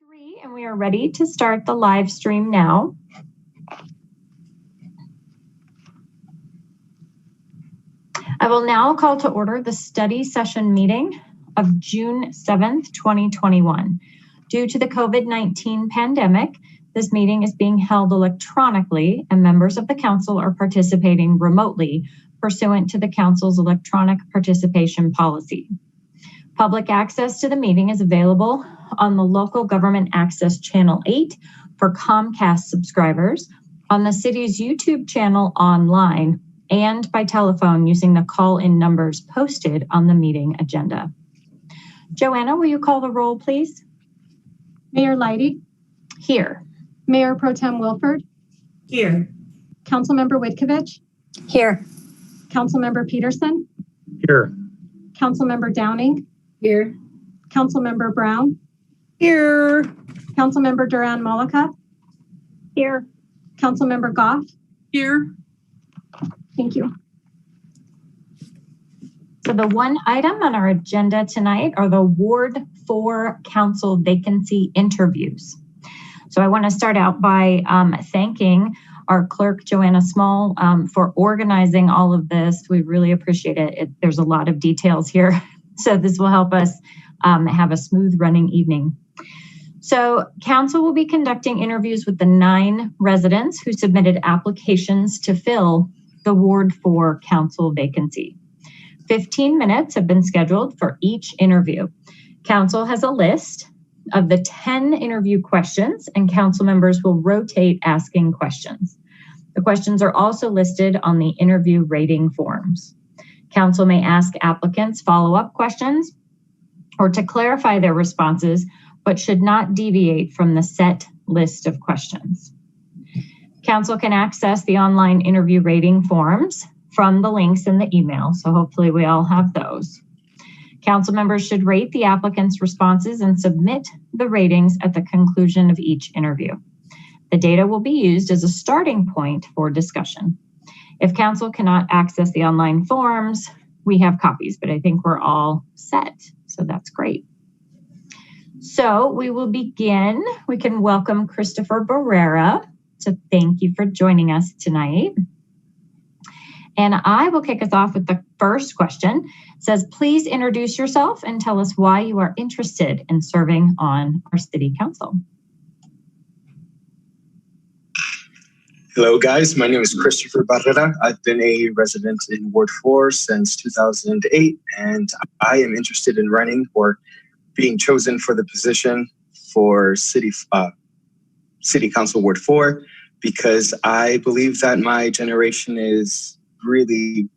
3, and we are ready to start the live stream now. I will now call to order the study session meeting of June 7th, 2021. Due to the COVID-19 pandemic, this meeting is being held electronically, and members of the council are participating remotely pursuant to the council's electronic participation policy. Public access to the meeting is available on the local government access channel 8 for Comcast subscribers, on the city's YouTube channel online, and by telephone using the call-in numbers posted on the meeting agenda. Joanna, will you call the roll, please? Mayor Leidy? Here. Mayor Pro Tem Wilford? Here. Councilmember Witkovich? Here. Councilmember Peterson? Here. Councilmember Downing? Here. Councilmember Brown? Here. Councilmember Duran Malika? Here. Councilmember Goff? Here. Thank you. So the one item on our agenda tonight are the Ward 4 Council vacancy interviews. So I want to start out by thanking our clerk, Joanna Small, for organizing all of this. We really appreciate it. There's a lot of details here, so this will help us have a smooth running evening. So council will be conducting interviews with the 9 residents who submitted applications to fill the Ward 4 Council vacancy. 15 minutes have been scheduled for each interview. Council has a list of the 10 interview questions, and council members will rotate asking questions. The questions are also listed on the interview rating forms. Council may ask applicants follow-up questions or to clarify their responses, but should not deviate from the set list of questions. Council can access the online interview rating forms from the links in the email, so hopefully we all have those. Council members should rate the applicant's responses and submit the ratings at the conclusion of each interview. The data will be used as a starting point for discussion. If council cannot access the online forms, we have copies, but I think we're all set, so that's great. So we will begin. We can welcome Christopher Barrera. So thank you for joining us tonight. And I will kick us off with the first question. It says, please introduce yourself and tell us why you are interested in serving on our city council. Hello, guys. My name is Christopher Barrera. I've been a resident in Ward 4 since 2008, and I am interested in running or being chosen for the position for City Council Ward 4 because I believe that my generation is really,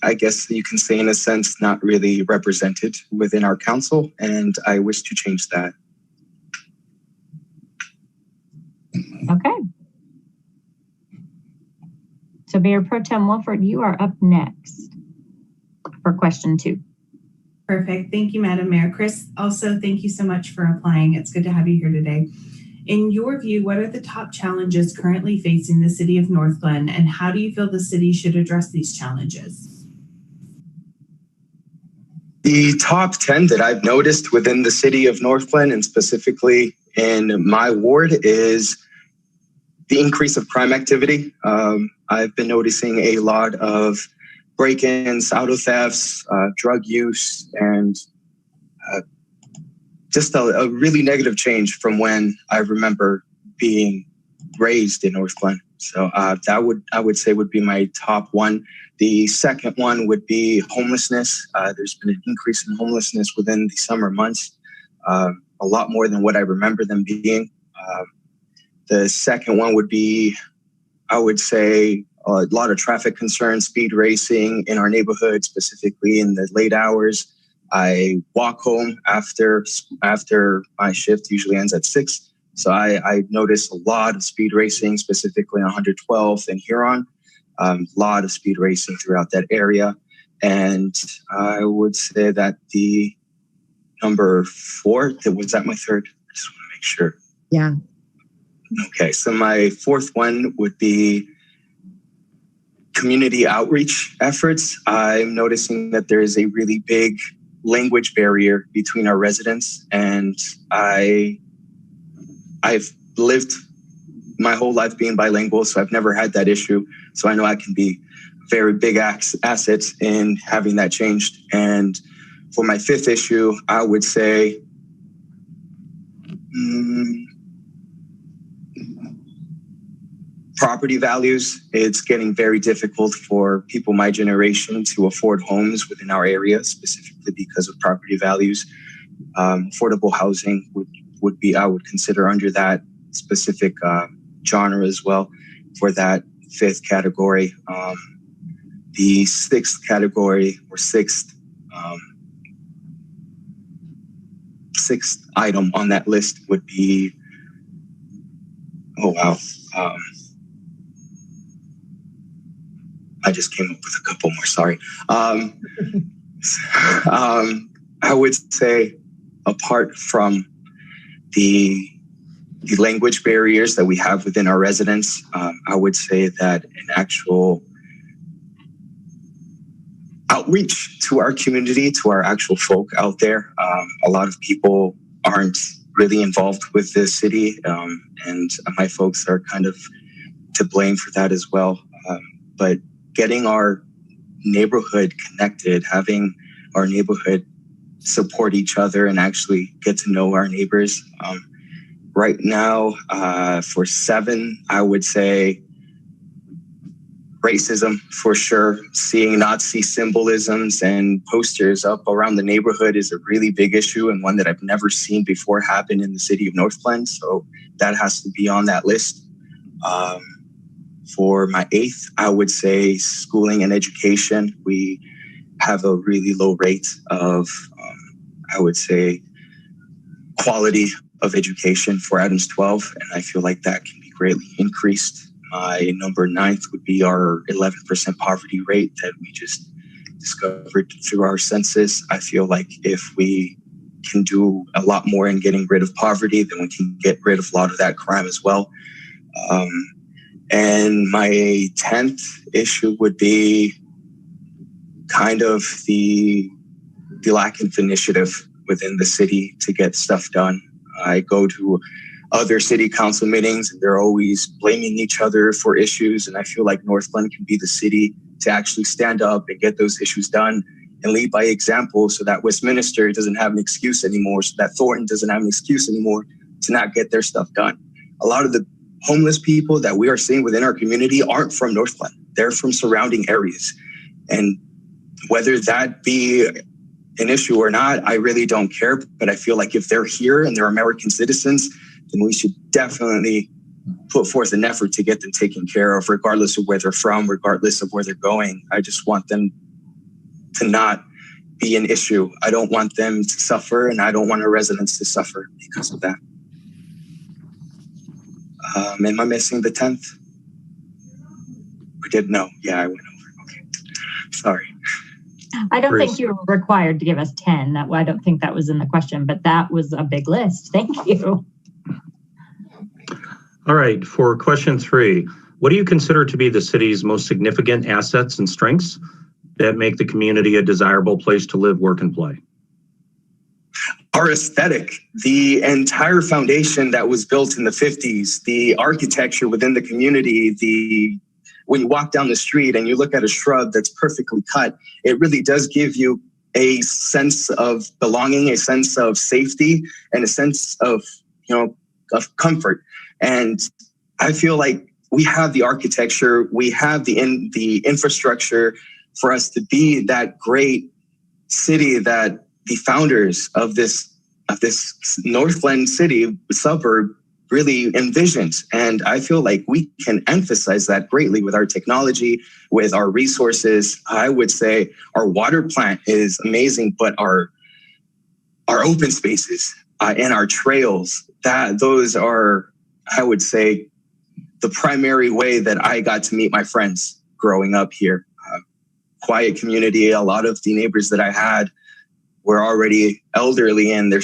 I guess you can say in a sense, not really represented within our council, and I wish to change that. Okay. So Mayor Pro Tem Wilford, you are up next for question 2. Perfect. Thank you, Madam Mayor. Chris, also, thank you so much for applying. It's good to have you here today. In your view, what are the top challenges currently facing the city of Northglenn, and how do you feel the city should address these challenges? The top 10 that I've noticed within the city of Northglenn, and specifically in my ward, is the increase of crime activity. I've been noticing a lot of break-ins, auto thefts, drug use, and just a really negative change from when I remember being raised in Northglenn. So that I would say would be my top one. The second one would be homelessness. There's been an increase in homelessness within the summer months, a lot more than what I remember them being. The second one would be, I would say, a lot of traffic concerns, speed racing in our neighborhood, specifically in the late hours. I walk home after my shift usually ends at 6. So I notice a lot of speed racing, specifically on 112th and Huron. A lot of speed racing throughout that area. And I would say that the number 4, was that my third? I just want to make sure. Yeah. Okay, so my fourth one would be community outreach efforts. I'm noticing that there is a really big language barrier between our residents, and I I've lived my whole life being bilingual, so I've never had that issue. So I know I can be very big assets in having that changed. And for my fifth issue, I would say property values. It's getting very difficult for people my generation to afford homes within our area, specifically because of property values. Affordable housing would be, I would consider under that specific genre as well for that fifth category. The sixth category or sixth item on that list would be, oh wow. I just came up with a couple more, sorry. I would say apart from the language barriers that we have within our residents, I would say that an actual outreach to our community, to our actual folk out there. A lot of people aren't really involved with this city, and my folks are kind of to blame for that as well. But getting our neighborhood connected, having our neighborhood support each other and actually get to know our neighbors. Right now, for 7, I would say racism for sure. Seeing Nazi symbolisms and posters up around the neighborhood is a really big issue and one that I've never seen before happen in the city of Northglenn. So that has to be on that list. For my 8th, I would say schooling and education. We have a really low rate of, I would say, quality of education for Adams 12, and I feel like that can be greatly increased. My number 9th would be our 11% poverty rate that we just discovered through our census. I feel like if we can do a lot more in getting rid of poverty, then we can get rid of a lot of that crime as well. And my 10th issue would be kind of the lack of initiative within the city to get stuff done. I go to other city council meetings and they're always blaming each other for issues. And I feel like Northglenn can be the city to actually stand up and get those issues done and lead by example so that Westminster doesn't have an excuse anymore, so that Thornton doesn't have an excuse anymore to not get their stuff done. A lot of the homeless people that we are seeing within our community aren't from Northglenn. They're from surrounding areas. And whether that be an issue or not, I really don't care. But I feel like if they're here and they're American citizens, then we should definitely put forth an effort to get them taken care of, regardless of where they're from, regardless of where they're going. I just want them to not be an issue. I don't want them to suffer, and I don't want our residents to suffer because of that. Am I missing the 10th? We did? No. Yeah, I went over. Okay. Sorry. I don't think you were required to give us 10. I don't think that was in the question, but that was a big list. Thank you. All right. For question 3, what do you consider to be the city's most significant assets and strengths that make the community a desirable place to live, work, and play? Our aesthetic, the entire foundation that was built in the 50s, the architecture within the community, when you walk down the street and you look at a shrub that's perfectly cut, it really does give you a sense of belonging, a sense of safety, and a sense of, of comfort. And I feel like we have the architecture, we have the infrastructure for us to be that great city that the founders of this Northglenn city suburb really envisioned. And I feel like we can emphasize that greatly with our technology, with our resources. I would say our water plant is amazing, but our open spaces and our trails, those are, I would say, the primary way that I got to meet my friends growing up here. Quiet community. A lot of the neighbors that I had were already elderly and their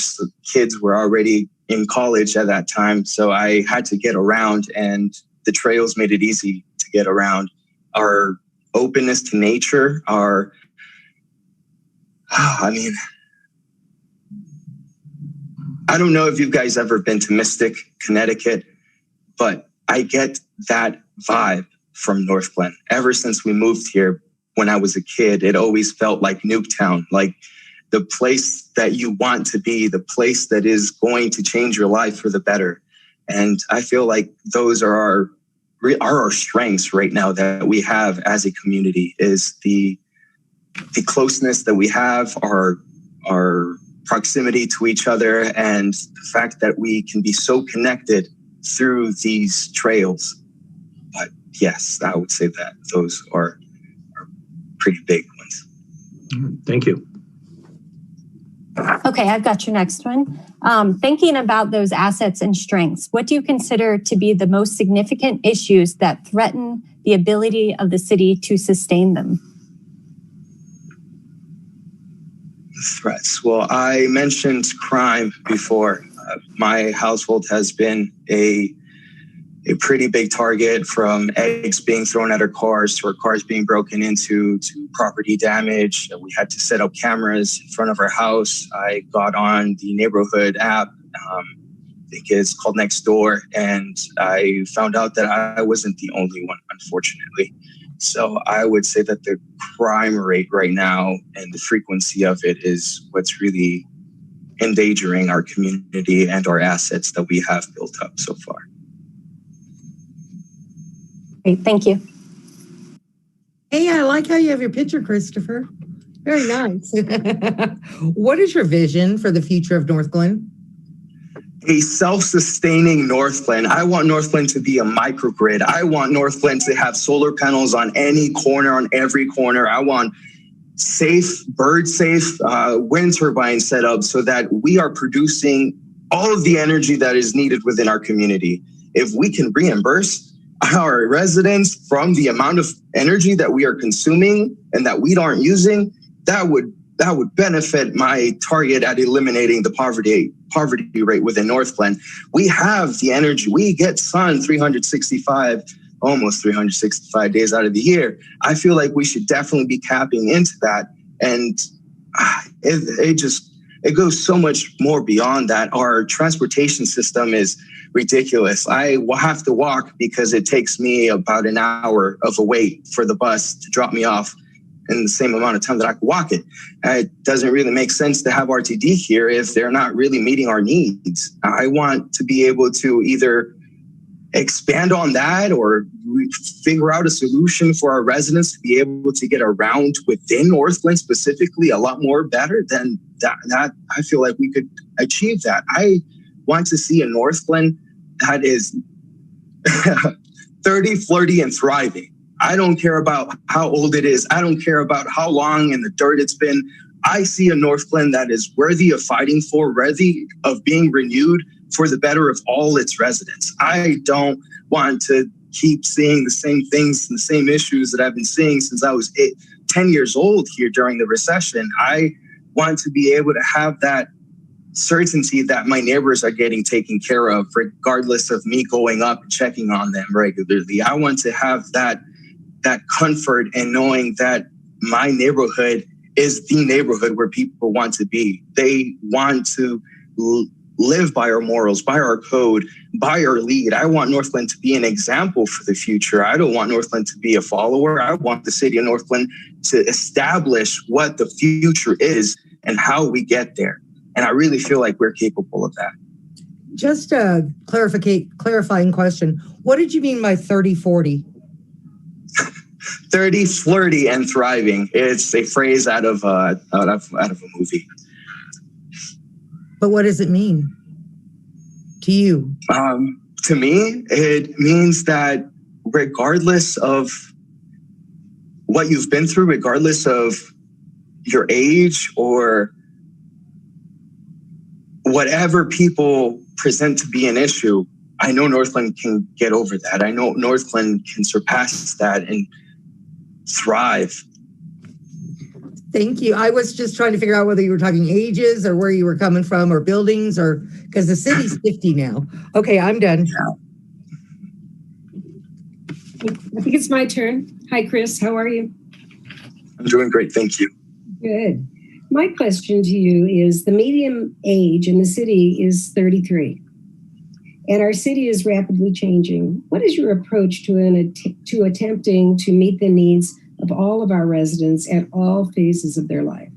kids were already in college at that time. So I had to get around, and the trails made it easy to get around. Our openness to nature, I don't know if you guys ever been to Mystic, Connecticut, but I get that vibe from Northglenn. Ever since we moved here when I was a kid, it always felt like Nuketown, like the place that you want to be, the place that is going to change your life for the better. And I feel like those are our strengths right now that we have as a community, is the closeness that we have, our proximity to each other, and the fact that we can be so connected through these trails. But yes, I would say that those are pretty big ones. Thank you. Okay, I've got your next one. Thinking about those assets and strengths, what do you consider to be the most significant issues that threaten the ability of the city to sustain them? Threats. Well, I mentioned crime before. My household has been a pretty big target, from eggs being thrown at our cars to our cars being broken into, to property damage. We had to set up cameras in front of our house. I got on the neighborhood app. I think it's called Nextdoor, and I found out that I wasn't the only one, unfortunately. So I would say that the crime rate right now and the frequency of it is what's really endangering our community and our assets that we have built up so far. Great, thank you. Hey, I like how you have your picture, Christopher. Very nice. What is your vision for the future of Northglenn? A self-sustaining Northglenn. I want Northglenn to be a microgrid. I want Northglenn to have solar panels on any corner, on every corner. I want bird-safe wind turbine set up so that we are producing all of the energy that is needed within our community. If we can reimburse our residents from the amount of energy that we are consuming and that we aren't using, that would benefit my target at eliminating the poverty rate within Northglenn. We have the energy. We get sun almost 365 days out of the year. I feel like we should definitely be tapping into that. And it goes so much more beyond that. Our transportation system is ridiculous. I will have to walk because it takes me about an hour of a wait for the bus to drop me off in the same amount of time that I could walk it. It doesn't really make sense to have RTD here if they're not really meeting our needs. I want to be able to either expand on that or figure out a solution for our residents to be able to get around within Northglenn specifically a lot more better than that. I feel like we could achieve that. I want to see a Northglenn that is 30, flirty, and thriving. I don't care about how old it is. I don't care about how long in the dirt it's been. I see a Northglenn that is worthy of fighting for, worthy of being renewed for the better of all its residents. I don't want to keep seeing the same things and the same issues that I've been seeing since I was 10 years old here during the recession. I want to be able to have that certainty that my neighbors are getting taken care of, regardless of me going up and checking on them regularly. I want to have that comfort in knowing that my neighborhood is the neighborhood where people want to be. They want to live by our morals, by our code, by our lead. I want Northglenn to be an example for the future. I don't want Northglenn to be a follower. I want the city of Northglenn to establish what the future is and how we get there. And I really feel like we're capable of that. Just a clarifying question. What did you mean by 30-40? 30, flirty, and thriving. It's a phrase out of a movie. But what does it mean to you? To me, it means that regardless of what you've been through, regardless of your age or whatever people present to be an issue, I know Northglenn can get over that. I know Northglenn can surpass that and thrive. Thank you. I was just trying to figure out whether you were talking ages or where you were coming from or buildings or because the city's 50 now. Okay, I'm done. I think it's my turn. Hi, Chris. How are you? I'm doing great. Thank you. Good. My question to you is the median age in the city is 33, and our city is rapidly changing. What is your approach to attempting to meet the needs of all of our residents at all phases of their life?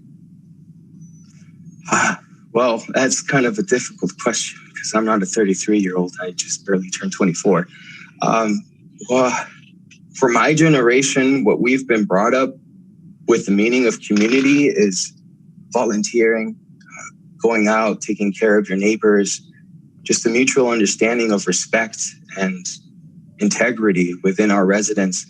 Well, that's kind of a difficult question because I'm not a 33-year-old. I just barely turned 24. Well, for my generation, what we've been brought up with the meaning of community is volunteering, going out, taking care of your neighbors, just a mutual understanding of respect and integrity within our residents.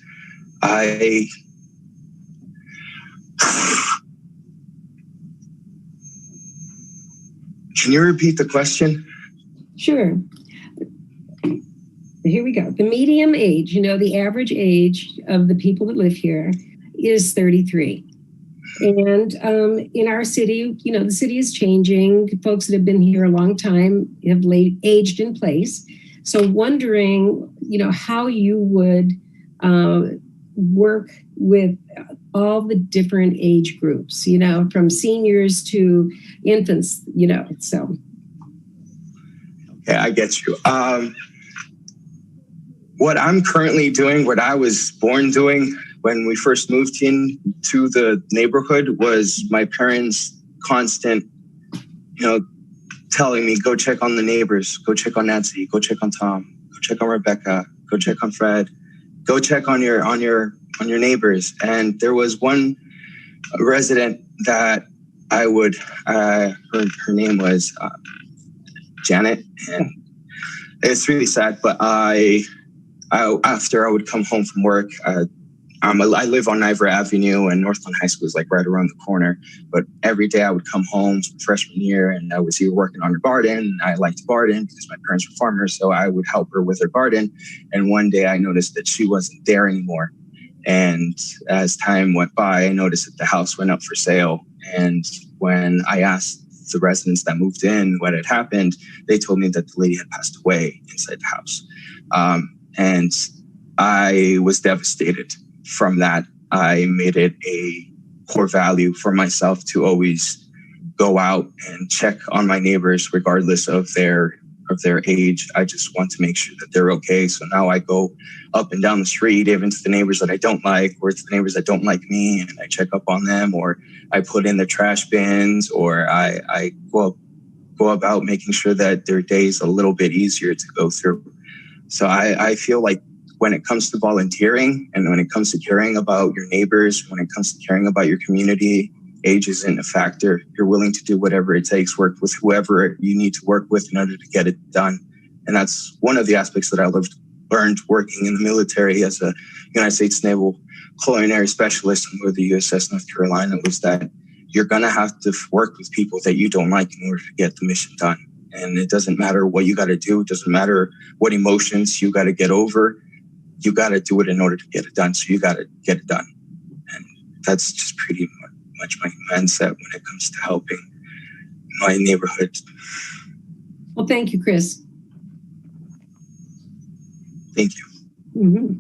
Can you repeat the question? Sure. Here we go. The median age, the average age of the people that live here is 33. And in our city, the city is changing. Folks that have been here a long time have aged in place. So wondering, how you would work with all the different age groups, from seniors to infants, so. Okay, I get you. What I'm currently doing, what I was born doing when we first moved into the neighborhood was my parents' constant, telling me, go check on the neighbors, go check on Nancy, go check on Tom, go check on Rebecca, go check on Fred, go check on your neighbors. And there was one resident that I would, her name was Janet, and it's really sad, but after I would come home from work, I live on Niagara Avenue, and Northglenn High School is like right around the corner. But every day I would come home freshman year, and I was either working on her garden. I liked to garden because my parents were farmers, so I would help her with her garden. And one day I noticed that she wasn't there anymore. And as time went by, I noticed that the house went up for sale. And when I asked the residents that moved in what had happened, they told me that the lady had passed away inside the house. And I was devastated from that. I made it a core value for myself to always go out and check on my neighbors regardless of their age. I just want to make sure that they're okay. So now I go up and down the street, even to the neighbors that I don't like, or to the neighbors that don't like me, and I check up on them, or I put in the trash bins, or I go about making sure that their day is a little bit easier to go through. So I feel like when it comes to volunteering and when it comes to caring about your neighbors, when it comes to caring about your community, age isn't a factor. You're willing to do whatever it takes, work with whoever you need to work with in order to get it done. And that's one of the aspects that I learned working in the military as a United States Naval culinary specialist with the USS North Carolina, was that you're going to have to work with people that you don't like in order to get the mission done. And it doesn't matter what you got to do. It doesn't matter what emotions you got to get over. You got to do it in order to get it done. So you got to get it done. And that's just pretty much my mindset when it comes to helping my neighborhood. Well, thank you, Chris. Thank you. Mm-hmm.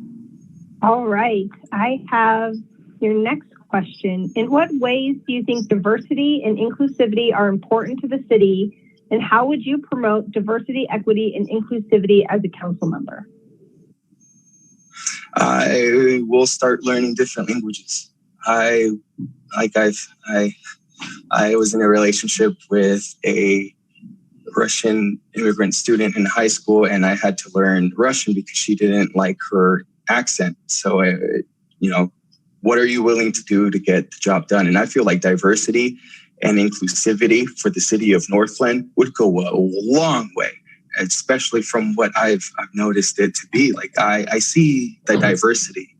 All right. I have your next question. In what ways do you think diversity and inclusivity are important to the city? And how would you promote diversity, equity, and inclusivity as a council member? I will start learning different languages. I was in a relationship with a Russian immigrant student in high school, and I had to learn Russian because she didn't like her accent. So, what are you willing to do to get the job done? And I feel like diversity and inclusivity for the city of Northglenn would go a long way, especially from what I've noticed it to be. Like, I see the diversity,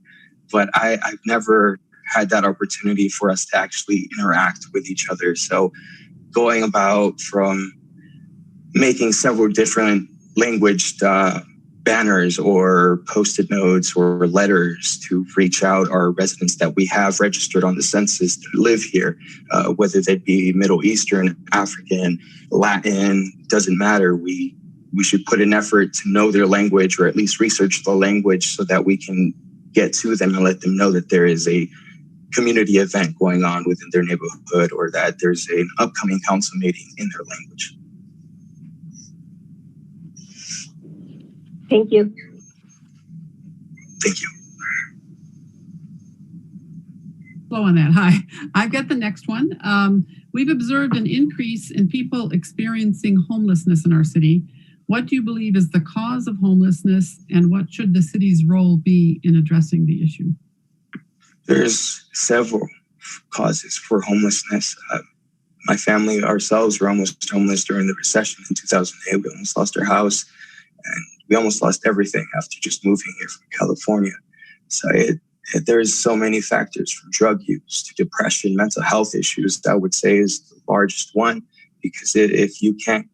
but I've never had that opportunity for us to actually interact with each other. So going about from making several different language banners or Post-it notes or letters to reach out our residents that we have registered on the census that live here, whether they be Middle Eastern, African, Latin, doesn't matter. We should put an effort to know their language, or at least research the language, so that we can get to them and let them know that there is a community event going on within their neighborhood, or that there's an upcoming council meeting in their language. Thank you. Thank you. Flow on that. Hi, I've got the next one. We've observed an increase in people experiencing homelessness in our city. What do you believe is the cause of homelessness, and what should the city's role be in addressing the issue? There's several causes for homelessness. My family ourselves were almost homeless during the recession in 2008. We almost lost our house, and we almost lost everything after just moving here from California. So there's so many factors, from drug use to depression, mental health issues, that I would say is the largest one, because if you can't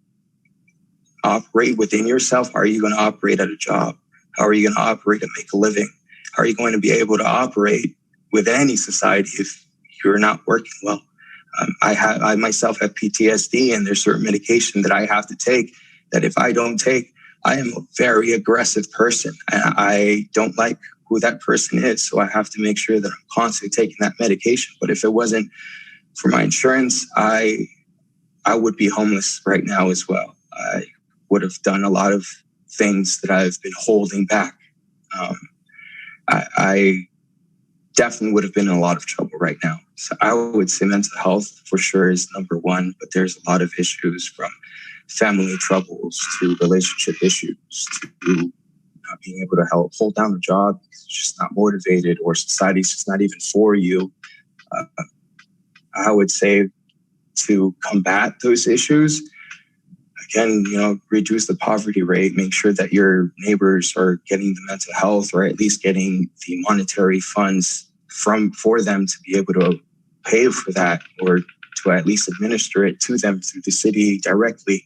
operate within yourself, how are you going to operate at a job? How are you going to operate and make a living? How are you going to be able to operate with any society if you're not working well? I myself have PTSD, and there's certain medication that I have to take that if I don't take, I am a very aggressive person, and I don't like who that person is. So I have to make sure that I'm constantly taking that medication. But if it wasn't for my insurance, I would be homeless right now as well. I would have done a lot of things that I've been holding back. I definitely would have been in a lot of trouble right now. So I would say mental health for sure is number one, but there's a lot of issues, from family troubles to relationship issues to not being able to hold down a job because it's just not motivated, or society's just not even for you. I would say to combat those issues, again, reduce the poverty rate, make sure that your neighbors are getting the mental health, or at least getting the monetary funds for them to be able to pay for that, or to at least administer it to them through the city directly.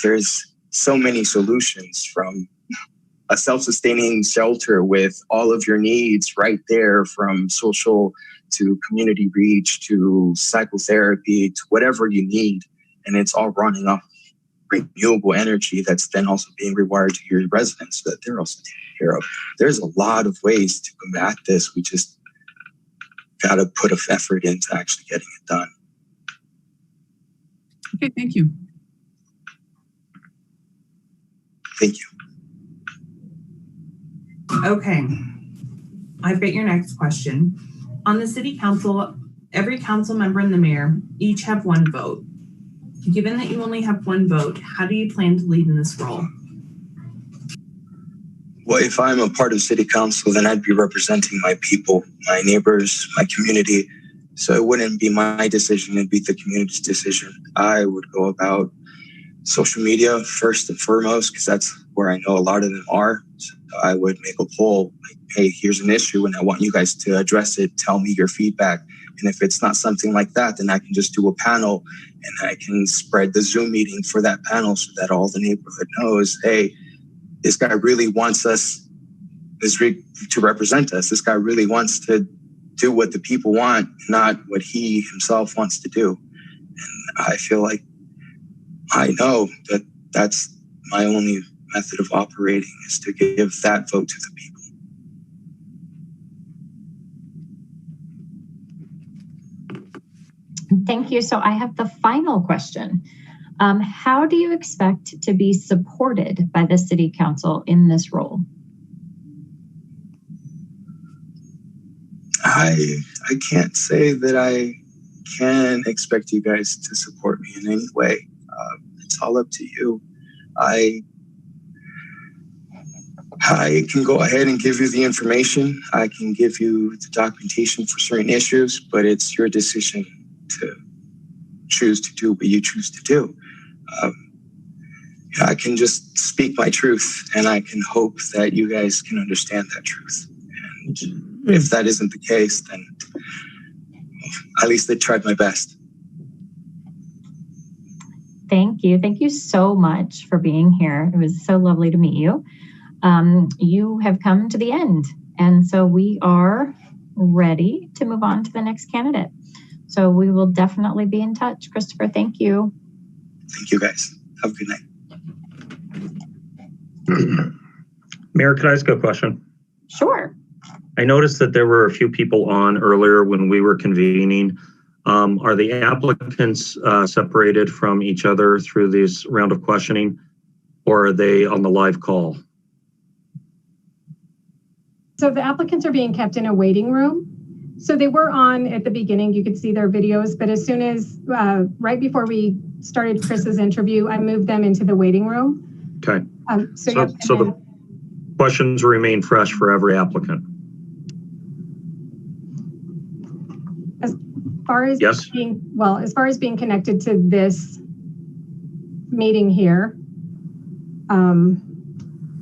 There's so many solutions, from a self-sustaining shelter with all of your needs right there, from social to community reach to psychotherapy to whatever you need. And it's all running off renewable energy that's then also being rewired to your residents so that they're also taken care of. There's a lot of ways to combat this. We just got to put an effort into actually getting it done. Okay, thank you. Thank you. Okay, I've got your next question. On the city council, every council member and the mayor each have one vote. Given that you only have one vote, how do you plan to lead in this role? Well, if I'm a part of city council, then I'd be representing my people, my neighbors, my community. So it wouldn't be my decision, it'd be the community's decision. I would go about social media first and foremost, because that's where I know a lot of them are. So I would make a poll, like, hey, here's an issue and I want you guys to address it. Tell me your feedback. And if it's not something like that, then I can just do a panel and I can spread the Zoom meeting for that panel so that all the neighborhood knows, hey, this guy really wants us to represent us. This guy really wants to do what the people want, not what he himself wants to do. And I feel like I know that that's my only method of operating, is to give that vote to the people. Thank you. So I have the final question. How do you expect to be supported by the city council in this role? I can't say that I can expect you guys to support me in any way. It's all up to you. I can go ahead and give you the information. I can give you the documentation for certain issues, but it's your decision to choose to do what you choose to do. I can just speak my truth, and I can hope that you guys can understand that truth. And if that isn't the case, then at least I tried my best. Thank you. Thank you so much for being here. It was so lovely to meet you. You have come to the end, and so we are ready to move on to the next candidate. So we will definitely be in touch. Christopher, thank you. Thank you, guys. Have a good night. Mayor, could I ask a question? Sure. I noticed that there were a few people on earlier when we were convening. Are the applicants separated from each other through this round of questioning, or are they on the live call? So the applicants are being kept in a waiting room. So they were on at the beginning, you could see their videos, but as soon as, right before we started Chris's interview, I moved them into the waiting room. Okay. So The questions remain fresh for every applicant. As far as Yes. as far as being connected to this meeting here,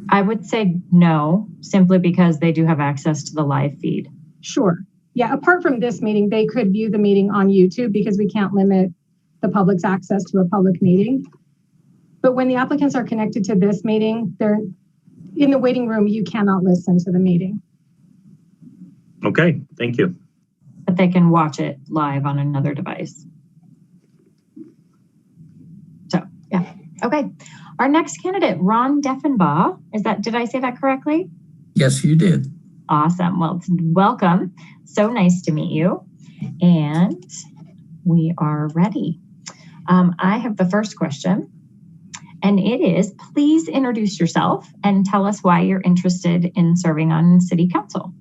I would say no, simply because they do have access to the live feed. sure. Yeah, apart from this meeting, they could view the meeting on YouTube because we can't limit the public's access to a public meeting. But when the applicants are connected to this meeting, they're in the waiting room, you cannot listen to the meeting. Okay, thank you. But they can watch it live on another device. So, yeah, okay. Our next candidate, Ron Deffenbaugh, did I say that correctly? Yes, you did. Awesome. Well, welcome. So nice to meet you. And we are ready. I have the first question, and it is, please introduce yourself and tell us why you're interested in serving on City Council.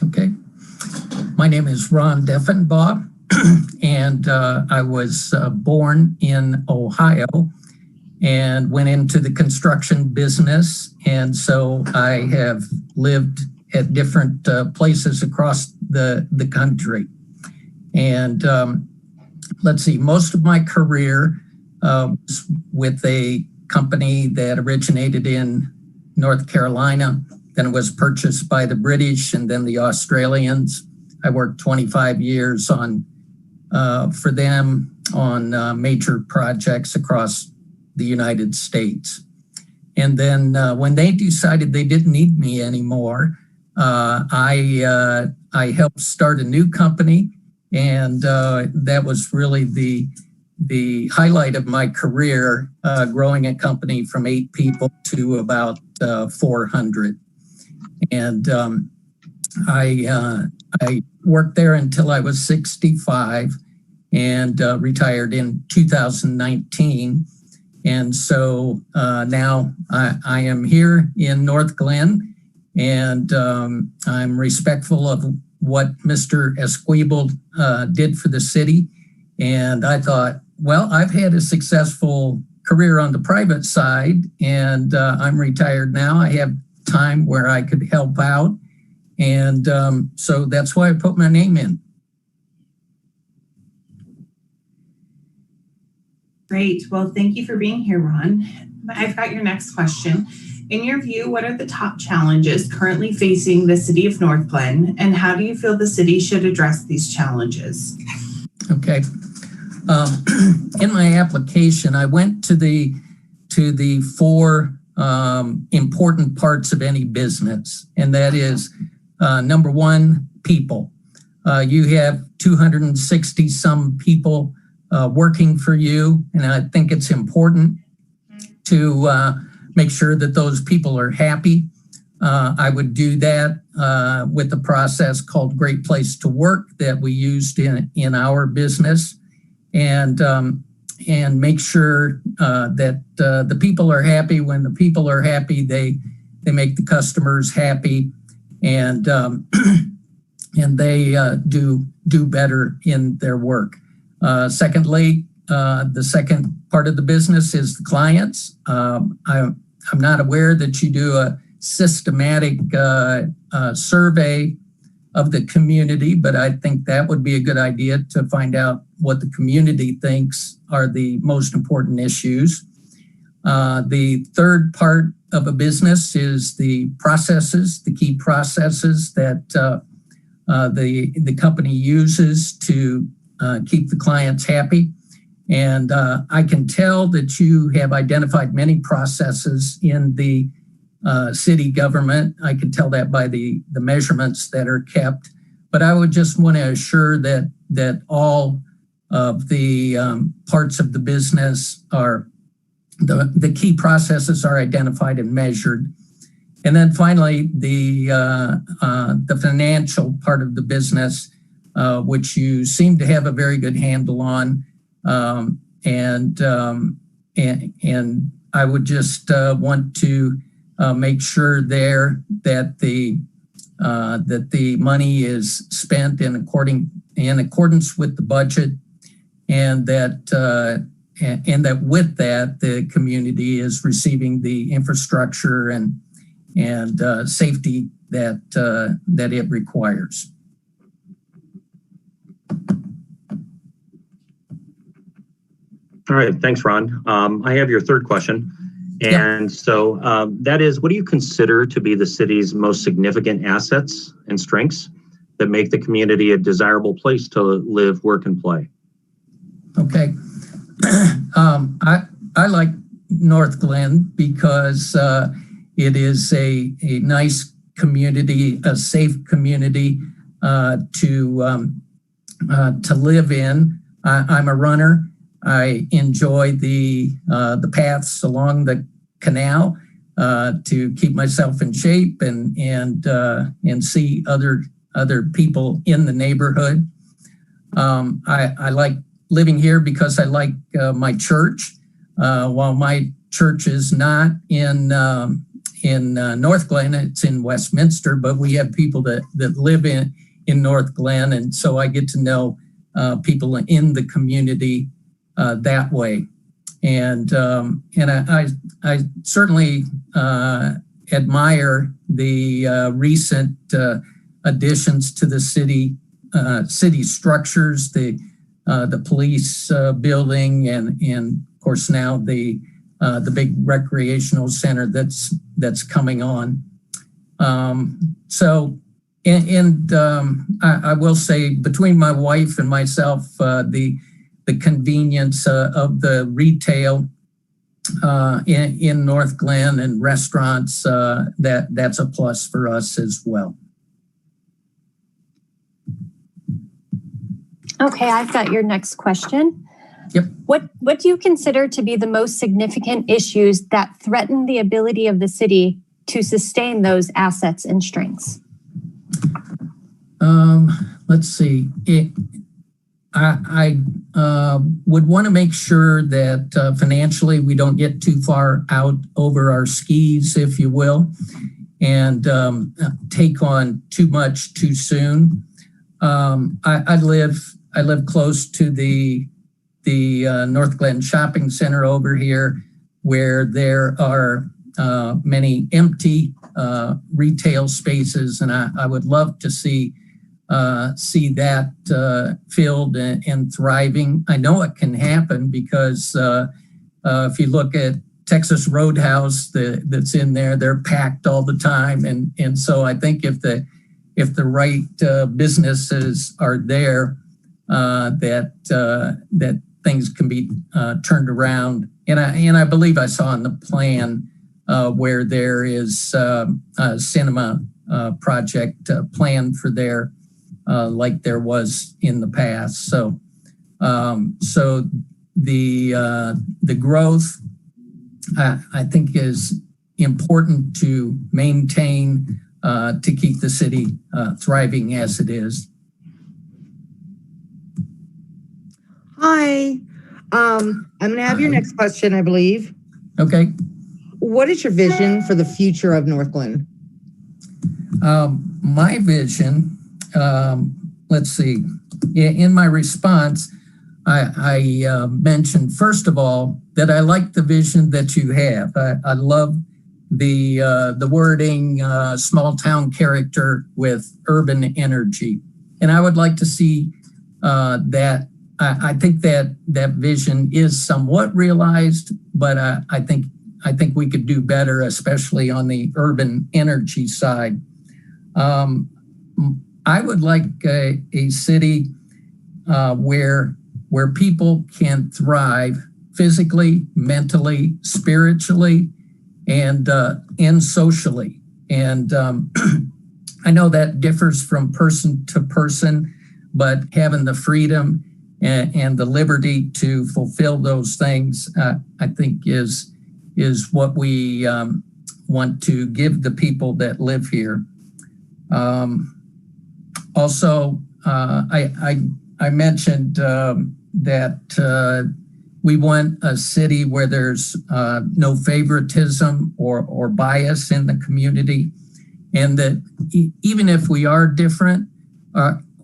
Okay. My name is Ron Deffenbaugh, and I was born in Ohio and went into the construction business. And so I have lived at different places across the country. And let's see, most of my career was with a company that originated in North Carolina, then it was purchased by the British and then the Australians. I worked 25 years for them on major projects across the United States. And then when they decided they didn't need me anymore, I helped start a new company, and that was really the highlight of my career, growing a company from 8 people to about 400. And I worked there until I was 65 and retired in 2019. And so now I am here in Northglenn, and I'm respectful of what Mr. Esquibel did for the city. And I thought, well, I've had a successful career on the private side, and I'm retired now. I have time where I could help out. And so that's why I put my name in. Great. Well, thank you for being here, Ron. I've got your next question. In your view, what are the top challenges currently facing the city of Northglenn, and how do you feel the city should address these challenges? Okay. In my application, I went to the 4 important parts of any business, and that is number 1, people. You have 260 some people working for you, and I think it's important to make sure that those people are happy. I would do that with a process called Great Place to Work that we used in our business, and make sure that the people are happy. When the people are happy, they make the customers happy, and and they do better in their work. Secondly, the second part of the business is the clients. I'm not aware that you do a systematic survey of the community, but I think that would be a good idea to find out what the community thinks are the most important issues. The third part of a business is the processes, the key processes that the company uses to keep the clients happy. And I can tell that you have identified many processes in the city government. I can tell that by the measurements that are kept. But I would just want to assure that all of the parts of the business are, the key processes are identified and measured. And then finally, the financial part of the business, which you seem to have a very good handle on. And I would just want to make sure there that the money is spent in accordance with the budget, and that with that the community is receiving the infrastructure and safety that it requires. All right, thanks, Ron. I have your third question. And so that is, what do you consider to be the city's most significant assets and strengths that make the community a desirable place to live, work, and play? Okay. I like Northglenn because it is a nice community, a safe community to live in. I'm a runner. I enjoy the paths along the canal to keep myself in shape and see other people in the neighborhood. I like living here because I like my church. While my church is not in Northglenn, it's in Westminster, but we have people that live in Northglenn, and so I get to know people in the community that way. And I certainly admire the recent additions to the city structures, the police building, and of course now the big recreational center that's coming on. I will say, between my wife and myself, the convenience of the retail in Northglenn and restaurants, that's a plus for us as well. Okay, I've got your next question. Yep. What do you consider to be the most significant issues that threaten the ability of the city to sustain those assets and strengths? Let's see. I would want to make sure that financially we don't get too far out over our skis, if you will, and take on too much too soon. I live close to the Northglenn Shopping Center over here, where there are many empty retail spaces, and I would love to see that filled and thriving. I know it can happen because if you look at Texas Roadhouse that's in there, they're packed all the time, and so I think if the right businesses are there, that things can be turned around. And I believe I saw in the plan where there is a cinema project planned for there, like there was in the past. So the growth I think is important to maintain to keep the city thriving as it is. Hi. I'm going to have your next question, I believe. Okay. What is your vision for the future of Northglenn? My vision, let's see. In my response, I mentioned, first of all, that I like the vision that you have. I love the wording, small town character with urban energy. And I would like to see that. I think that vision is somewhat realized, but I think we could do better, especially on the urban energy side. I would like a city where people can thrive physically, mentally, spiritually, and socially. And I know that differs from person to person, but having the freedom and the liberty to fulfill those things, I think is what we want to give the people that live here. Also, I mentioned that we want a city where there's no favoritism or bias in the community, and that even if we are different,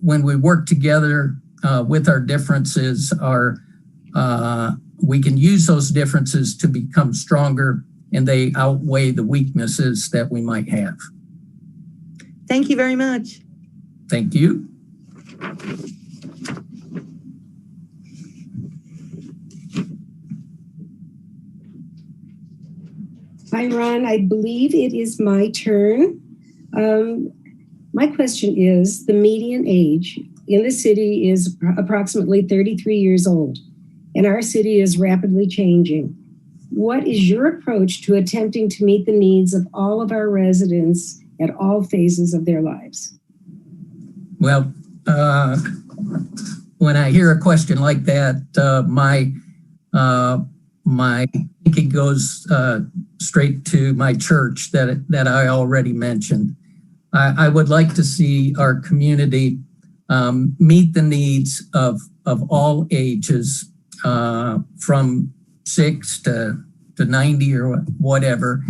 when we work together with our differences, we can use those differences to become stronger, and they outweigh the weaknesses that we might have. Thank you very much. Thank you. Hi, Ron. I believe it is my turn. My question is, the median age in the city is approximately 33 years old, and our city is rapidly changing. What is your approach to attempting to meet the needs of all of our residents at all phases of their lives? Well, when I hear a question like that, my thinking goes straight to my church that I already mentioned. I would like to see our community meet the needs of all ages, from 6 to 90 or whatever,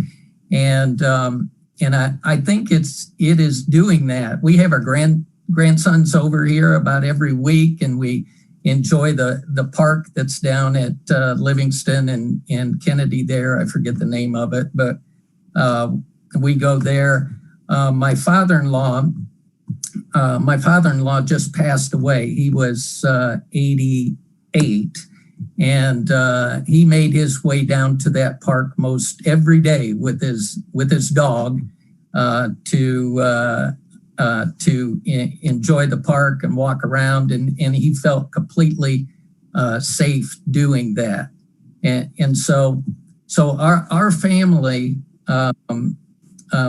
and I think it is doing that. We have our grandsons over here about every week, and we enjoy the park that's down at Livingston and Kennedy there. I forget the name of it, but we go there. My father-in-law just passed away. He was 88, and he made his way down to that park most every day with his dog to enjoy the park and walk around, and he felt completely safe doing that. And so our family,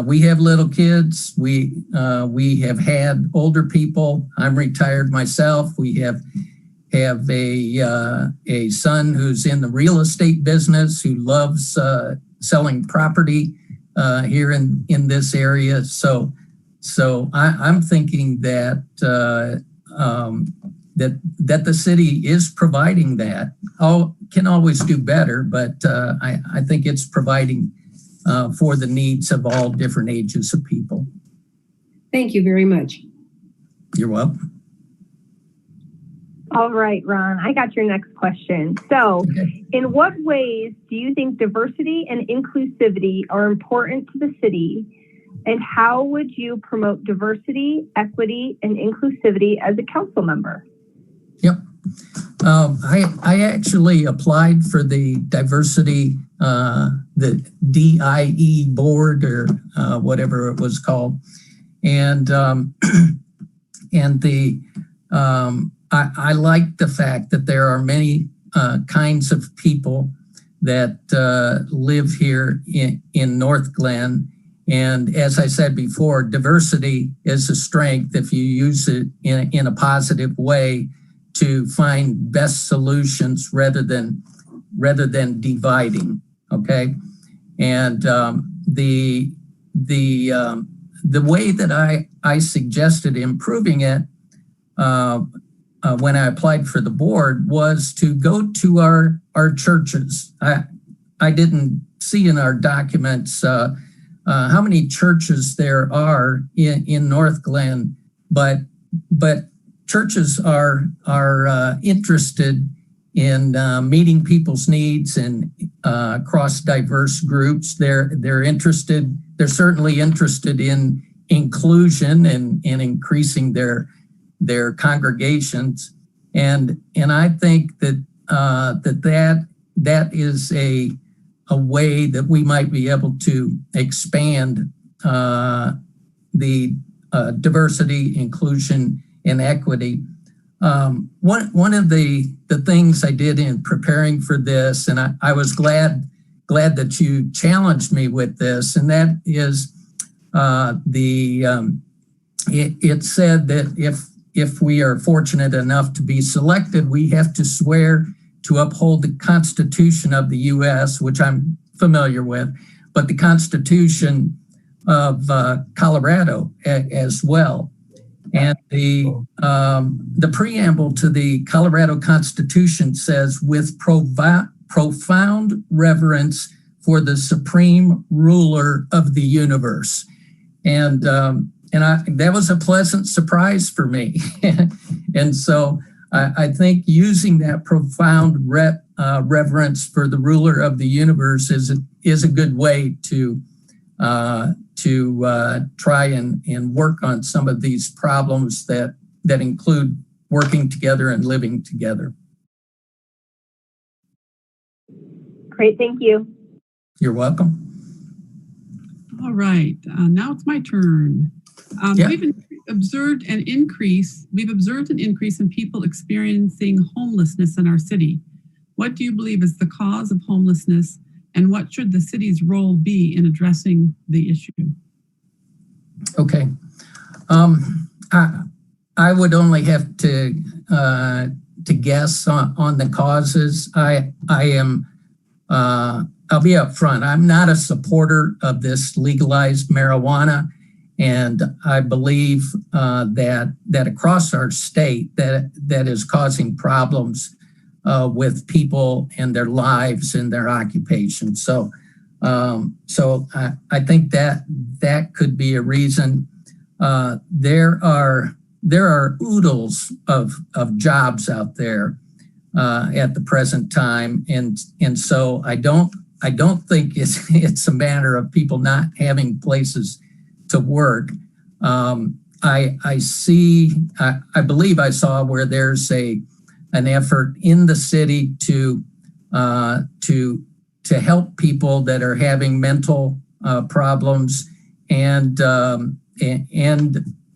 we have little kids. We have had older people. I'm retired myself. We have a son who's in the real estate business, who loves selling property here in this area. So I'm thinking that that the city is providing that. Can always do better, but I think it's providing for the needs of all different ages of people. Thank you very much. You're welcome. All right, Ron, I got your next question. So, in what ways do you think diversity and inclusivity are important to the city? And how would you promote diversity, equity, and inclusivity as a council member? Yep. I actually applied for the diversity, the DIE board, or whatever it was called. And I like the fact that there are many kinds of people that live here in Northglenn. And as I said before, diversity is a strength if you use it in a positive way to find best solutions rather than dividing. Okay, and the way that I suggested improving it when I applied for the board was to go to our churches. I didn't see in our documents how many churches there are in Northglenn, but churches are interested in meeting people's needs and across diverse groups. They're interested. They're certainly interested in inclusion and increasing their congregations, and I think that that is a way that we might be able to expand the diversity, inclusion, and equity. One of the things I did in preparing for this, and I was glad that you challenged me with this, and that is it said that if we are fortunate enough to be selected, we have to swear to uphold the Constitution of the U.S., which I'm familiar with, but the Constitution of Colorado as well. And the preamble to the Colorado Constitution says, with profound reverence for the supreme ruler of the universe. And that was a pleasant surprise for me. And so I think using that profound reverence for the ruler of the universe is a good way to try and work on some of these problems that include working together and living together. Great, thank you. You're welcome. All right, now it's my turn. We've observed an increase in people experiencing homelessness in our city. What do you believe is the cause of homelessness, and what should the city's role be in addressing the issue? Okay. I would only have to guess on the causes. I'll be upfront. I'm not a supporter of this legalized marijuana, and I believe that across our state that is causing problems with people and their lives and their occupations. So I think that could be a reason. There are oodles of jobs out there at the present time, and so I don't think it's a matter of people not having places to work. I believe I saw where there's an effort in the city to help people that are having mental problems and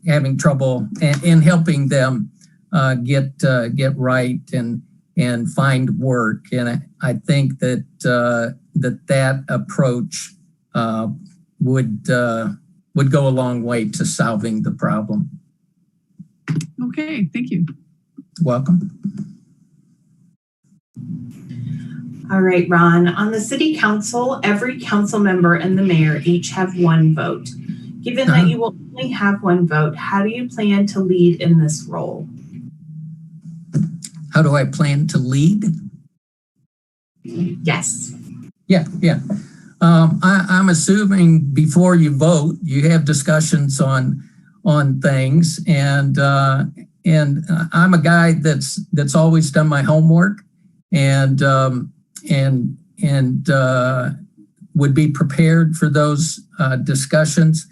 having trouble and helping them get right and find work. And I think that approach would go a long way to solving the problem. Okay, thank you. Welcome. All right, Ron. On the city council, every council member and the mayor each have one vote. Given that you will only have one vote, how do you plan to lead in this role? How do I plan to lead? Yes. Yeah. I'm assuming before you vote, you have discussions on things, and I'm a guy that's always done my homework and would be prepared for those discussions.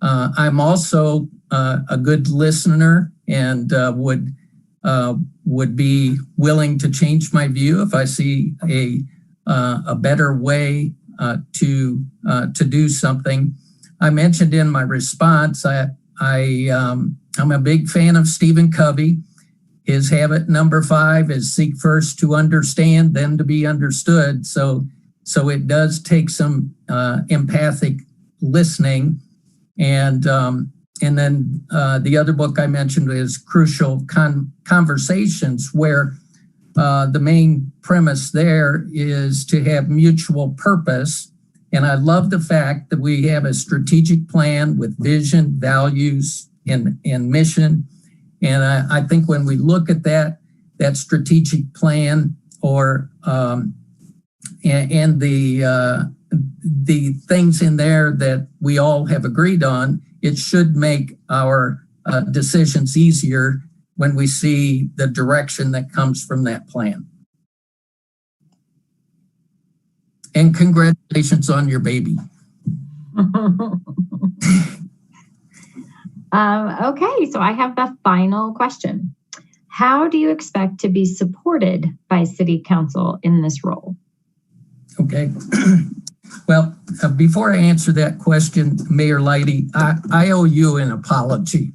I'm also a good listener and would be willing to change my view if I see a better way to do something. I mentioned in my response, I'm a big fan of Stephen Covey. His habit number 5 is seek first to understand, then to be understood. So it does take some empathic listening. And then the other book I mentioned is Crucial Conversations, where the main premise there is to have mutual purpose. And I love the fact that we have a strategic plan with vision, values, and mission. And I think when we look at that strategic plan and the things in there that we all have agreed on, it should make our decisions easier when we see the direction that comes from that plan. And congratulations on your baby. Okay, so I have the final question. How do you expect to be supported by City Council in this role? Okay. Well, before I answer that question, Mayor Leidy, I owe you an apology.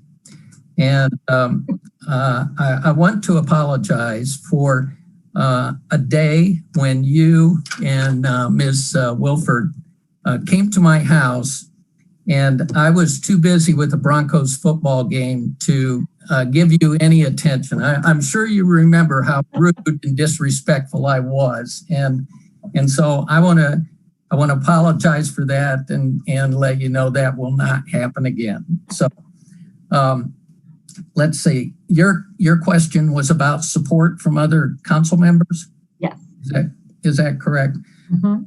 And I want to apologize for a day when you and Ms. Wilford came to my house, and I was too busy with the Broncos football game to give you any attention. I'm sure you remember how rude and disrespectful I was. And so I want to want to apologize for that and let you know that will not happen again. So let's see. Your question was about support from other council members? Yes. Is that correct? Mm-hmm.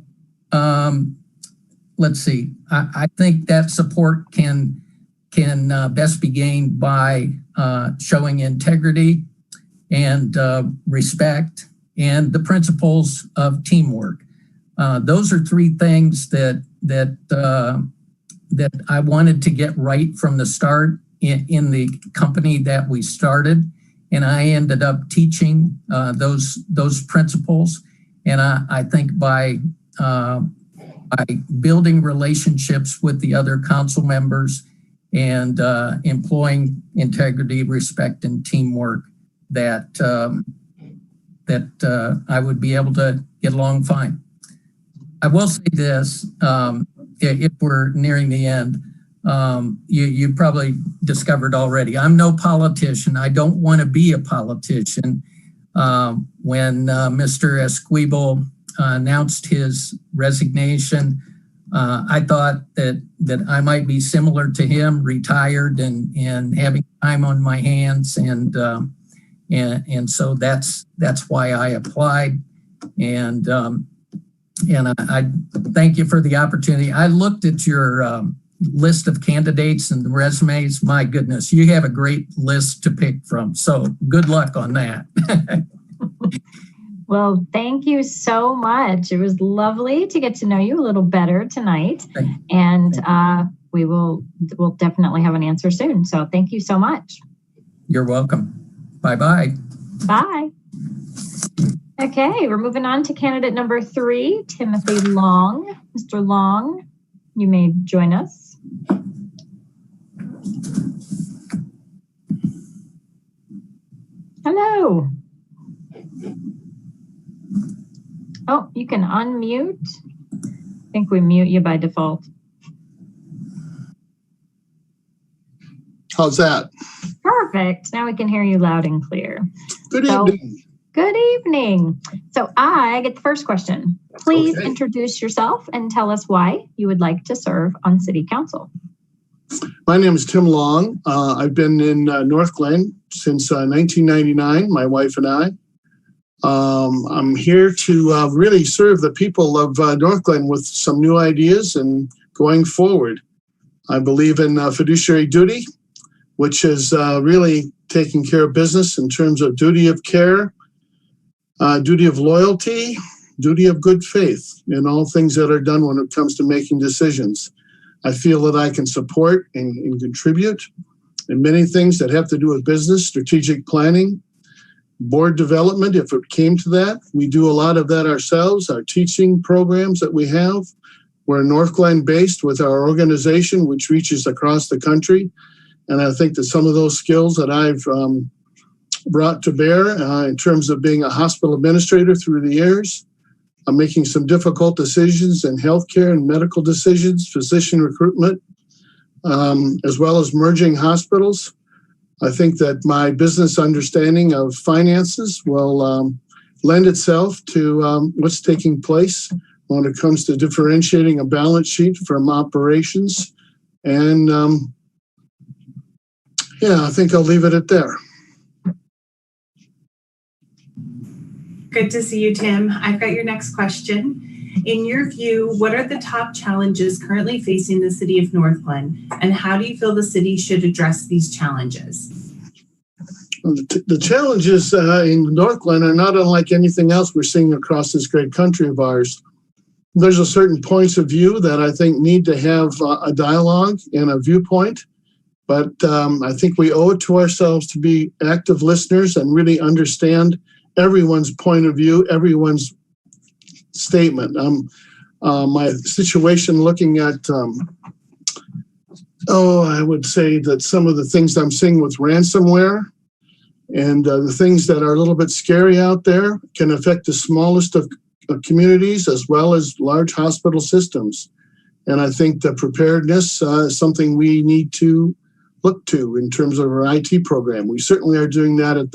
Let's see. I think that support can best be gained by showing integrity and respect and the principles of teamwork. Those are three things that I wanted to get right from the start in the company that we started, and I ended up teaching those principles. And I think by building relationships with the other council members and employing integrity, respect, and teamwork, that I would be able to get along fine. I will say this, if we're nearing the end, you probably discovered already, I'm no politician. I don't want to be a politician. When Mr. Esquivel announced his resignation, I thought that I might be similar to him, retired and having time on my hands, and so that's why I applied, and I thank you for the opportunity. I looked at your list of candidates and the resumes. My goodness, you have a great list to pick from. So good luck on that. Well, thank you so much. It was lovely to get to know you a little better tonight, and we'll definitely have an answer soon. So thank you so much. You're welcome. Bye-bye. Bye. Okay, we're moving on to candidate number 3, Timothy Long. Mr. Long, you may join us. Hello. Oh, you can unmute. I think we mute you by default. How's that? Perfect. Now we can hear you loud and clear. Good evening. Good evening. So I get the first question. Please introduce yourself and tell us why you would like to serve on City Council. My name is Tim Long. I've been in Northglenn since 1999, my wife and I. I'm here to really serve the people of Northglenn with some new ideas and going forward. I believe in fiduciary duty, which is really taking care of business in terms of duty of care, duty of loyalty, duty of good faith in all things that are done when it comes to making decisions. I feel that I can support and contribute in many things that have to do with business, strategic planning, board development, if it came to that. We do a lot of that ourselves, our teaching programs that we have. We're Northglenn based with our organization, which reaches across the country. And I think that some of those skills that I've brought to bear in terms of being a hospital administrator through the years, I'm making some difficult decisions in healthcare and medical decisions, physician recruitment, as well as merging hospitals. I think that my business understanding of finances will lend itself to what's taking place when it comes to differentiating a balance sheet from operations. And yeah, I think I'll leave it at there. Good to see you, Tim. I've got your next question. In your view, what are the top challenges currently facing the city of Northglenn, and how do you feel the city should address these challenges? The challenges in Northglenn are not unlike anything else we're seeing across this great country of ours. There's a certain points of view that I think need to have a dialogue and a viewpoint, but I think we owe it to ourselves to be active listeners and really understand everyone's point of view, everyone's statement. My situation looking at, I would say that some of the things I'm seeing with ransomware and the things that are a little bit scary out there can affect the smallest of communities as well as large hospital systems. And I think the preparedness is something we need to look to in terms of our IT program. We certainly are doing that at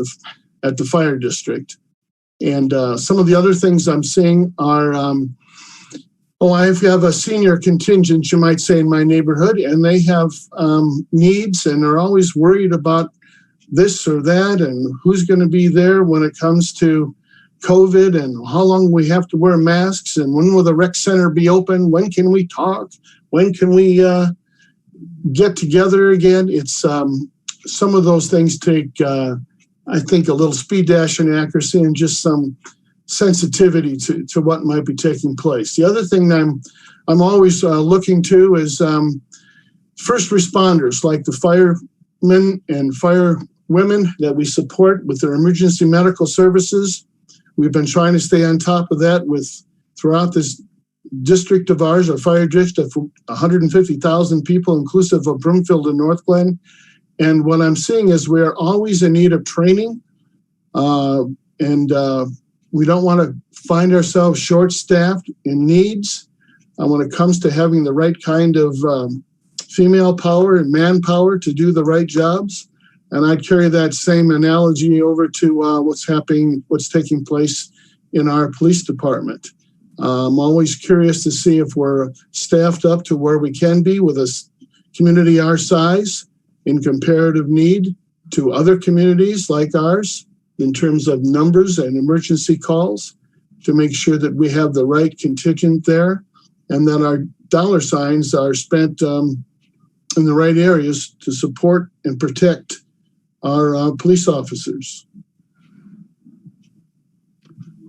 the fire district. And some of the other things I'm seeing are Oh, I have a senior contingent, you might say, in my neighborhood, and they have needs, and they're always worried about this or that and who's going to be there when it comes to COVID and how long we have to wear masks and when will the rec center be open? When can we talk? When can we get together again? It's some of those things take, I think, a little speed dash and accuracy and just some sensitivity to what might be taking place. The other thing that I'm always looking to is first responders, like the firemen and firewomen that we support with their emergency medical services. We've been trying to stay on top of that throughout this district of ours, our fire district of 150,000 people, inclusive of Broomfield and Northglenn. And what I'm seeing is we are always in need of training, and we don't want to find ourselves short-staffed in needs when it comes to having the right kind of female power and manpower to do the right jobs. And I'd carry that same analogy over to what's taking place in our police department. I'm always curious to see if we're staffed up to where we can be with a community our size in comparative need to other communities like ours in terms of numbers and emergency calls, to make sure that we have the right contingent there and that our dollar signs are spent in the right areas to support and protect our police officers.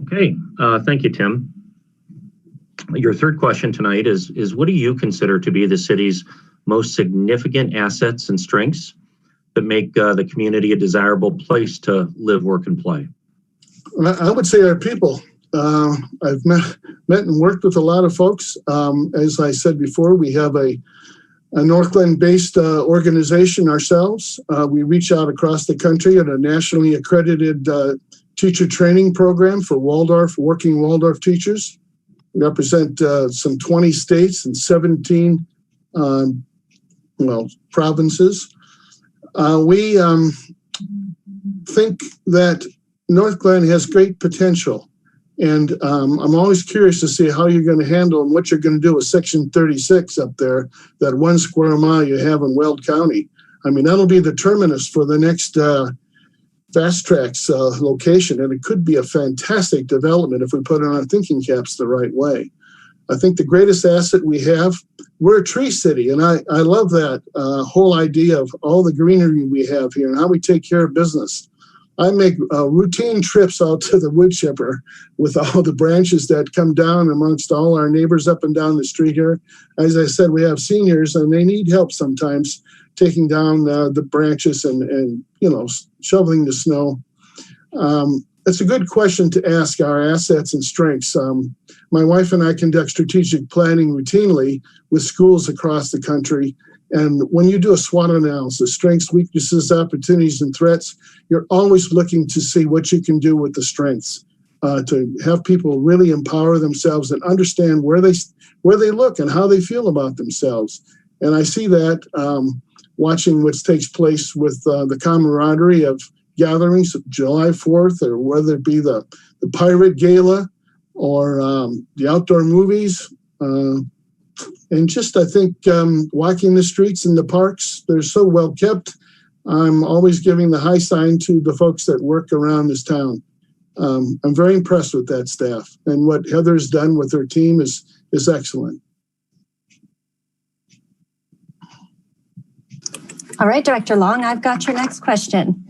Okay, thank you, Tim. Your third question tonight is what do you consider to be the city's most significant assets and strengths that make the community a desirable place to live, work, and play? I would say our people. I've met and worked with a lot of folks. As I said before, we have a Northglenn-based organization ourselves. We reach out across the country at a nationally accredited teacher training program for working Waldorf teachers. We represent some 20 states and 17 provinces. We think that Northglenn has great potential. And I'm always curious to see how you're going to handle and what you're going to do with Section 36 up there, that 1 square mile you have in Weld County. I mean, that'll be the terminus for the next Fast Tracks location, and it could be a fantastic development if we put it on our thinking caps the right way. I think the greatest asset we have, we're a tree city, and I love that whole idea of all the greenery we have here and how we take care of business. I make routine trips out to the wood chipper with all the branches that come down amongst all our neighbors up and down the street here. As I said, we have seniors and they need help sometimes taking down the branches and shoveling the snow. It's a good question to ask our assets and strengths. My wife and I conduct strategic planning routinely with schools across the country. And when you do a SWOT analysis, strengths, weaknesses, opportunities, and threats, you're always looking to see what you can do with the strengths, to have people really empower themselves and understand where they look and how they feel about themselves. And I see that watching what takes place with the camaraderie of gatherings, July 4th, or whether it be the Pirate Gala or the outdoor movies. And just, I think, walking the streets and the parks, they're so well kept. I'm always giving the high sign to the folks that work around this town. I'm very impressed with that staff. And what Heather's done with her team is excellent. All right, Director Long, I've got your next question.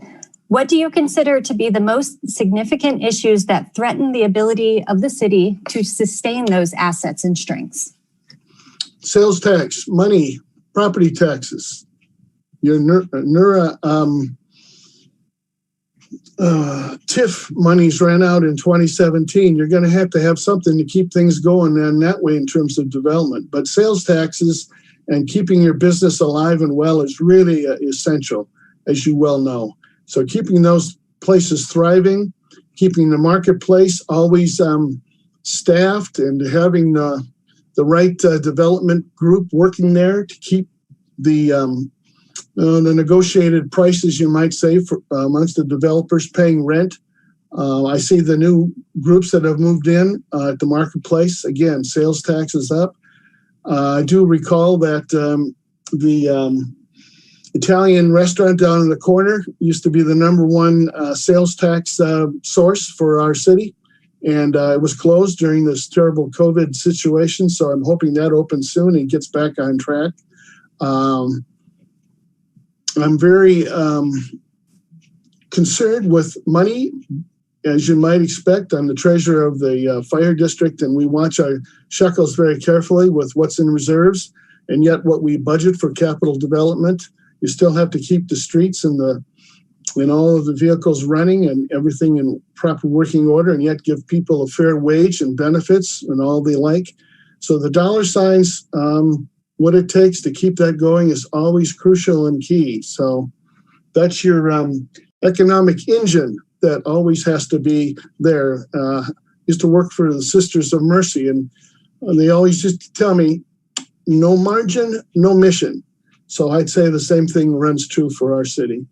What do you consider to be the most significant issues that threaten the ability of the city to sustain those assets and strengths? Sales tax, money, property taxes. Your TIF monies ran out in 2017. You're going to have something to keep things going in that way in terms of development. But sales taxes and keeping your business alive and well is really essential, as you well know. So keeping those places thriving, keeping the marketplace always staffed, and having the right development group working there to keep the negotiated prices, you might say, for amongst the developers paying rent. I see the new groups that have moved in at the marketplace. Again, sales tax is up. I do recall that the Italian restaurant down in the corner used to be the #1 sales tax source for our city. And it was closed during this terrible COVID situation. So I'm hoping that opens soon and gets back on track. I'm very concerned with money. As you might expect, I'm the treasurer of the fire district, and we watch our shekels very carefully with what's in reserves and yet what we budget for capital development. You still have to keep the streets and all of the vehicles running and everything in proper working order, and yet give people a fair wage and benefits and all the like. So the dollar signs, what it takes to keep that going is always crucial and key. So that's your economic engine that always has to be there. Used to work for the Sisters of Mercy, and they always used to tell me, no margin, no mission. So I'd say the same thing runs true for our city.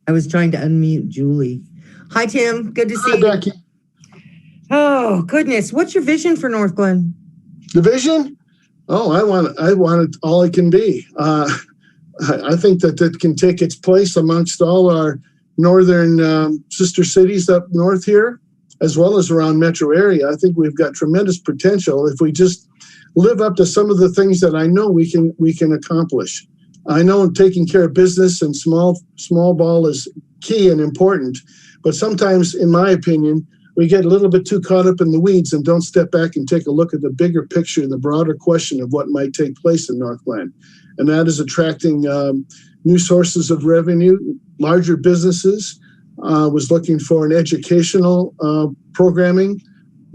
I was trying to unmute Julie. Hi, Tim. Good to see you. Becky. Oh, goodness. What's your vision for Northglenn? The vision? Oh, I want it all it can be. I think that it can take its place amongst all our northern sister cities up north here, as well as around metro area. I think we've got tremendous potential if we just live up to some of the things that I know we can accomplish. I know taking care of business and small ball is key and important, but sometimes, in my opinion, we get a little bit too caught up in the weeds and don't step back and take a look at the bigger picture, the broader question of what might take place in Northglenn. And that is attracting new sources of revenue, larger businesses. Was looking for an educational programming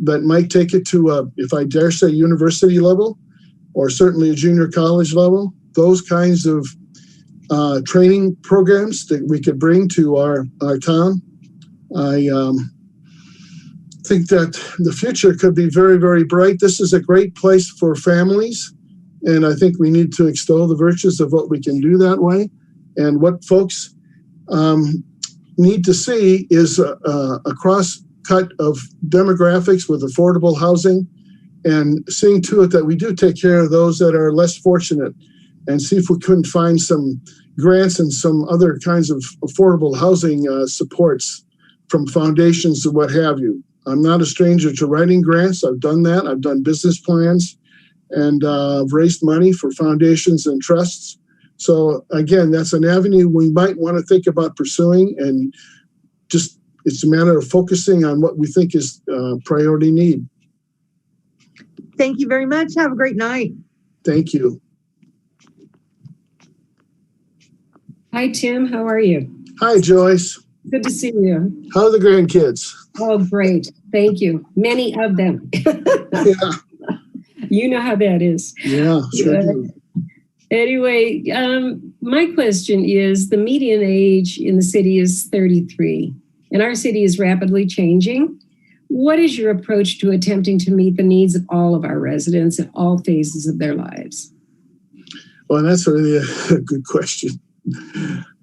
that might take it to, if I dare say, university level, or certainly a junior college level. Those kinds of training programs that we could bring to our town. I think that the future could be very, very bright. This is a great place for families, and I think we need to extol the virtues of what we can do that way. And what folks need to see is a cross-cut of demographics with affordable housing, and seeing to it that we do take care of those that are less fortunate, and see if we couldn't find some grants and some other kinds of affordable housing supports from foundations and what have you. I'm not a stranger to writing grants. I've done that. I've done business plans, and I've raised money for foundations and trusts. So again, that's an avenue we might want to think about pursuing, and just it's a matter of focusing on what we think is priority need. Thank you very much. Have a great night. Thank you. Hi, Tim. How are you? Hi, Joyce. Good to see you. How are the grandkids? Oh, great. Thank you. Many of them. Yeah. You know how that is. Yeah, sure do. Anyway, my question is, the median age in the city is 33, and our city is rapidly changing. What is your approach to attempting to meet the needs of all of our residents at all phases of their lives? Well, that's really a good question.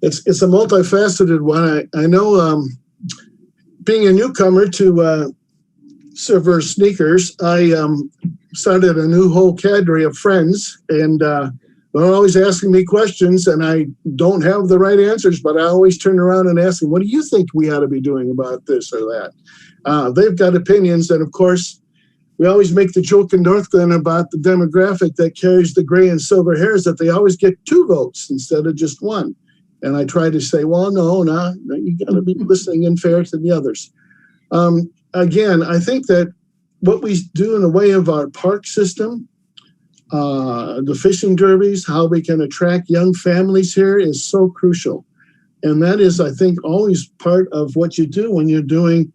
It's a multifaceted one. I know being a newcomer to Silver Sneakers, I started a new whole cadre of friends, and they're always asking me questions, and I don't have the right answers, but I always turn around and ask them, what do you think we ought to be doing about this or that? They've got opinions, and of course, we always make the joke in Northglenn about the demographic that carries the gray and silver hairs, that they always get 2 votes instead of just 1. And I try to say, well, no, you got to be listening and fair to the others. Again, I think that what we do in the way of our park system, the fishing derbies, how we can attract young families here is so crucial. And that is, I think, always part of what you do when you're doing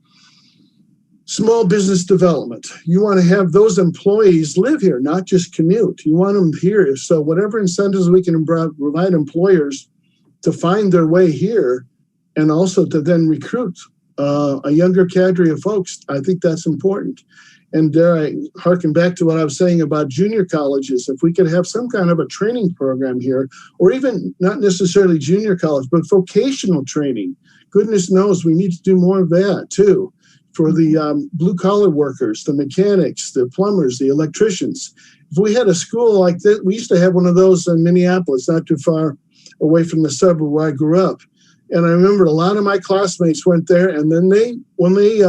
small business development. You want to have those employees live here, not just commute. You want them here. So whatever incentives we can provide employers to find their way here, and also to then recruit a younger cadre of folks, I think that's important. And dare I harken back to what I was saying about junior colleges, if we could have some kind of a training program here, or even not necessarily junior college, but vocational training. Goodness knows we need to do more of that too, for the blue collar workers, the mechanics, the plumbers, the electricians. If we had a school like that, we used to have one of those in Minneapolis, not too far away from the suburb where I grew up. And I remember a lot of my classmates went there, and then when they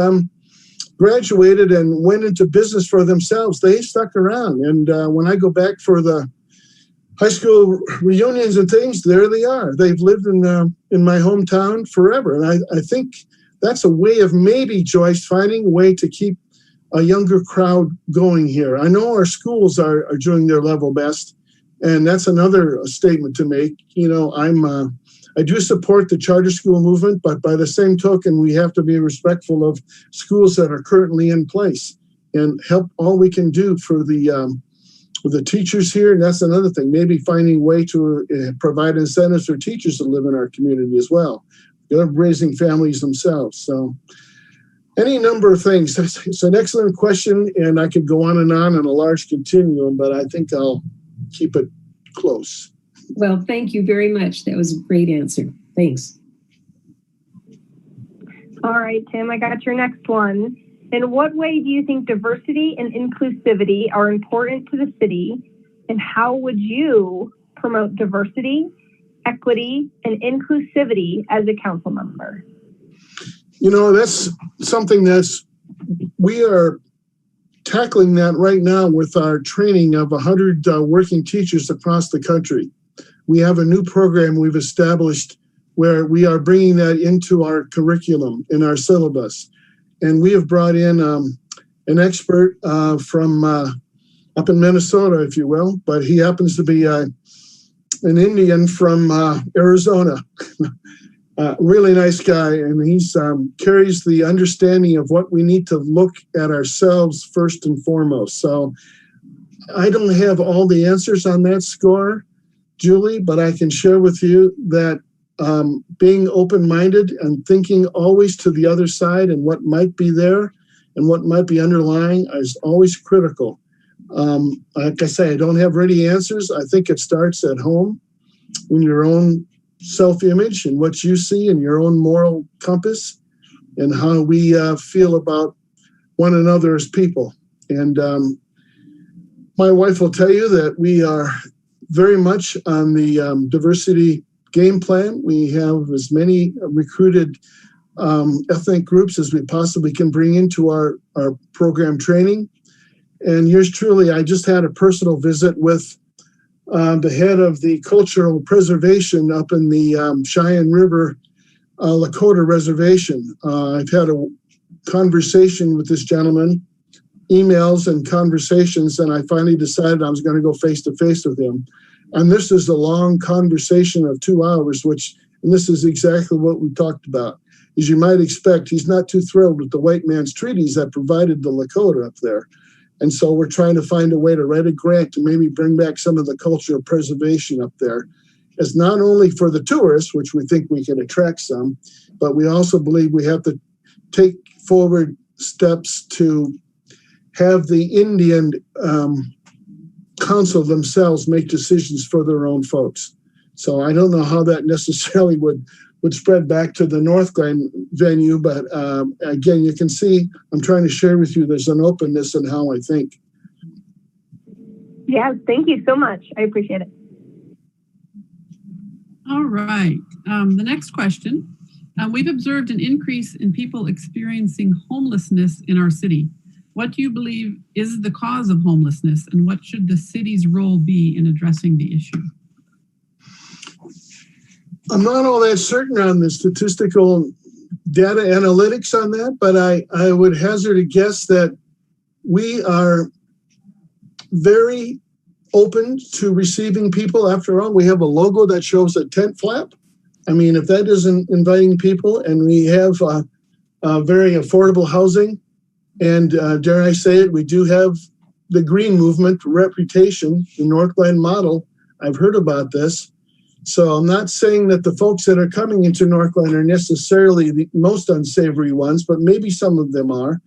graduated and went into business for themselves, they stuck around. And when I go back for the high school reunions and things, there they are. They've lived in my hometown forever. And I think that's a way of maybe, Joyce, finding a way to keep a younger crowd going here. I know our schools are doing their level best, and that's another statement to make. You know, I do support the charter school movement, but by the same token, we have to be respectful of schools that are currently in place and help all we can do for the teachers here. And that's another thing, maybe finding a way to provide incentives for teachers to live in our community as well. They're raising families themselves. So any number of things. It's an excellent question, and I could go on in a large continuum, but I think I'll keep it close. Well, thank you very much. That was a great answer. Thanks. All right, Tim, I got your next one. In what way do you think diversity and inclusivity are important to the city, and how would you promote diversity, equity, and inclusivity as a council member? You know, that's something we are tackling that right now with our training of 100 working teachers across the country. We have a new program we've established where we are bringing that into our curriculum, in our syllabus. And we have brought in an expert from up in Minnesota, if you will, but he happens to be an Indian from Arizona. Really nice guy, and he's carries the understanding of what we need to look at ourselves first and foremost. So I don't have all the answers on that score, Julie, but I can share with you that being open-minded and thinking always to the other side and what might be there and what might be underlying is always critical. Like I say, I don't have ready answers. I think it starts at home in your own self-image and what you see in your own moral compass and how we feel about one another as people. And my wife will tell you that we are very much on the diversity game plan. We have as many recruited ethnic groups as we possibly can bring into our program training. And yours truly, I just had a personal visit with the head of the cultural preservation up in the Cheyenne River Lakota Reservation. I've had a conversation with this gentleman, emails and conversations, and I finally decided I was going to go face to face with him. And this is a long conversation of 2 hours, and this is exactly what we talked about. As you might expect, he's not too thrilled with the white man's treaties that provided the Lakota up there. And so we're trying to find a way to write a grant to maybe bring back some of the cultural preservation up there. It's not only for the tourists, which we think we can attract some, but we also believe we have to take forward steps to have the Indian council themselves make decisions for their own folks. So I don't know how that necessarily would spread back to the Northglenn venue, but again, you can see I'm trying to share with you there's an openness in how I think. Yes, thank you so much. I appreciate it. All right. The next question. We've observed an increase in people experiencing homelessness in our city. What do you believe is the cause of homelessness, and what should the city's role be in addressing the issue? I'm not all that certain on the statistical data analytics on that, but I would hazard a guess that we are very open to receiving people. After all, we have a logo that shows a tent flap. I mean, if that isn't inviting people, and we have very affordable housing, and dare I say it, we do have the green movement reputation, the Northglenn model. I've heard about this. So I'm not saying that the folks that are coming into Northglenn are necessarily the most unsavory ones, but maybe some of them are.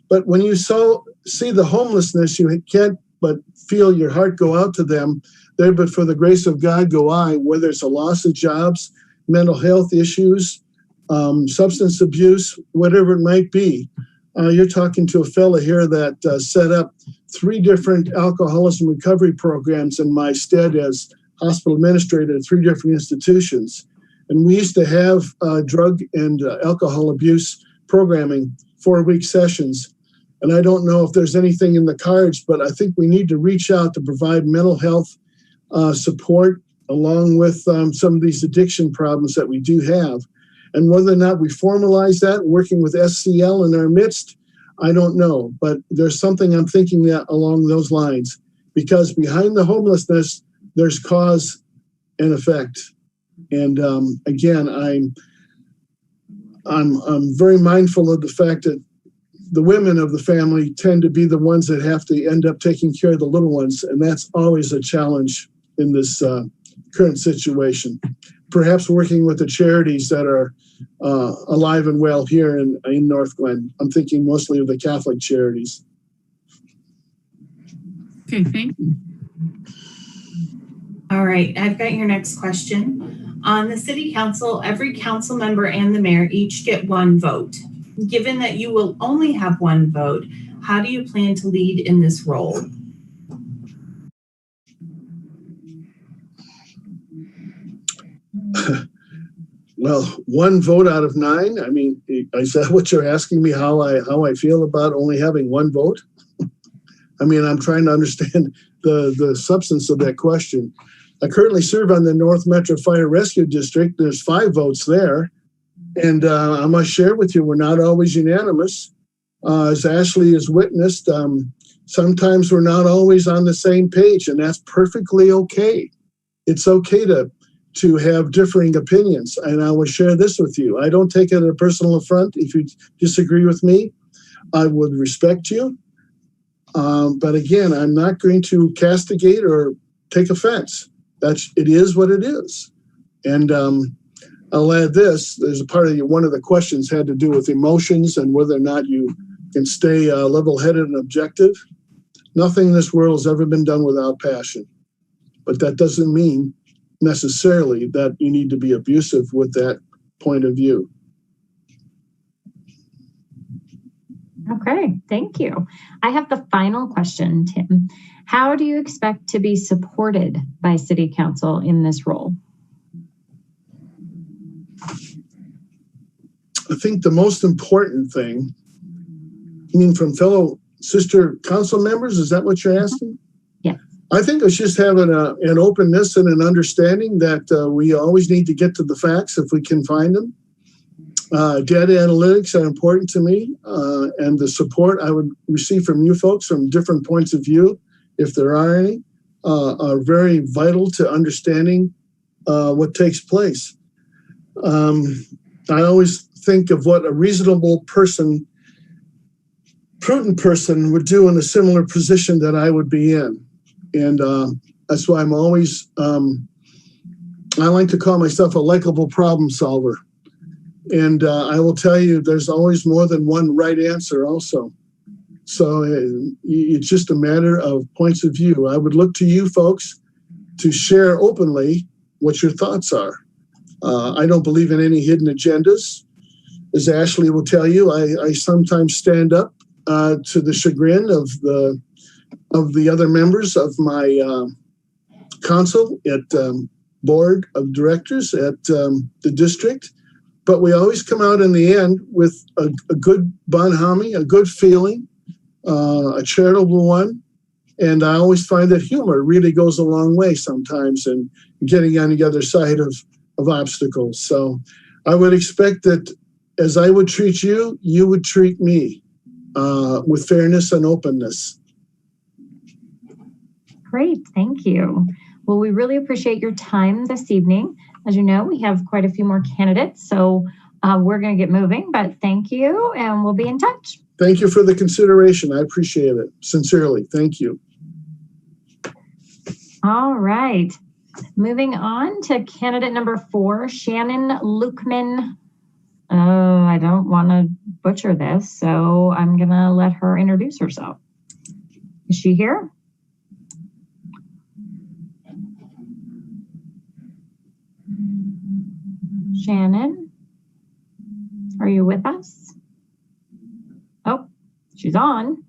But when you see the homelessness, you can't but feel your heart go out to them. There, but for the grace of God go I, whether it's a loss of jobs, mental health issues, substance abuse, whatever it might be. You're talking to a fella here that set up 3 different alcoholism recovery programs in my stead as hospital administrator at 3 different institutions. And we used to have drug and alcohol abuse programming, 4-week sessions. And I don't know if there's anything in the cards, but I think we need to reach out to provide mental health support along with some of these addiction problems that we do have. And whether or not we formalize that, working with SCL in our midst, I don't know. But there's something I'm thinking that along those lines, because behind the homelessness, there's cause and effect. And again, I'm very mindful of the fact that the women of the family tend to be the ones that have to end up taking care of the little ones. And that's always a challenge in this current situation. Perhaps working with the charities that are alive and well here in Northglenn. I'm thinking mostly of the Catholic charities. Okay, thank you. All right, I've got your next question. On the city council, every council member and the mayor each get 1 vote. Given that you will only have 1 vote, how do you plan to lead in this role? Well, 1 vote out of 9. I mean, is that what you're asking me? How I feel about only having 1 vote? I mean, I'm trying to understand the substance of that question. I currently serve on the North Metro Fire Rescue District. There's 5 votes there, and I must share with you, we're not always unanimous. As Ashley has witnessed, sometimes we're not always on the same page, and that's perfectly okay. It's okay to have differing opinions. And I will share this with you. I don't take it as a personal affront. If you disagree with me, I would respect you. But again, I'm not going to castigate or take offense. It is what it is. And I'll add this. There's a part of one of the questions had to do with emotions and whether or not you can stay level-headed and objective. Nothing in this world has ever been done without passion. But that doesn't mean necessarily that you need to be abusive with that point of view. Okay, thank you. I have the final question, Tim. How do you expect to be supported by City Council in this role? I think the most important thing, I mean, from fellow sister council members, is that what you're asking? Yeah. I think it's just having an openness and an understanding that we always need to get to the facts if we can find them. Data analytics are important to me, and the support I would receive from you folks from different points of view, if there are any, are very vital to understanding what takes place. I always think of what a reasonable person, prudent person would do in a similar position that I would be in. And that's why I'm always, I like to call myself a likable problem solver. And I will tell you, there's always more than one right answer also. So it's just a matter of points of view. I would look to you folks to share openly what your thoughts are. I don't believe in any hidden agendas. As Ashley will tell you, I sometimes stand up to the chagrin of the other members of my council at board of directors at the district. But we always come out in the end with a good bonhomie, a good feeling, a charitable one. And I always find that humor really goes a long way sometimes in getting on the other side of obstacles. So I would expect that as I would treat you, you would treat me with fairness and openness. Great, thank you. Well, we really appreciate your time this evening. As you know, we have quite a few more candidates, so we're going to get moving, but thank you, and we'll be in touch. Thank you for the consideration. I appreciate it. Sincerely, thank you. All right. Moving on to candidate number 4, Shannon Lukeman. Oh, I don't want to butcher this, so I'm going to let her introduce herself. Is she here? Shannon, are you with us? Oh, she's on.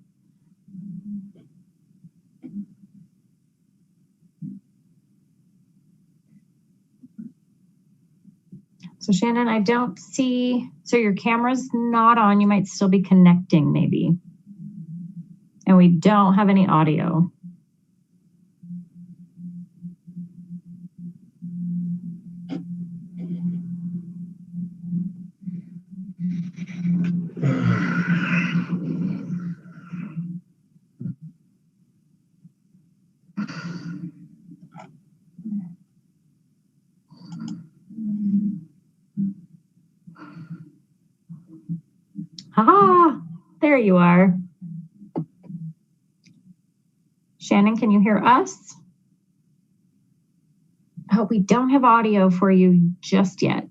So Shannon, I don't see, so your camera's not on. You might still be connecting maybe. And we don't have any audio. Haha, there you are. Shannon, can you hear us? Oh, we don't have audio for you just yet.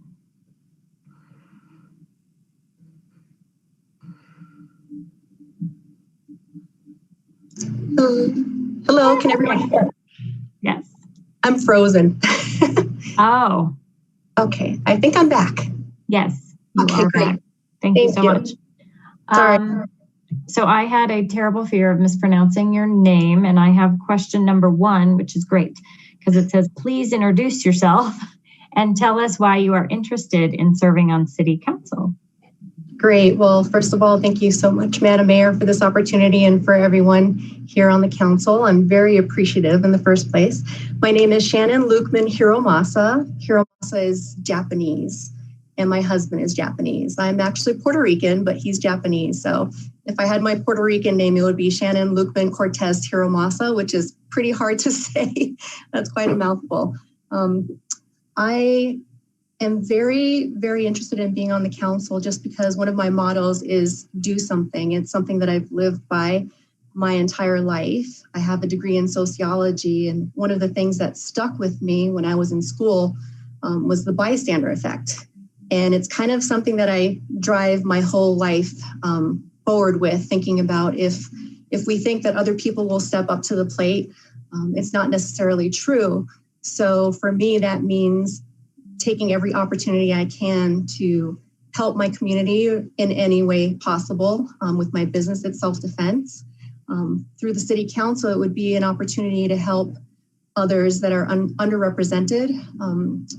Hello, can everyone hear? Yes. I'm frozen. Oh. Okay, I think I'm back. Yes, you okay, are great. back. Thank you so much. Sorry. So I had a terrible fear of mispronouncing your name, and I have question number 1, which is great because it says, please introduce yourself and tell us why you are interested in serving on City Council. Great. Well, first of all, thank you so much, Madam Mayor, for this opportunity and for everyone here on the council. I'm very appreciative in the first place. My name is Shannon Lukman Hiromasa. Hiromasa is Japanese, and my husband is Japanese. I'm actually Puerto Rican, but he's Japanese. So if I had my Puerto Rican name, it would be Shannon Lukman Cortez Hiromasa, which is pretty hard to say. That's quite a mouthful. I am very, very interested in being on the council just because one of my mottos is do something. It's something that I've lived by my entire life. I have a degree in sociology, and one of the things that stuck with me when I was in school was the bystander effect. And it's kind of something that I drive my whole life forward with, thinking about if we think that other people will step up to the plate, it's not necessarily true. So for me, that means taking every opportunity I can to help my community in any way possible. With my business at Self-Defense. Through the City Council, it would be an opportunity to help others that are underrepresented.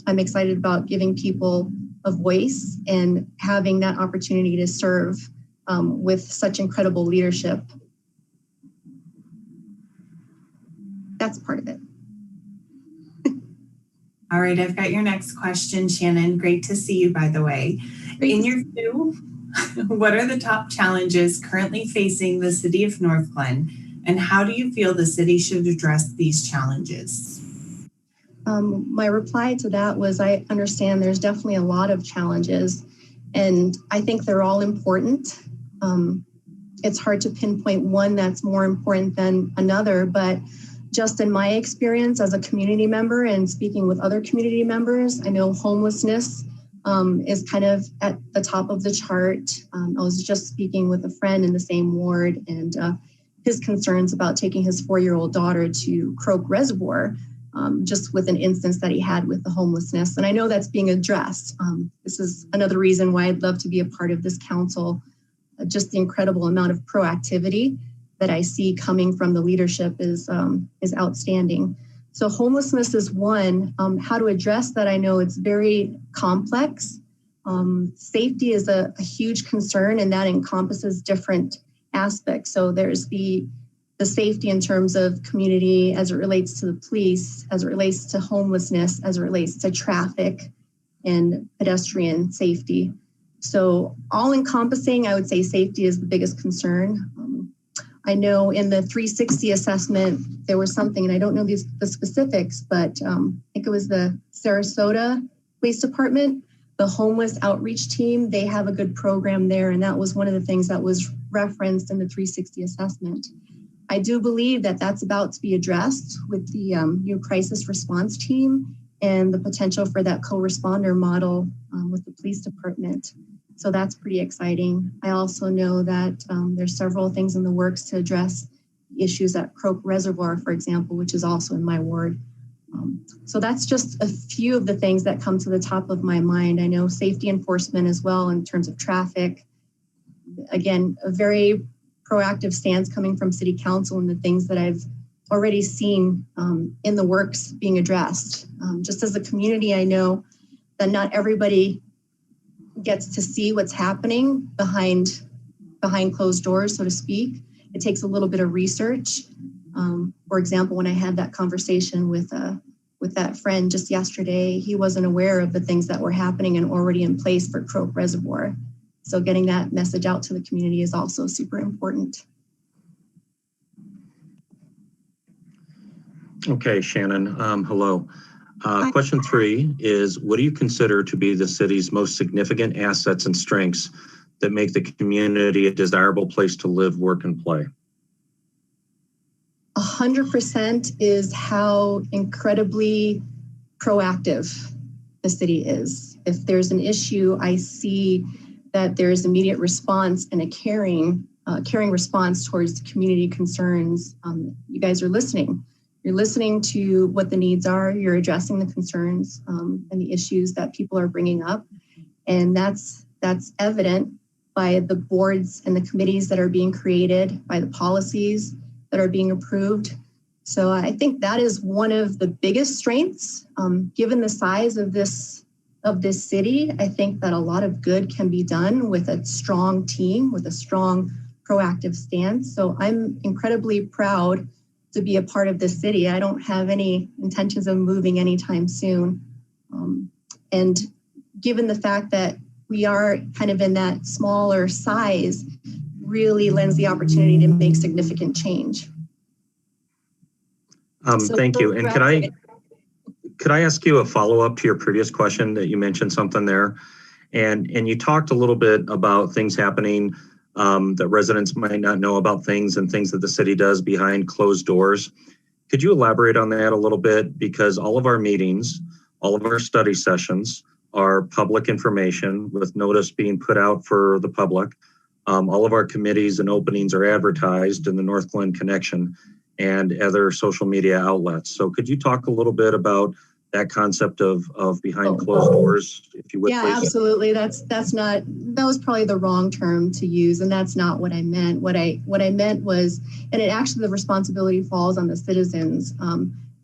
I'm excited about giving people a voice and having that opportunity to serve with such incredible leadership. That's part of it. All right, I've got your next question, Shannon. Great to see you, by the way. In your view, what are the top challenges currently facing the city of Northglenn, and how do you feel the city should address these challenges? My reply to that was I understand there's definitely a lot of challenges, and I think they're all important. It's hard to pinpoint one that's more important than another, but just in my experience as a community member and speaking with other community members, I know homelessness is kind of at the top of the chart. I was just speaking with a friend in the same ward, and his concerns about taking his 4-year-old daughter to Croak Reservoir, just with an instance that he had with the homelessness. And I know that's being addressed. This is another reason why I'd love to be a part of this council. Just the incredible amount of proactivity that I see coming from the leadership is outstanding. So homelessness is one. How to address that, I know it's very complex. Safety is a huge concern, and that encompasses different aspects. So there's the safety in terms of community as it relates to the police, as it relates to homelessness, as it relates to traffic and pedestrian safety. So all encompassing, I would say safety is the biggest concern. I know in the 360 assessment, there was something, and I don't know the specifics, but I think it was the Sarasota Police Department, the homeless outreach team, they have a good program there. And that was one of the things that was referenced in the 360 assessment. I do believe that that's about to be addressed with the new crisis response team and the potential for that co-responder model with the police department. So that's pretty exciting. I also know that there's several things in the works to address issues at Croak Reservoir, for example, which is also in my ward. So that's just a few of the things that come to the top of my mind. I know safety enforcement as well in terms of traffic. Again, a very proactive stance coming from City Council and the things that I've already seen in the works being addressed. Just as a community, I know that not everybody gets to see what's happening behind closed doors, so to speak. It takes a little bit of research. For example, when I had that conversation with that friend just yesterday, he wasn't aware of the things that were happening and already in place for Croak Reservoir. So getting that message out to the community is also super important. Okay, Shannon, hello. Question 3 is, what do you consider to be the city's most significant assets and strengths that make the community a desirable place to live, work, and play? 100% is how incredibly proactive the city is. If there's an issue, I see that there's immediate response and a caring response towards the community concerns. You guys are listening. You're listening to what the needs are. You're addressing the concerns and the issues that people are bringing up. And that's evident by the boards and the committees that are being created, by the policies that are being approved. So I think that is one of the biggest strengths, given the size of this city. I think that a lot of good can be done with a strong team, with a strong proactive stance. So I'm incredibly proud to be a part of this city. I don't have any intentions of moving anytime soon. And given the fact that we are kind of in that smaller size, really lends the opportunity to make significant change. Thank you. And could I ask you a follow-up to your previous question that you mentioned something there? And you talked a little bit about things happening that residents might not know about, things that the city does behind closed doors. Could you elaborate on that a little bit? Because all of our meetings, all of our study sessions are public information with notice being put out for the public. All of our committees and openings are advertised in the Northglenn Connection and other social media outlets. So could you talk a little bit about that concept of behind closed doors, if you would, yeah, please? Absolutely. That was probably the wrong term to use, and that's not what I meant. What I meant was, and it actually, the responsibility falls on the citizens,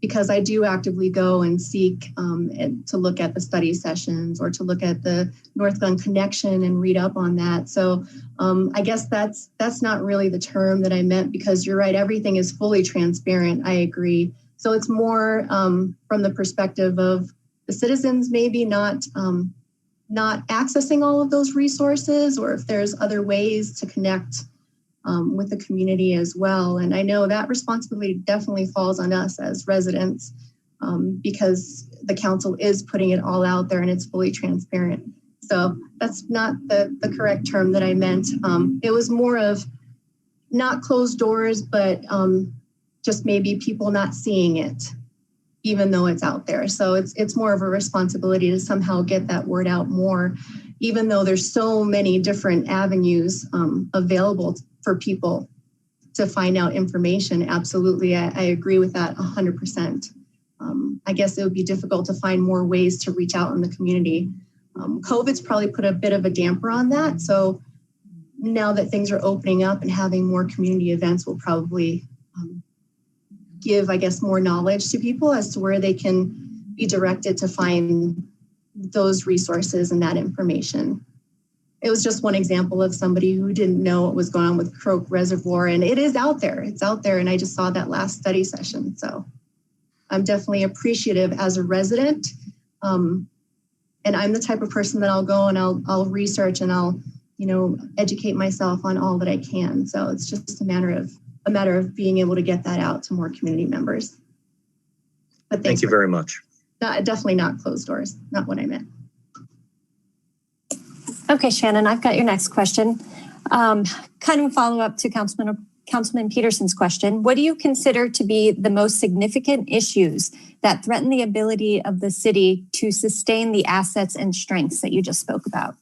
because I do actively go and seek to look at the study sessions or to look at the Northglenn Connection and read up on that. So I guess that's not really the term that I meant, because you're right, everything is fully transparent. I agree. So it's more from the perspective of the citizens maybe not accessing all of those resources, or if there's other ways to connect with the community as well. And I know that responsibility definitely falls on us as residents, because the council is putting it all out there and it's fully transparent. So that's not the correct term that I meant. It was more of not closed doors, but just maybe people not seeing it, even though it's out there. So it's more of a responsibility to somehow get that word out more, even though there's so many different avenues available for people to find out information. Absolutely, I agree with that 100%. I guess it would be difficult to find more ways to reach out in the community. COVID's probably put a bit of a damper on that. So now that things are opening up and having more community events will probably give, I guess, more knowledge to people as to where they can be directed to find those resources and that information. It was just one example of somebody who didn't know what was going on with Croak Reservoir, and it is out there. It's out there, and I just saw that last study session. So I'm definitely appreciative as a resident, and I'm the type of person that I'll go and I'll research and I'll educate myself on all that I can. So it's just a matter of being able to get that out to more community members. But thank you very much. Definitely not closed doors, not what I meant. Okay, Shannon, I've got your next question. Kind of a follow-up to Councilman Peterson's question. What do you consider to be the most significant issues that threaten the ability of the city to sustain the assets and strengths that you just spoke about?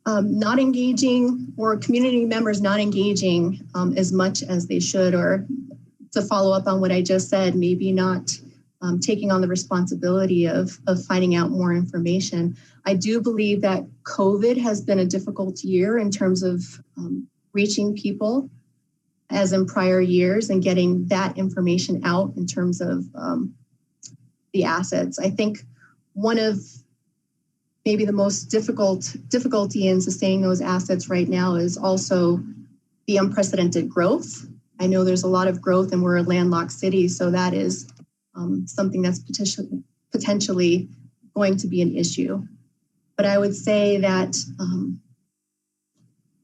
not engaging, or community members not engaging as much as they should, or to follow up on what I just said, maybe not taking on the responsibility of finding out more information. I do believe that COVID has been a difficult year in terms of reaching people as in prior years and getting that information out in terms of the assets. I think one of maybe the most difficulty in sustaining those assets right now is also the unprecedented growth. I know there's a lot of growth and we're a landlocked city, so that is something that's potentially going to be an issue. But I would say that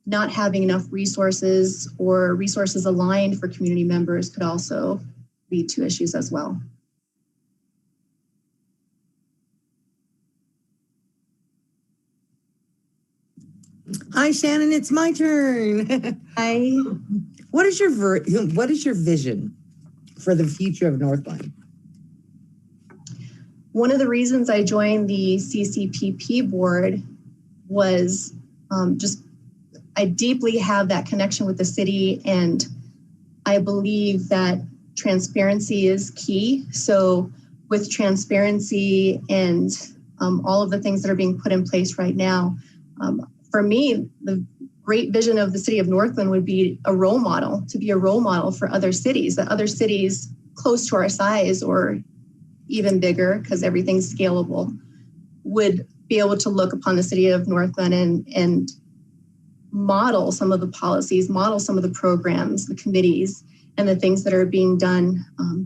not having enough resources or resources aligned for community members could also lead to issues as well. Hi, Shannon, it's my turn. Hi. What is your vision for the future of Northglenn? One of the reasons I joined the CCPP board was I deeply have that connection with the city, and I believe that transparency is key. So with transparency and all of the things that are being put in place right now, for me, the great vision of the city of Northglenn would be a role model, to be a role model for other cities, that other cities close to our size or even bigger, because everything's scalable, would be able to look upon the city of Northglenn and model some of the policies, model some of the programs, the committees, and the things that are being done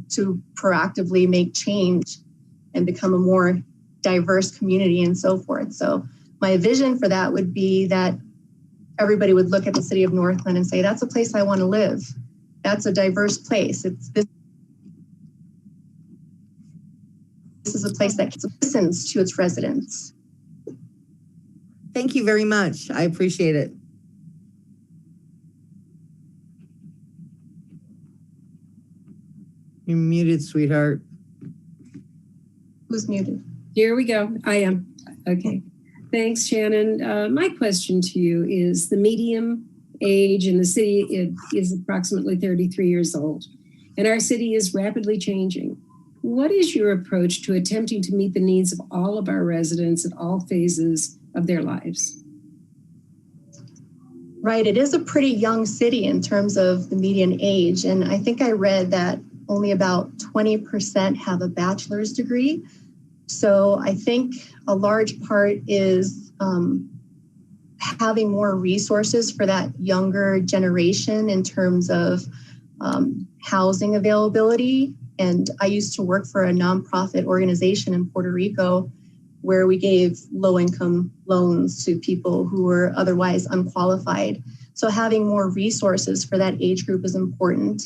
to proactively make change and become a more diverse community and so forth. So my vision for that would be that everybody would look at the city of Northglenn and say, that's a place I want to live. That's a diverse place. This is a place that listens to its residents. Thank you very much. I appreciate it. You're muted, sweetheart. Who's muted? Here we go. I am. Okay. Thanks, Shannon. My question to you is the median age in the city is approximately 33 years old, and our city is rapidly changing. What is your approach to attempting to meet the needs of all of our residents at all phases of their lives? Right. It is a pretty young city in terms of the median age. And I think I read that only about 20% have a bachelor's degree. So I think a large part is having more resources for that younger generation in terms of housing availability. And I used to work for a nonprofit organization in Puerto Rico where we gave low-income loans to people who were otherwise unqualified. So having more resources for that age group is important.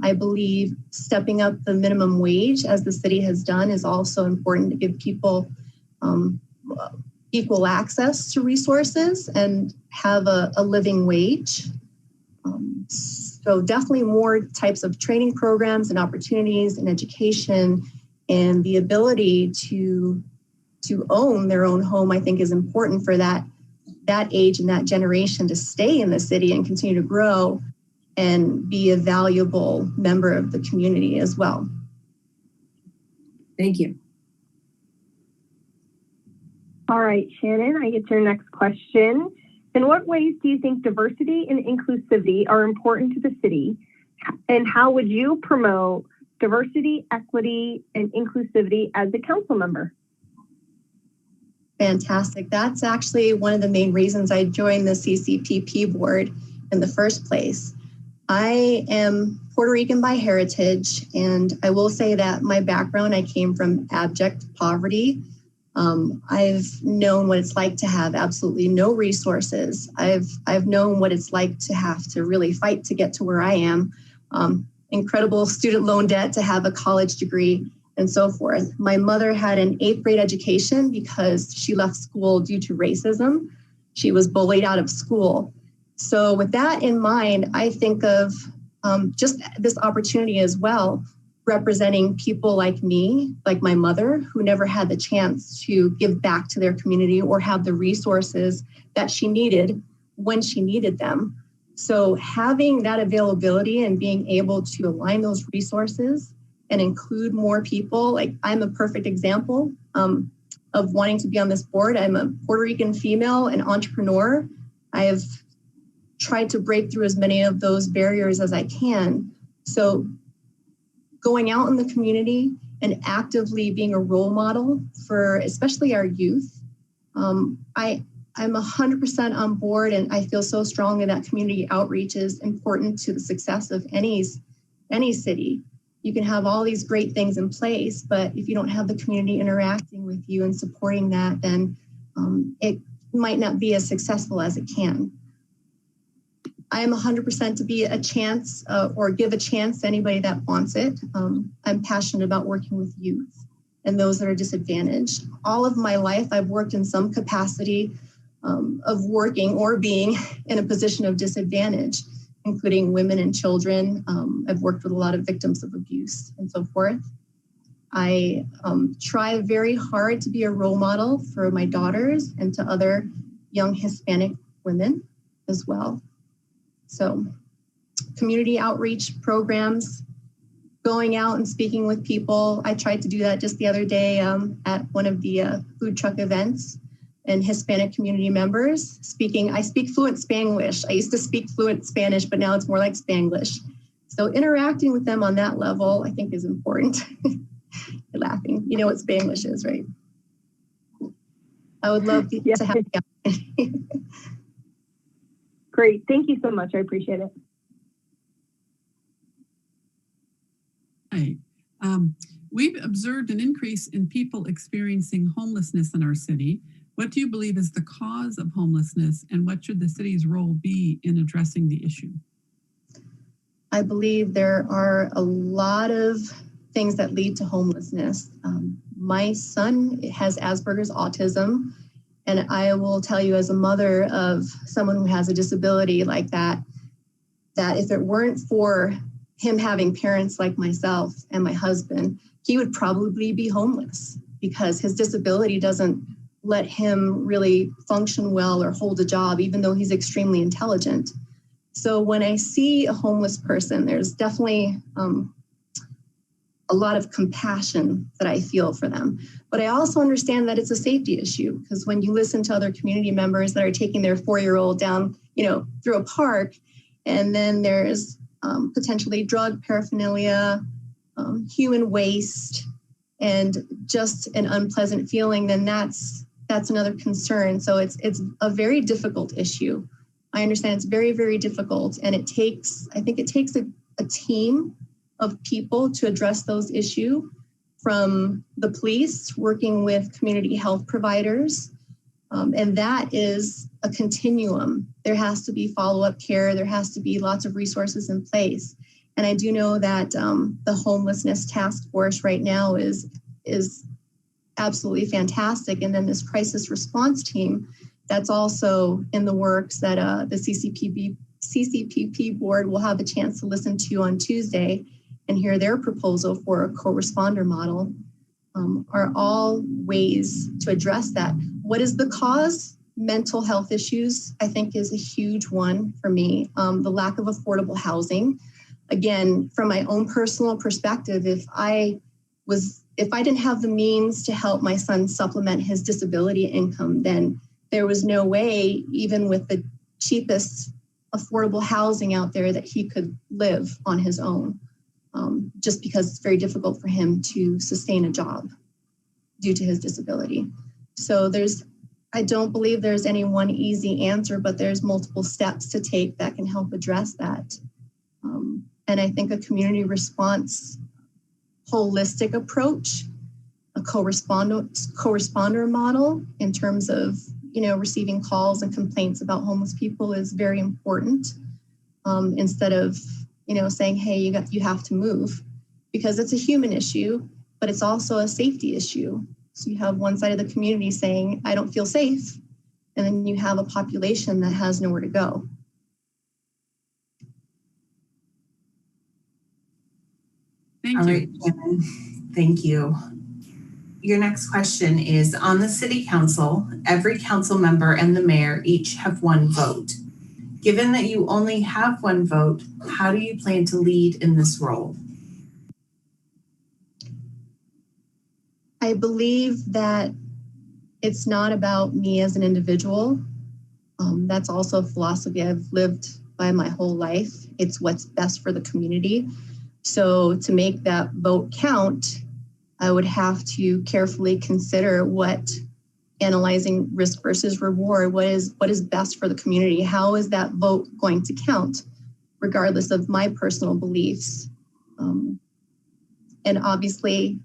I believe stepping up the minimum wage, as the city has done, is also important to give people equal access to resources and have a living wage. So definitely more types of training programs and opportunities and education, and the ability to own their own home, I think, is important for that age and that generation to stay in the city and continue to grow and be a valuable member of the community as well. Thank you. All right, Shannon, I get your next question. In what ways do you think diversity and inclusivity are important to the city? And how would you promote diversity, equity, and inclusivity as a council member? Fantastic. That's actually one of the main reasons I joined the CCPP board in the first place. I am Puerto Rican by heritage, and I will say that my background, I came from abject poverty. I've known what it's like to have absolutely no resources. I've known what it's like to have to really fight to get to where I am. Incredible student loan debt to have a college degree and so forth. My mother had an 8th grade education because she left school due to racism. She was bullied out of school. So with that in mind, I think of just this opportunity as well representing people like me, like my mother, who never had the chance to give back to their community or have the resources that she needed when she needed them. So having that availability and being able to align those resources and include more people, like I'm a perfect example of wanting to be on this board. I'm a Puerto Rican female and entrepreneur. I have tried to break through as many of those barriers as I can. So going out in the community and actively being a role model for especially our youth, I'm 100% on board, and I feel so strongly that community outreach is important to the success of any city. You can have all these great things in place, but if you don't have the community interacting with you and supporting that, then it might not be as successful as it can. I am 100% to be a chance or give a chance to anybody that wants it. I'm passionate about working with youth and those that are disadvantaged. All of my life, I've worked in some capacity of working or being in a position of disadvantage, including women and children. I've worked with a lot of victims of abuse and so forth. I try very hard to be a role model for my daughters and to other young Hispanic women as well. So community outreach programs, going out and speaking with people. I tried to do that just the other day at one of the food truck events and Hispanic community members speaking. I speak fluent Spanglish. I used to speak fluent Spanish, but now it's more like Spanglish. So interacting with them on that level, I think is important. You're laughing. You know what Spanglish is, right? I would love to have you. Great. Thank you so much. I appreciate it. Hi. We've observed an increase in people experiencing homelessness in our city. What do you believe is the cause of homelessness, and what should the city's role be in addressing the issue? I believe there are a lot of things that lead to homelessness. My son has Asperger's autism, and I will tell you as a mother of someone who has a disability like that, that if it weren't for him having parents like myself and my husband, he would probably be homeless because his disability doesn't let him really function well or hold a job, even though he's extremely intelligent. So when I see a homeless person, there's definitely a lot of compassion that I feel for them. But I also understand that it's a safety issue, because when you listen to other community members that are taking their 4-year-old down, through a park, and then there's potentially drug paraphernalia, human waste, and just an unpleasant feeling, then that's another concern. So it's a very difficult issue. I understand it's very, very difficult, and it takes a team of people to address those issues, from the police working with community health providers. And that is a continuum. There has to be follow-up care. There has to be lots of resources in place. And I do know that the homelessness task force right now is absolutely fantastic. And then this crisis response team, that's also in the works that the CCPP board will have a chance to listen to on Tuesday and hear their proposal for a co-responder model, are all ways to address that. What is the cause? Mental health issues, I think, is a huge one for me. The lack of affordable housing. Again, from my own personal perspective, if I didn't have the means to help my son supplement his disability income, then there was no way, even with the cheapest affordable housing out there, that he could live on his own, just because it's very difficult for him to sustain a job due to his disability. So I don't believe there's any one easy answer, but there's multiple steps to take that can help address that. And I think a community response holistic approach, a co-responder model in terms of receiving calls and complaints about homeless people is very important, instead of saying, hey, you have to move, because it's a human issue, but it's also a safety issue. So you have one side of the community saying, I don't feel safe, and then you have a population that has nowhere to go. Thank Thank All you. right, Shannon. Thank you. Your next question is, on the city council, every council member and the mayor each have one vote. Given that you only have one vote, how do you plan to lead in this role? I believe that it's not about me as an individual. That's also a philosophy I've lived by my whole life. It's what's best for the community. So to make that vote count, I would have to carefully consider analyzing risk versus reward, what is best for the community? How is that vote going to count, regardless of my personal beliefs? And obviously,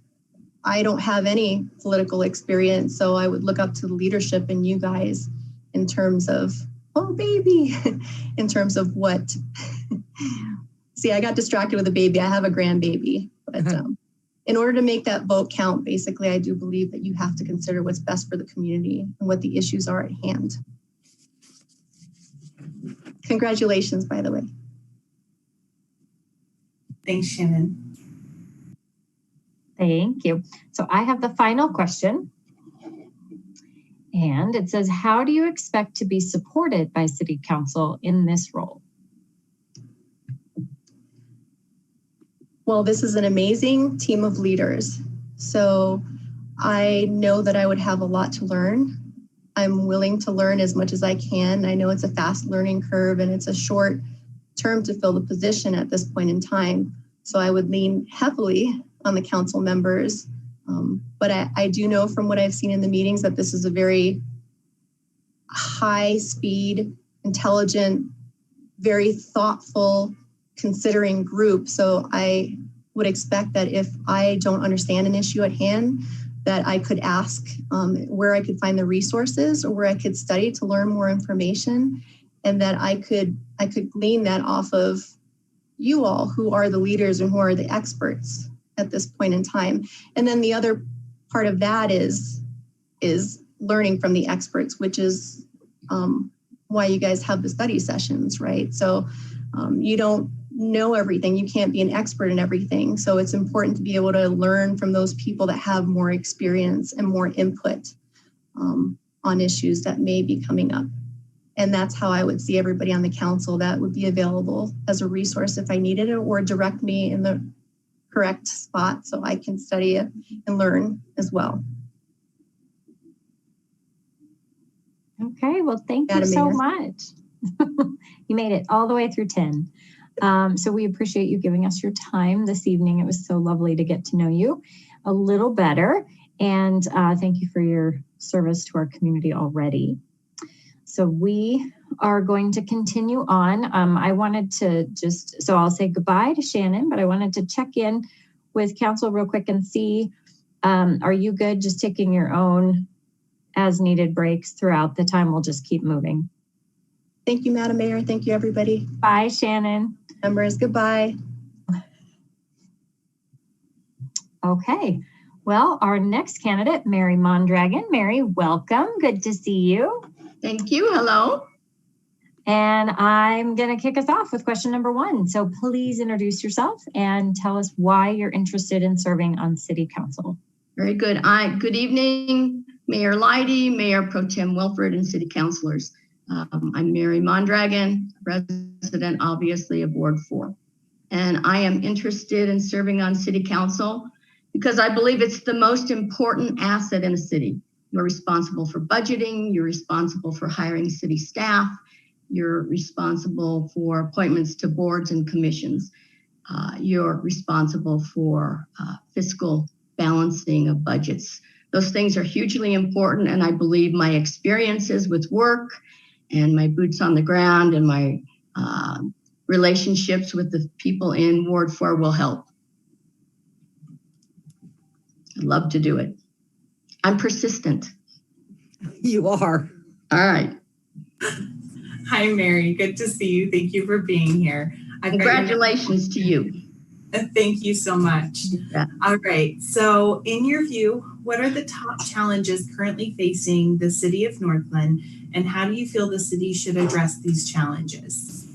I don't have any political experience, so I would look up to the leadership and you guys in terms of, oh baby, in terms of what. See, I got distracted with a baby. I have a grandbaby, but in order to make that vote count, basically, I do believe that you have to consider what's best for the community and what the issues are at hand. Congratulations, by the way. Thanks, Shannon. Thank you. So I have the final question. And it says, how do you expect to be supported by City Council in this role? Well, this is an amazing team of leaders. So I know that I would have a lot to learn. I'm willing to learn as much as I can. I know it's a fast learning curve and it's a short term to fill the position at this point in time. So I would lean heavily on the council members. But I do know from what I've seen in the meetings that this is a very high speed, intelligent, very thoughtful, considering group. So I would expect that if I don't understand an issue at hand, that I could ask where I could find the resources or where I could study to learn more information, and that I could glean that off of you all who are the leaders and who are the experts at this point in time. And then the other part of that is learning from the experts, which is why you guys have the study sessions, right? So you don't know everything. You can't be an expert in everything. So it's important to be able to learn from those people that have more experience and more input on issues that may be coming up. And that's how I would see everybody on the council that would be available as a resource if I needed it, or direct me in the correct spot so I can study it and learn as well. Okay, well, thank you so much. You made it all the way through 10. So we appreciate you giving us your time this evening. It was so lovely to get to know you a little better. And thank you for your service to our community already. So we are going to continue on. I wanted to so I'll say goodbye to Shannon, but I wanted to check in with council real quick and see, are you good just taking your own as needed breaks throughout the time? We'll just keep moving. Thank you, Madam Mayor. Thank you, everybody. Bye, Shannon. Members, goodbye. Okay. Well, our next candidate, Mary Mondragon. Mary, welcome. Good to see you. Thank you. Hello. And I'm going to kick us off with question number 1. So please introduce yourself and tell us why you're interested in serving on City Council. Very good. Good evening, Mayor Leidy, Mayor Pro Tem Wilford, and City Councilors. I'm Mary Mondragon, resident, obviously, of Ward 4. And I am interested in serving on City Council because I believe it's the most important asset in a city. You're responsible for budgeting, you're responsible for hiring city staff, you're responsible for appointments to boards and commissions. You're responsible for fiscal balancing of budgets. Those things are hugely important, and I believe my experiences with work and my boots on the ground and my relationships with the people in Ward 4 will help. I'd love to do it. I'm persistent. You are. All right. Hi, Mary. Good to see you. Thank you for being here. Congratulations to you. Thank you so much. Yeah. All right. So in your view, what are the top challenges currently facing the city of Northglenn, and how do you feel the city should address these challenges?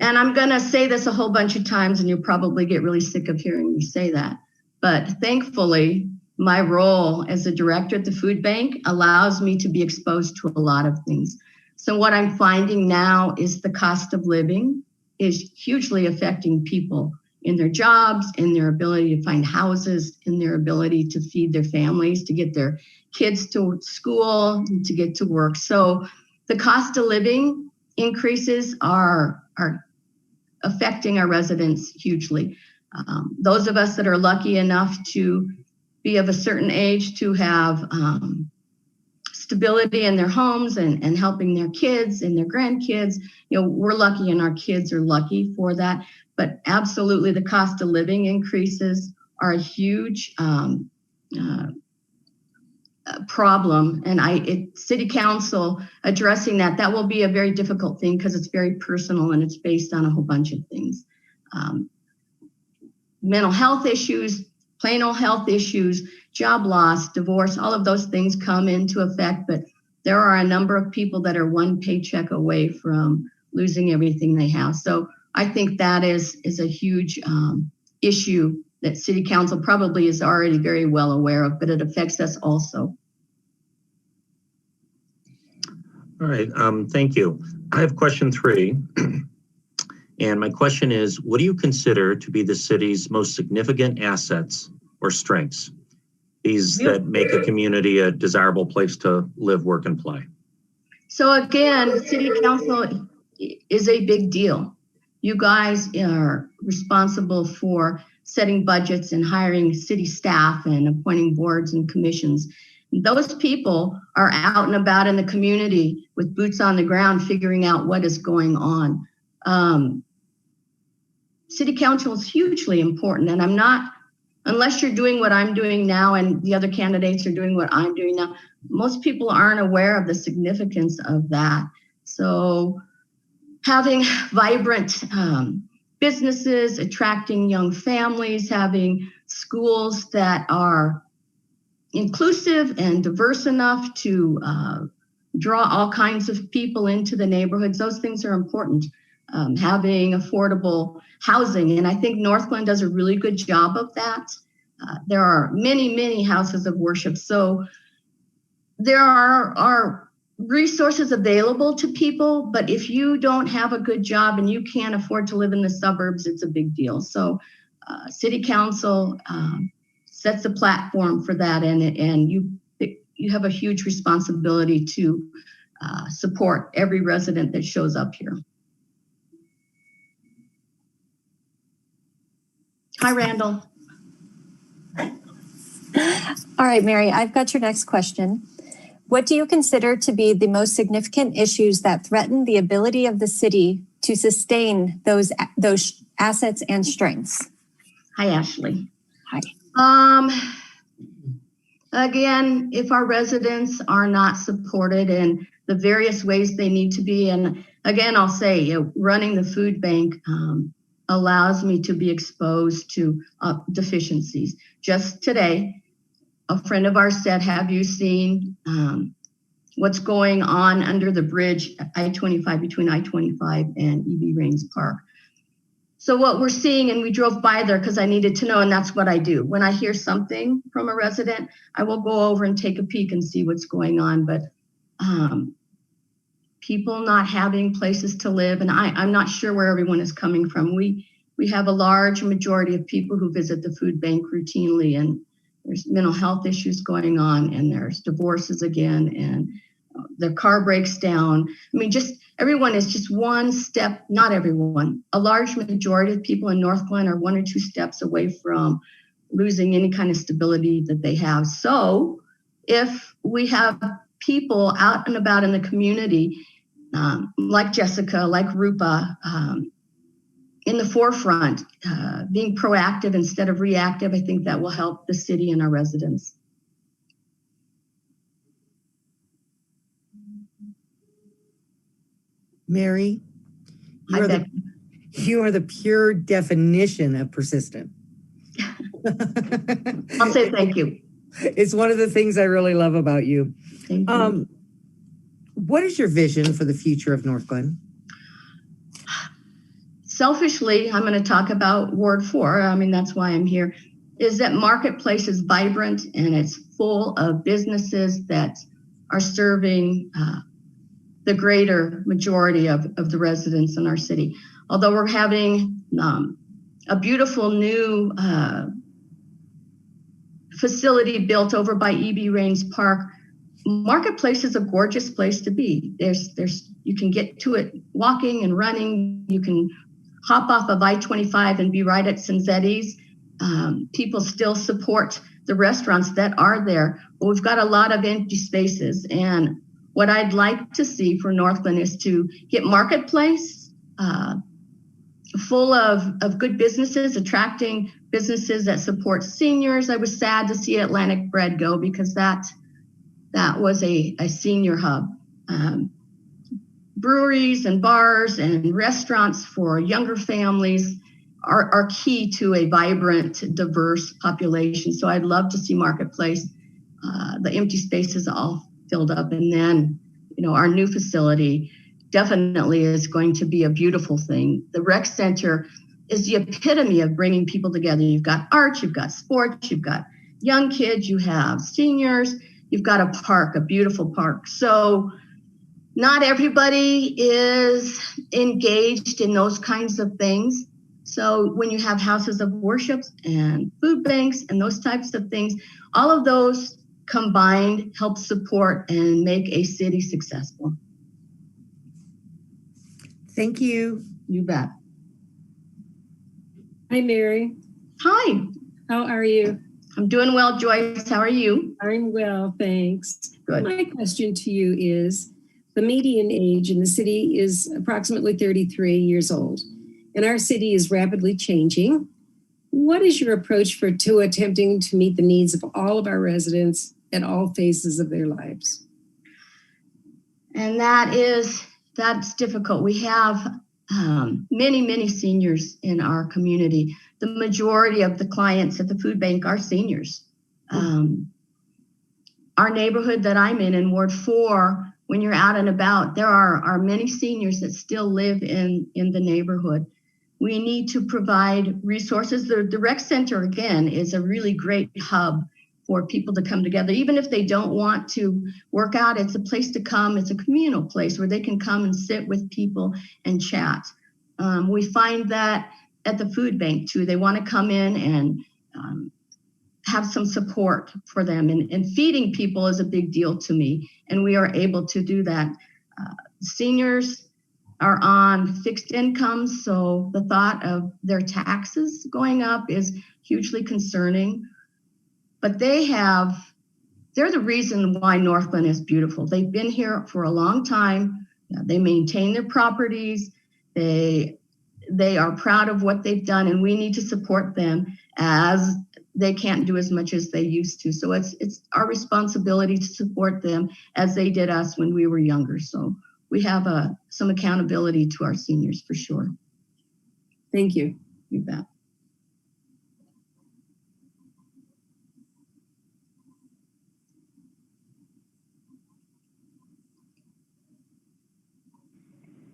And I'm going to say this a whole bunch of times, and you'll probably get really sick of hearing me say that. But thankfully, my role as a director at the food bank allows me to be exposed to a lot of things. So what I'm finding now is the cost of living is hugely affecting people in their jobs, in their ability to find houses, in their ability to feed their families, to get their kids to school, to get to work. So the cost of living increases are affecting our residents hugely. Those of us that are lucky enough to be of a certain age to have stability in their homes and helping their kids and their grandkids, we're lucky and our kids are lucky for that. But absolutely the cost of living increases are a huge problem. And city council addressing that will be a very difficult thing because it's very personal and it's based on a whole bunch of things. Mental health issues, plain old health issues, job loss, divorce, all of those things come into effect, but there are a number of people that are one paycheck away from losing everything they have. So I think that is a huge issue that City Council probably is already very well aware of, but it affects us also. All right, thank you. I have question 3. And my question is, what do you consider to be the city's most significant assets or strengths? These that make a community a desirable place to live, work, and play. So again, City Council is a big deal. You guys are responsible for setting budgets and hiring city staff and appointing boards and commissions. Those people are out and about in the community with boots on the ground, figuring out what is going on. City Council is hugely important, and unless you're doing what I'm doing now and the other candidates are doing what I'm doing now, most people aren't aware of the significance of that. So having vibrant businesses, attracting young families, having schools that are inclusive and diverse enough to draw all kinds of people into the neighborhoods, those things are important. Having affordable housing, and I think Northglenn does a really good job of that. There are many, many houses of worship, so there are resources available to people, but if you don't have a good job and you can't afford to live in the suburbs, it's a big deal. So City Council sets a platform for that, and you have a huge responsibility to support every resident that shows up here. Hi, Randall. All right, Mary, I've got your next question. What do you consider to be the most significant issues that threaten the ability of the city to sustain those assets and strengths? Hi, Ashley. Hi. Again, if our residents are not supported in the various ways they need to be, and again, I'll say, running the food bank allows me to be exposed to deficiencies. Just today, a friend of ours said, have you seen what's going on under the bridge, I-25, between I-25 and E.B. Raines Park? So what we're seeing, and we drove by there because I needed to know, and that's what I do. When I hear something from a resident, I will go over and take a peek and see what's going on. But people not having places to live, and I'm not sure where everyone is coming from. We have a large majority of people who visit the food bank routinely, and there's mental health issues going on, and there's divorces again, and their car breaks down. I mean, just everyone is just one step, not everyone, a large majority of people in Northglenn are 1 or 2 steps away from losing any kind of stability that they have. So if we have people out and about in the community, like Jessica, like Rupa, in the forefront, being proactive instead of reactive, I think that will help the city and our residents. Mary, you are the pure definition of persistent. I'll say thank you. It's one of the things I really love about you. Thank you. What is your vision for the future of Northglenn? selfishly, I'm going to talk about Ward 4. I mean, that's why I'm here, is that Marketplace is vibrant and it's full of businesses that are serving the greater majority of the residents in our city. Although we're having a beautiful new facility built over by E.B. Raines Park, Marketplace is a gorgeous place to be. You can get to it walking and running. You can hop off of I-25 and be right at Cinzetti's. People still support the restaurants that are there, but we've got a lot of empty spaces. And what I'd like to see for Northglenn is to get Marketplace full of good businesses, attracting businesses that support seniors. I was sad to see Atlantic Bread go because that was a senior hub. Breweries and bars and restaurants for younger families are key to a vibrant, diverse population. So I'd love to see Marketplace, the empty spaces all filled up. And then, our new facility definitely is going to be a beautiful thing. The rec center is the epitome of bringing people together. You've got art, you've got sports, you've got young kids, you have seniors, you've got a park, a beautiful park. So not everybody is engaged in those kinds of things. So when you have houses of worship and food banks and those types of things, all of those combined help support and make a city successful. Thank you. You bet. Hi, Mary. Hi. How are you? I'm doing well, Joyce. How are you? I'm well, thanks. Good. My question to you is, the median age in the city is approximately 33 years old, and our city is rapidly changing. What is your approach to attempting to meet the needs of all of our residents at all phases of their lives? And that's difficult. We have many seniors in our community. The majority of the clients at the food bank are seniors. Our neighborhood that I'm in Ward 4, when you're out and about, there are many seniors that still live in the neighborhood. We need to provide resources. The rec center, again, is a really great hub for people to come together. Even if they don't want to work out, it's a place to come. It's a communal place where they can come and sit with people and chat. We find that at the food bank too. They want to come in and have some support for them. And feeding people is a big deal to me. And we are able to do that. Seniors are on fixed incomes, so the thought of their taxes going up is hugely concerning. But they're the reason why Northglenn is beautiful. They've been here for a long time. They maintain their properties. They are proud of what they've done, and we need to support them as they can't do as much as they used to. So it's our responsibility to support them as they did us when we were younger. So we have some accountability to our seniors for sure. Thank you. You bet.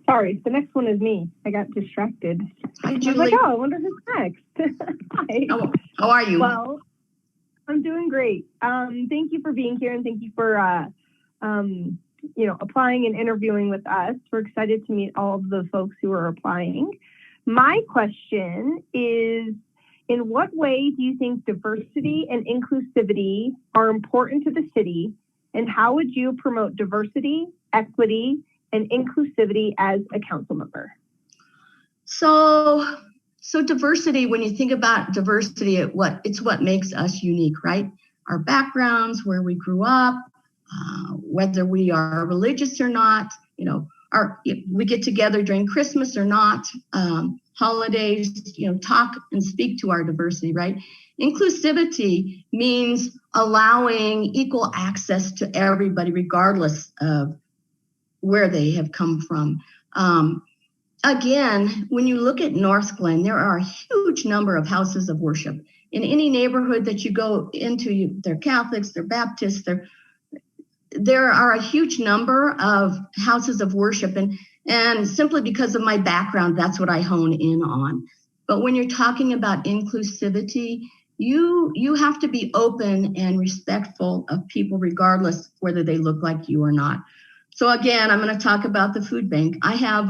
Sorry, the next one is me. I got distracted. Hi, I was Julie. like, oh, I wonder who's next. Hi. How are you? Well, I'm doing great. Thank you for being here, and thank you for applying and interviewing with us. We're excited to meet all of the folks who are applying. My question is, in what way do you think diversity and inclusivity are important to the city, and how would you promote diversity, equity, and inclusivity as a council member? So diversity, when you think about diversity, it's what makes us unique, right? Our backgrounds, where we grew up, whether we are religious or not, we get together during Christmas or not, holidays, talk and speak to our diversity, right? Inclusivity means allowing equal access to everybody, regardless of where they have come from. Again, when you look at Northglenn, there are a huge number of houses of worship. In any neighborhood that you go into, they're Catholics, they're Baptists, there are a huge number of houses of worship. And And simply because of my background, that's what I hone in on. But when you're talking about inclusivity, you have to be open and respectful of people regardless whether they look like you or not. So again, I'm going to talk about the food bank. I have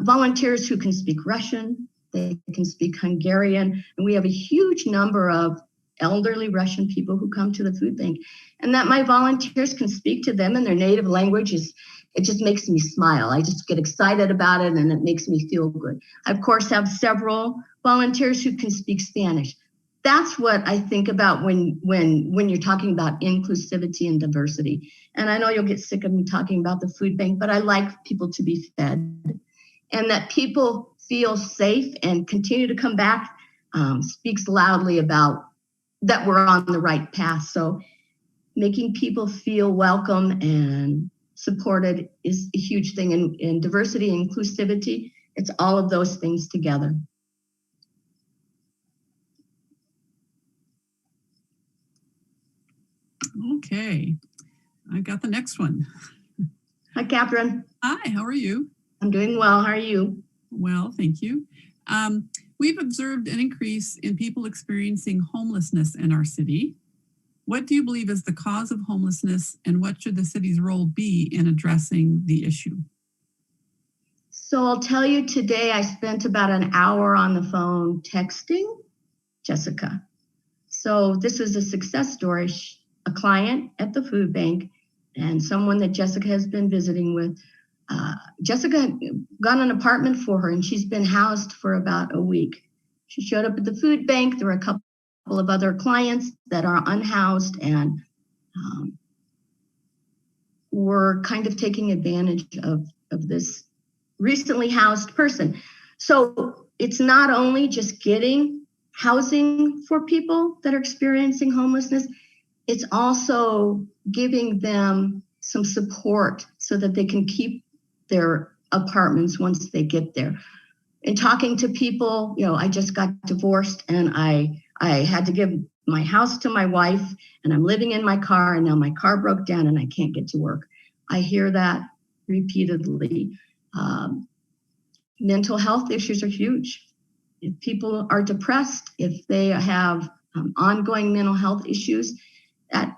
volunteers who can speak Russian, they can speak Hungarian, and we have a huge number of elderly Russian people who come to the food bank. And that my volunteers can speak to them in their native language it just makes me smile. I just get excited about it and it makes me feel good. I, of course, have several volunteers who can speak Spanish. That's what I think about when you're talking about inclusivity and diversity. And I know you'll get sick of me talking about the food bank, but I like people to be fed. And that people feel safe and continue to come back speaks loudly about that we're on the right path. So making people feel welcome and supported is a huge thing. And diversity and inclusivity, it's all of those things together. Okay, I got the next one. Hi, Catherine. Hi, how are you? I'm doing well. How are you? Well, thank you. We've observed an increase in people experiencing homelessness in our city. What do you believe is the cause of homelessness, and what should the city's role be in addressing the issue? So I'll tell you, today I spent about an hour on the phone texting Jessica. So this is a success story. A client at the food bank and someone that Jessica has been visiting with. Jessica got an apartment for her and she's been housed for about a week. She showed up at the food bank. There were a couple of other clients that are unhoused and were kind of taking advantage of this recently housed person. So it's not only just getting housing for people that are experiencing homelessness, it's also giving them some support so that they can keep their apartments once they get there. In talking to people, I just got divorced and I had to give my house to my wife and I'm living in my car and now my car broke down and I can't get to work. I hear that repeatedly. Mental health issues are huge. If people are depressed, if they have ongoing mental health issues, that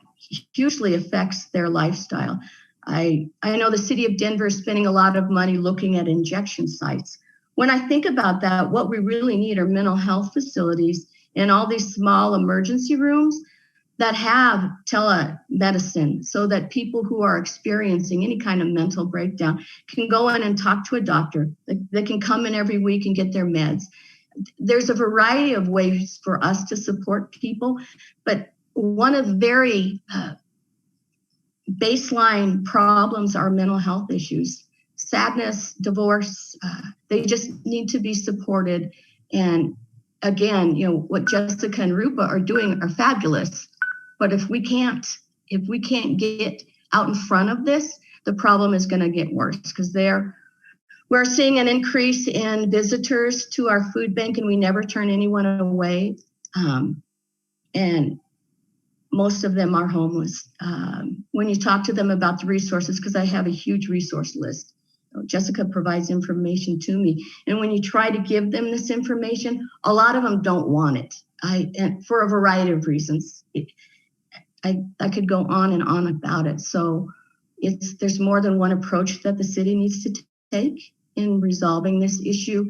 hugely affects their lifestyle. I know the city of Denver is spending a lot of money looking at injection sites. When I think about that, what we really need are mental health facilities and all these small emergency rooms that have telemedicine so that people who are experiencing any kind of mental breakdown can go in and talk to a doctor. They can come in every week and get their meds. There's a variety of ways for us to support people, but one of the very baseline problems are mental health issues. Sadness, divorce, they just need to be supported. And again, what Jessica and Rupa are doing are fabulous. But if we can't get out in front of this, the problem is going to get worse because we're seeing an increase in visitors to our food bank and we never turn anyone away. And most of them are homeless. When you talk to them about the resources, because I have a huge resource list, Jessica provides information to me. And when you try to give them this information, a lot of them don't want it. And for a variety of reasons. I could go on and on about it. So there's more than one approach that the city needs to take in resolving this issue.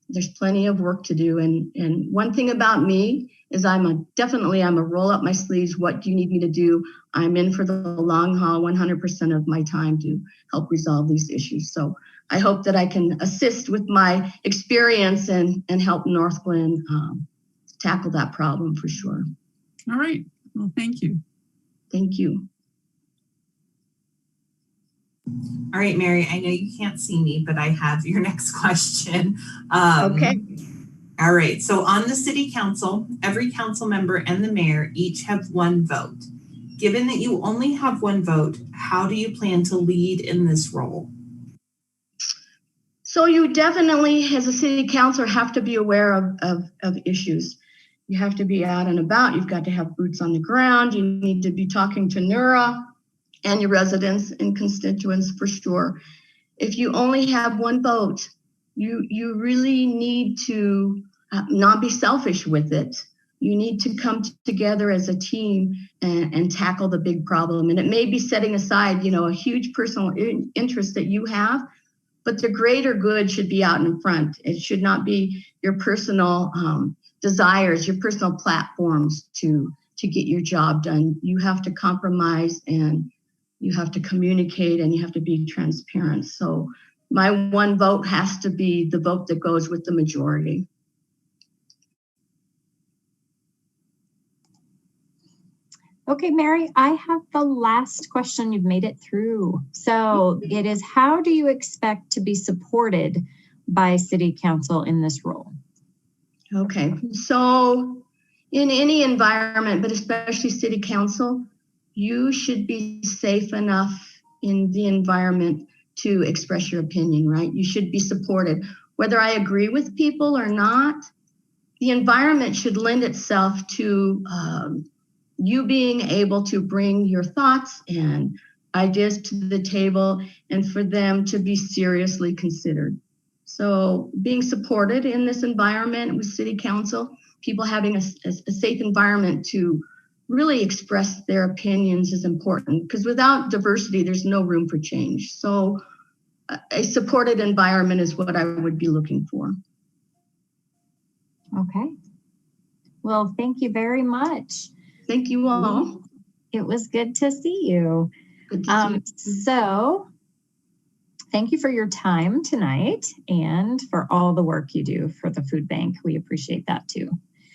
There's plenty of work to do. And one thing about me is I'm a roll up my sleeves. What do you need me to do? I'm in for the long haul 100% of my time to help resolve these issues. So I hope that I can assist with my experience and help Northglenn tackle that problem for sure. All right. Well, thank you. Thank you. All right, Mary, I know you can't see me, but I have your next question. Okay. All right, so on the city council, every council member and the mayor each have one vote. Given that you only have one vote, how do you plan to lead in this role? So you definitely, as a city councilor, have to be aware of issues. You have to be out and about. You've got to have boots on the ground. You need to be talking to Nura and your residents and constituents for sure. If you only have one vote, you really need to not be selfish with it. You need to come together as a team and tackle the big problem. And it may be setting aside, a huge personal interest that you have, but the greater good should be out in front. It should not be your personal desires, your personal platforms to get your job done. You have to compromise, and you have to communicate, and you have to be transparent. So my one vote has to be the vote that goes with the majority. Okay, Mary, I have the last question. You've made it through. So it is, how do you expect to be supported by City Council in this role? Okay, so in any environment, but especially City Council, you should be safe enough in the environment to express your opinion, right? You should be supported. Whether I agree with people or not, the environment should lend itself to you being able to bring your thoughts and ideas to the table and for them to be seriously considered. So being supported in this environment with City Council, people having a safe environment to really express their opinions is important, because without diversity, there's no room for change. So a supported environment is what I would be looking for. Okay. Well, thank you very much. Thank you all. It was good to see you. Good to see you. So thank you for your time tonight and for all the work you do for the food bank. We appreciate that too.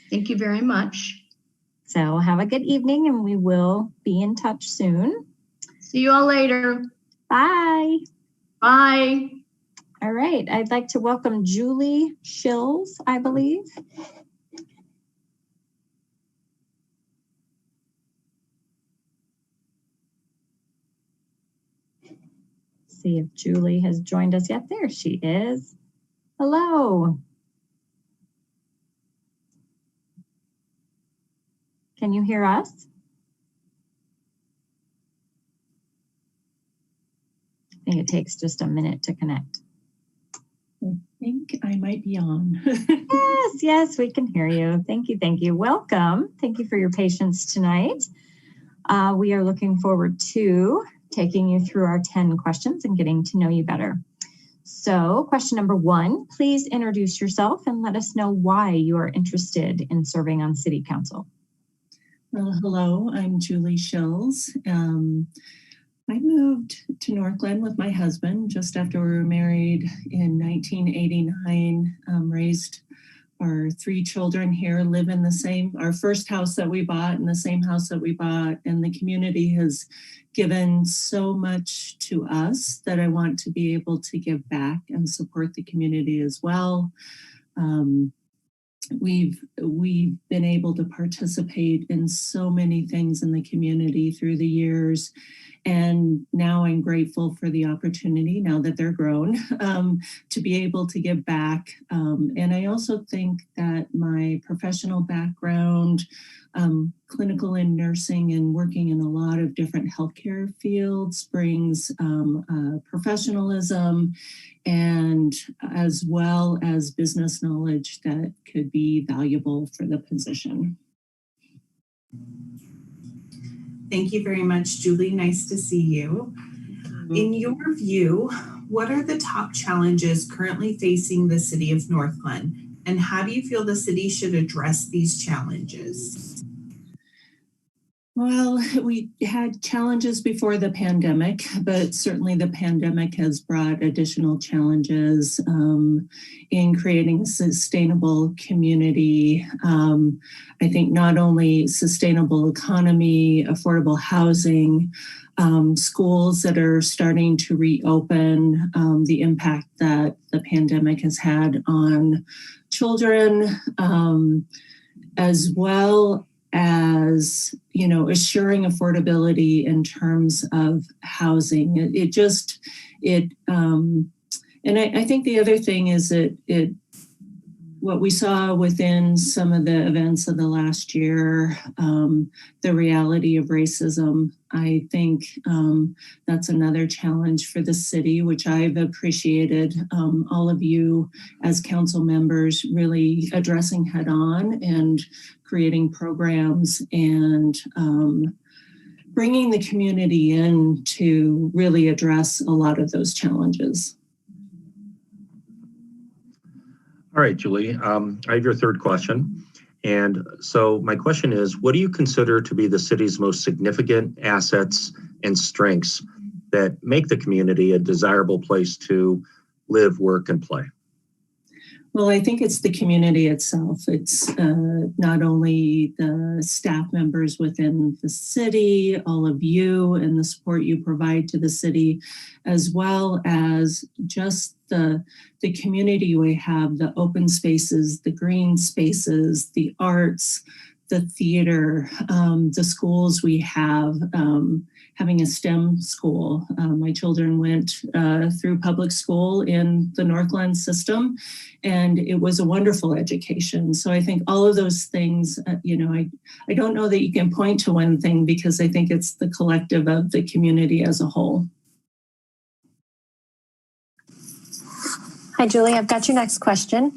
Thank you very much. So have a good evening, and we will be in touch soon. See you all later. Bye. Bye. All right. I'd like to welcome Julie Shills, I believe. See if Julie has joined us yet. There she is. Hello. Can you hear us? I think it takes just a minute to connect. I think I might be on. Yes, we can hear you. Thank you, thank you. Welcome. Thank you for your patience tonight. We are looking forward to taking you through our 10 questions and getting to know you better. So question number 1, please introduce yourself and let us know why you are interested in serving on City Council. Well, hello, I'm Julie Shills. I moved to Northglenn with my husband just after we were married in 1989, raised our 3 children here, live in our first house that we bought in the same house that we bought, and the community has given so much to us that I want to be able to give back and support the community as well. We've been able to participate in so many things in the community through the years. And now I'm grateful for the opportunity, now that they're grown, to be able to give back. And I also think that my professional background, clinical in nursing and working in a lot of different healthcare fields, brings professionalism and as well as business knowledge that could be valuable for the position. Thank you very much, Julie. Nice to see you. In your view, what are the top challenges currently facing the city of Northglenn, and how do you feel the city should address these challenges? Well, we had challenges before the pandemic, but certainly the pandemic has brought additional challenges in creating a sustainable community. I think not only sustainable economy, affordable housing, schools that are starting to reopen, the impact that the pandemic has had on children, as well as, assuring affordability in terms of housing. And I think the other thing is it what we saw within some of the events of the last year, the reality of racism, I think that's another challenge for the city, which I've appreciated all of you as council members really addressing head on and creating programs and bringing the community in to really address a lot of those challenges. All right, Julie, I have your third question. And so my question is, what do you consider to be the city's most significant assets and strengths that make the community a desirable place to live, work, and play? Well, I think it's the community itself. It's not only the staff members within the city, all of you and the support you provide to the city, as well as just the community we have, the open spaces, the green spaces, the arts, the theater, the schools we have, having a STEM school. My children went through public school in the Northglenn system, and it was a wonderful education. So I think all of those things, I don't know that you can point to one thing because I think it's the collective of the community as a whole. Hi, Julie, I've got your next question.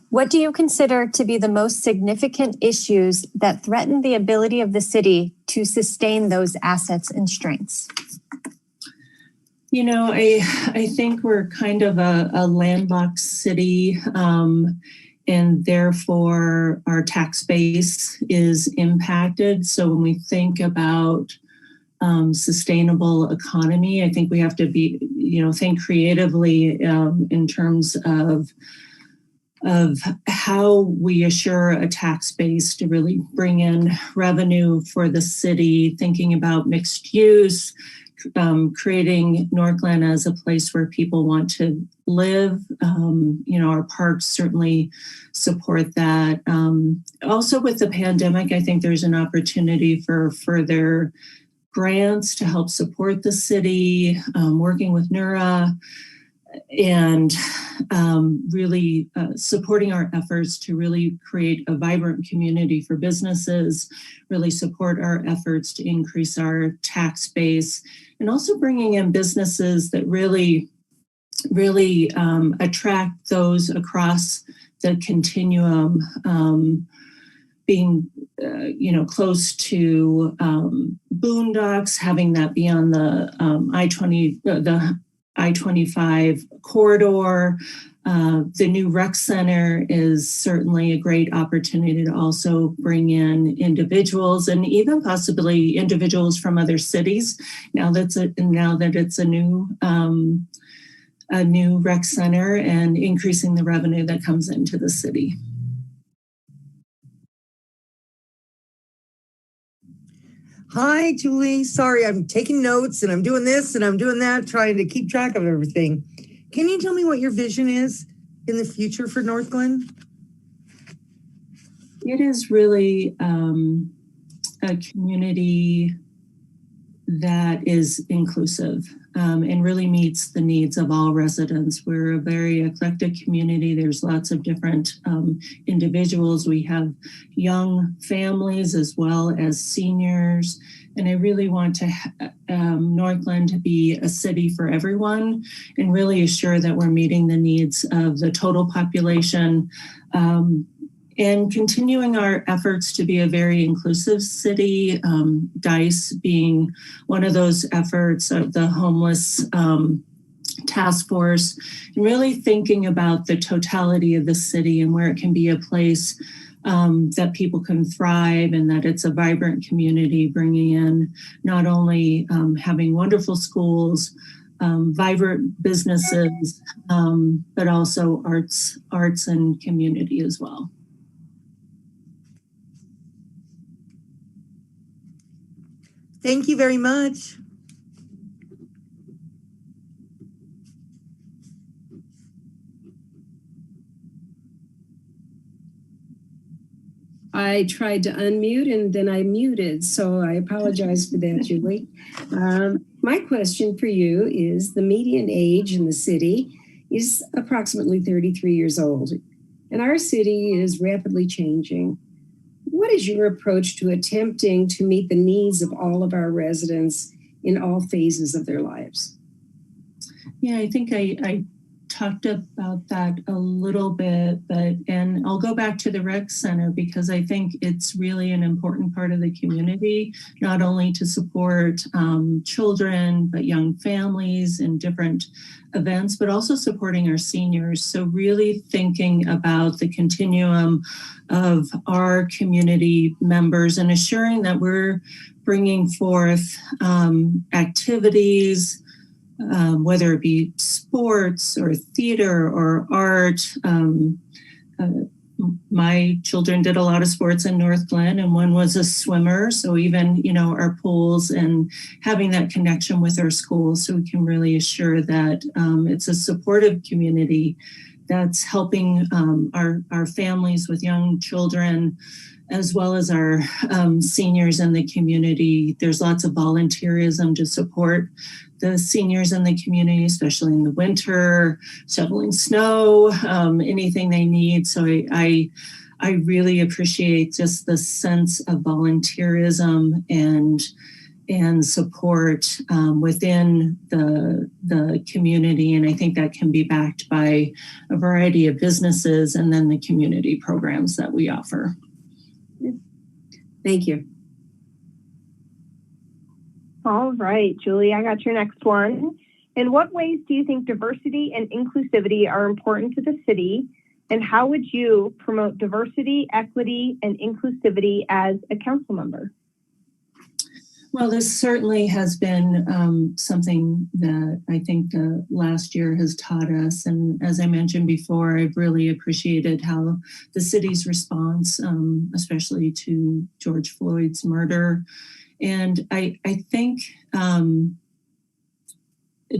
What do you consider to be the most significant issues that threaten the ability of the city to sustain those assets and strengths? You know, I think we're kind of a landlocked city, and therefore our tax base is impacted. So when we think about sustainable economy, I think we have to think creatively in terms of how we assure a tax base to really bring in revenue for the city, thinking about mixed use, creating Northglenn as a place where people want to live. Our parks certainly support that. Also with the pandemic, I think there's an opportunity for further grants to help support the city, working with NURA, and really supporting our efforts to really create a vibrant community for businesses, really support our efforts to increase our tax base, and also bringing in businesses that really attract those across the continuum, being close to boondocks, having that be on the I-25 corridor. The new rec center is certainly a great opportunity to also bring in individuals and even possibly individuals from other cities. Now that it's a new rec center and increasing the revenue that comes into the city. Hi, Julie. Sorry, I'm taking notes and I'm doing this and I'm doing that, trying to keep track of everything. Can you tell me what your vision is in the future for Northglenn? It is really a community that is inclusive and really meets the needs of all residents. We're a very eclectic community. There's lots of different individuals. We have young families as well as seniors. And I really want to Northglenn to be a city for everyone and really assure that we're meeting the needs of the total population and continuing our efforts to be a very inclusive city, DICE being one of those efforts of the homeless task force, and really thinking about the totality of the city and where it can be a place that people can thrive and that it's a vibrant community, bringing in not only having wonderful schools, vibrant businesses, but also arts and community as well. Thank you very much. I tried to unmute and then I muted, so I apologize for that, Julie. My question for you is the median age in the city is approximately 33 years old. and our city is rapidly changing. What is your approach to attempting to meet the needs of all of our residents in all phases of their lives? Yeah, I think I talked about that a little bit, and I'll go back to the rec center because I think it's really an important part of the community, not only to support children, but young families in different events, but also supporting our seniors. So really thinking about the continuum of our community members and assuring that we're bringing forth activities, whether it be sports or theater or art. My children did a lot of sports in Northglenn, and one was a swimmer. So even, our pools and having that connection with our schools, so we can really assure that it's a supportive community that's helping our families with young children, as well as our seniors in the community. There's lots of volunteerism to support the seniors in the community, especially in the winter, shoveling snow, anything they need. So I really appreciate just the sense of volunteerism and support within the community. And I think that can be backed by a variety of businesses and then the community programs that we offer. Thank you. All right, Julie, I got your next one. In what ways do you think diversity and inclusivity are important to the city? And how would you promote diversity, equity, and inclusivity as a council member? Well, this certainly has been something that I think the last year has taught us. And as I mentioned before, I've really appreciated how the city's response, especially to George Floyd's murder. And I think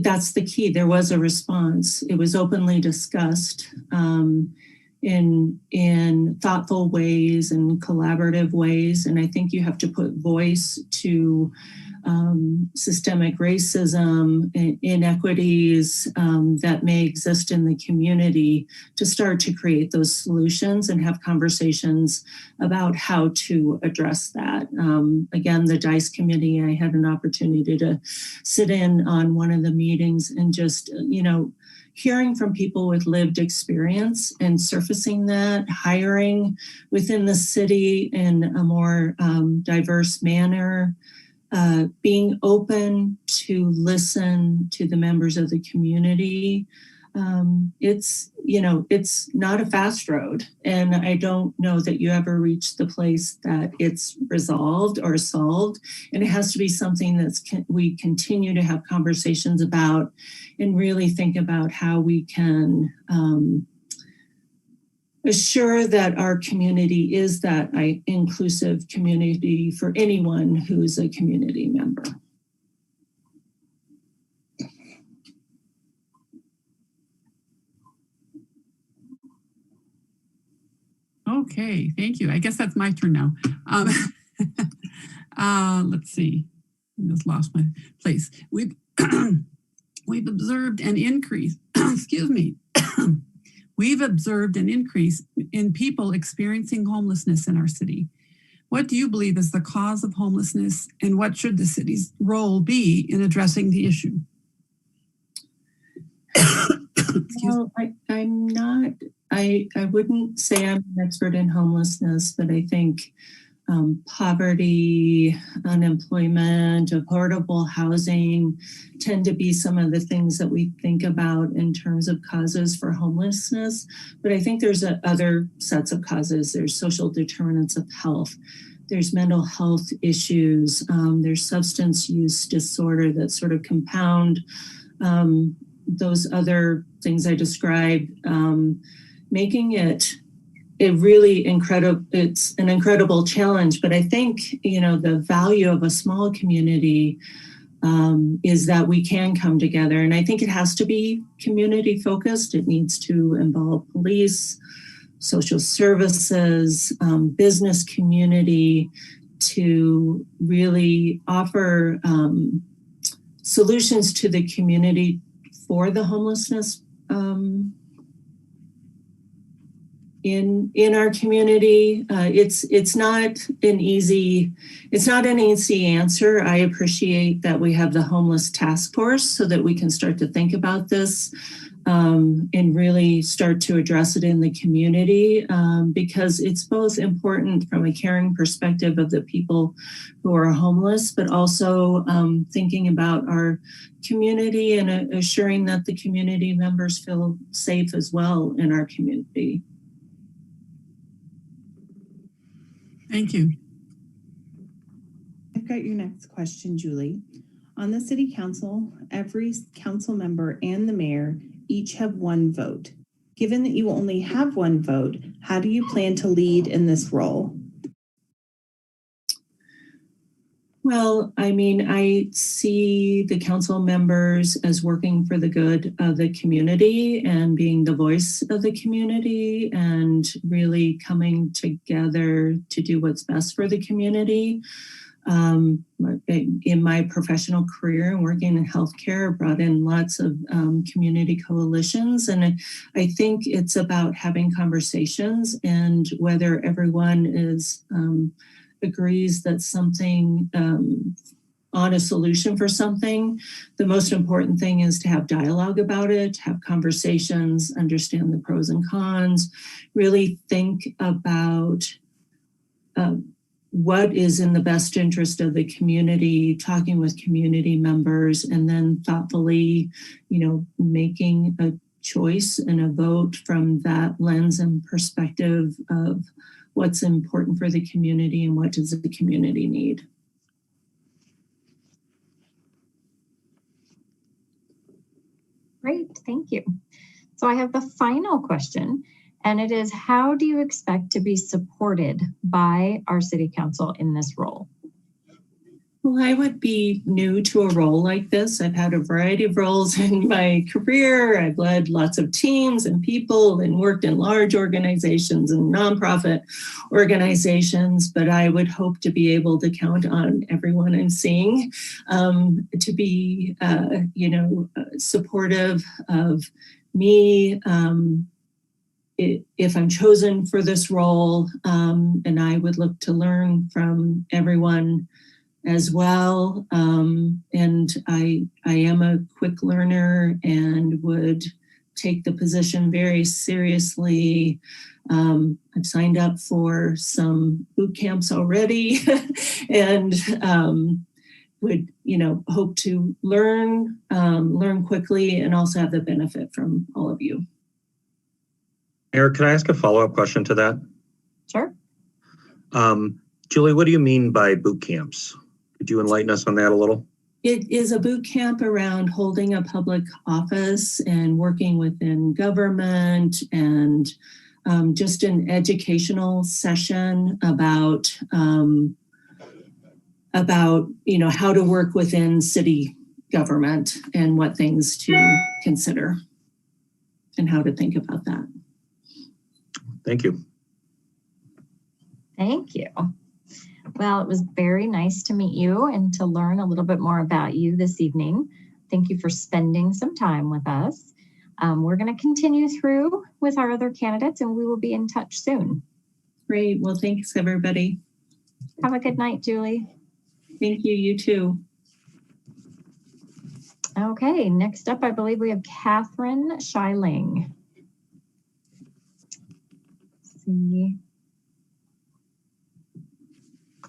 that's the key. There was a response. It was openly discussed in thoughtful ways and collaborative ways. And I think you have to put voice to systemic racism, inequities that may exist in the community to start to create those solutions and have conversations about how to address that. Again, the DICE committee, I had an opportunity to sit in on one of the meetings and just, hearing from people with lived experience and surfacing that, hiring within the city in a more diverse manner, being open to listen to the members of the community. It's not a fast road, and I don't know that you ever reach the place that it's resolved or solved. And it has to be something we continue to have conversations about and really think about how we can assure that our community is that inclusive community for anyone who's a community member. Okay, thank you. I guess that's my turn now. Let's see. I just lost my place. We've observed an increase, excuse me. We've observed an increase in people experiencing homelessness in our city. What do you believe is the cause of homelessness, and what should the city's role be in addressing the issue? Well, I wouldn't say I'm an expert in homelessness, but I think poverty, unemployment, affordable housing tend to be some of the things that we think about in terms of causes for homelessness. But I think there's other sets of causes. There's social determinants of health. There's mental health issues. There's substance use disorder that sort of compound those other things I described, making it really incredible. It's an incredible challenge, but I think, the value of a small community is that we can come together. And I think it has to be community focused. It needs to involve police, social services, business community to really offer solutions to the community for the homelessness in our community. It's not an easy answer. I appreciate that we have the homeless task force so that we can start to think about this and really start to address it in the community, because it's both important from a caring perspective of the people who are homeless, but also thinking about our community and assuring that the community members feel safe as well in our community. Thank you. I've got your next question, Julie. On the city council, every council member and the mayor each have one vote. Given that you only have one vote, how do you plan to lead in this role? Well, I mean, I see the council members as working for the good of the community and being the voice of the community and really coming together to do what's best for the community. In my professional career and working in healthcare, I brought in lots of community coalitions. And I think it's about having conversations, and whether everyone agrees that something on a solution for something, the most important thing is to have dialogue about it, have conversations, understand the pros and cons, really think about what is in the best interest of the community, talking with community members, and then thoughtfully, making a choice and a vote from that lens and perspective of what's important for the community and what does the community need. Great, thank you. So I have the final question, and it is, how do you expect to be supported by our city council in this role? Well, I would be new to a role like this. I've had a variety of roles in my career. I've led lots of teams and people and worked in large organizations and nonprofit organizations, but I would hope to be able to count on everyone I'm seeing to be, supportive of me if I'm chosen for this role, and I would look to learn from everyone as well. And I am a quick learner and would take the position very seriously. I've signed up for some boot camps already and would, hope to learn quickly and also have the benefit from all of you. Eric, can I ask a follow-up question to that? Sure. Julie, what do you mean by boot camps? Could you enlighten us on that a little? It is a boot camp around holding a public office and working within government, and just an educational session about how to work within city government and what things to consider and how to think about that. Thank you. Thank you. Well, it was very nice to meet you and to learn a little bit more about you this evening. Thank you for spending some time with us. We're going to continue through with our other candidates, and we will be in touch soon. Great. Well, thanks, everybody. Have a good night, Julie. Thank you. You too. Okay, next up, I believe we have Catherine Scheiling. Let's see.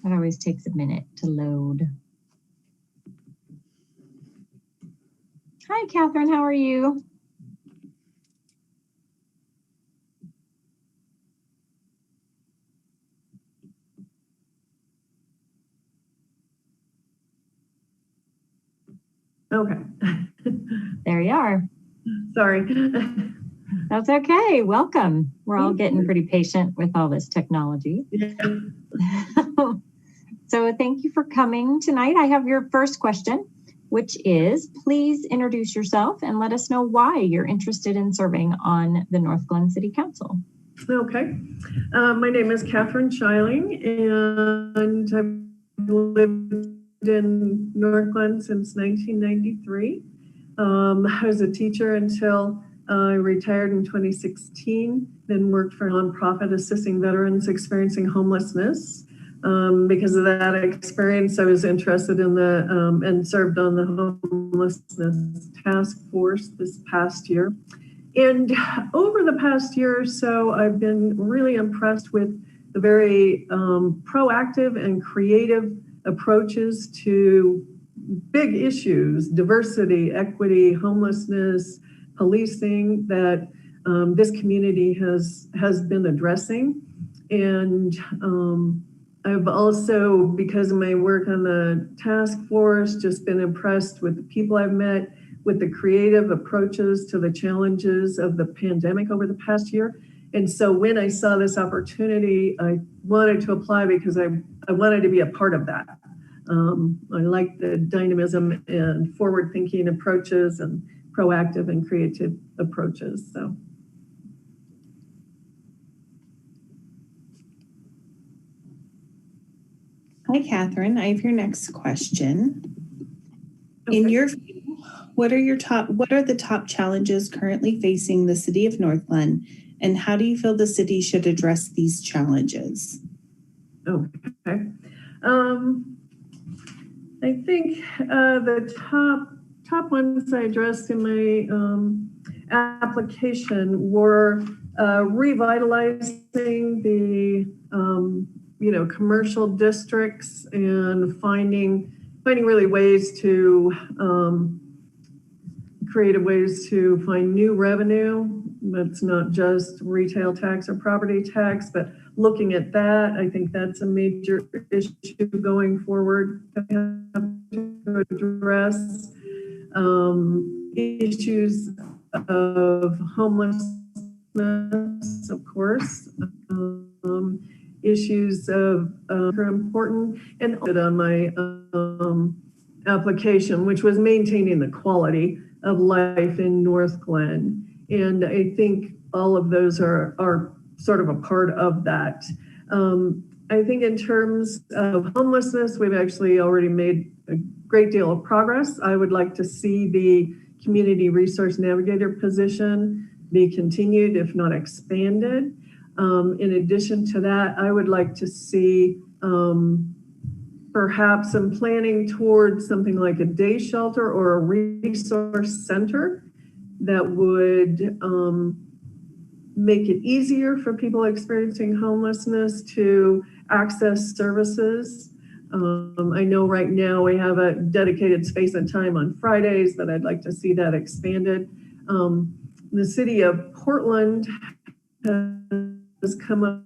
That always takes a minute to load. Hi, Catherine, how are you? Okay. There you are. Sorry. That's okay. Welcome. We're all getting pretty patient with all this technology. Yeah. So thank you for coming tonight. I have your first question, which is, please introduce yourself and let us know why you're interested in serving on the Northglenn City Council. Okay. My name is Catherine Scheiling, and I've lived in Northglenn since 1993. I was a teacher until I retired in 2016, then worked for a nonprofit assisting veterans experiencing homelessness. Because of that experience, I was interested in and served on the homelessness task force this past year. And over the past year or so, I've been really impressed with the very proactive and creative approaches to big issues, diversity, equity, homelessness, policing, that this community has been addressing. And I've also, because of my work on the task force, just been impressed with the people I've met, with the creative approaches to the challenges of the pandemic over the past year. And so when I saw this opportunity, I wanted to apply because I wanted to be a part of that. I like the dynamism and forward-thinking approaches and proactive and creative approaches. So. Hi, Catherine. I have your next question. Okay. In your view, what are the top challenges currently facing the city of Northglenn, and how do you feel the city should address these challenges? Okay. I think the top ones I addressed in my application were revitalizing the commercial districts and finding really ways to creative ways to find new revenue. That's not just retail tax or property tax, but looking at that, I think that's a major issue going forward to address. Issues of homelessness, of course. Issues of are important, and on my application, which was maintaining the quality of life in Northglenn. And I think all of those are sort of a part of that. I think in terms of homelessness, we've actually already made a great deal of progress. I would like to see the community resource navigator position be continued, if not expanded. In addition to that, I would like to see perhaps some planning towards something like a day shelter or a resource center that would make it easier for people experiencing homelessness to access services. I know right now we have a dedicated space and time on Fridays, but I'd like to see that expanded. The city of Portland has come up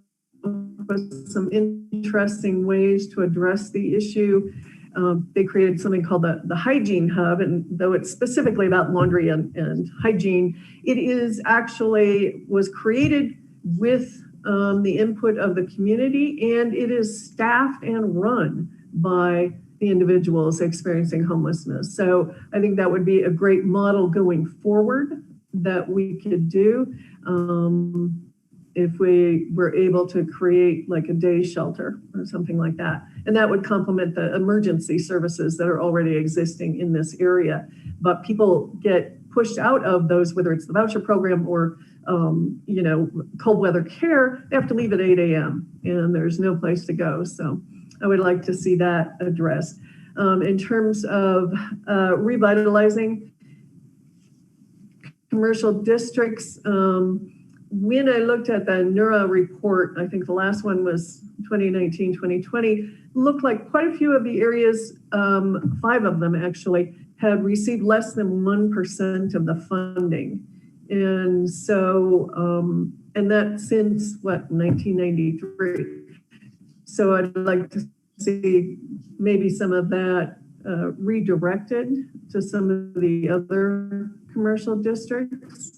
with some interesting ways to address the issue. They created something called the Hygiene Hub, and though it's specifically about laundry and hygiene, it is actually was created with the input of the community, and it is staffed and run by the individuals experiencing homelessness. So I think that would be a great model going forward that we could do. If we were able to create like a day shelter or something like that. And that would complement the emergency services that are already existing in this area. But people get pushed out of those, whether it's the voucher program or cold weather care, they have to leave at 8 a.m. and there's no place to go. So I would like to see that addressed. In terms of revitalizing commercial districts, when I looked at the NURA report, I think the last one was 2019, 2020, looked like quite a few of the areas, 5 of them actually, had received less than 1% of the funding. And so, and that since what, 1993. So I'd like to see maybe some of that redirected to some of the other commercial districts.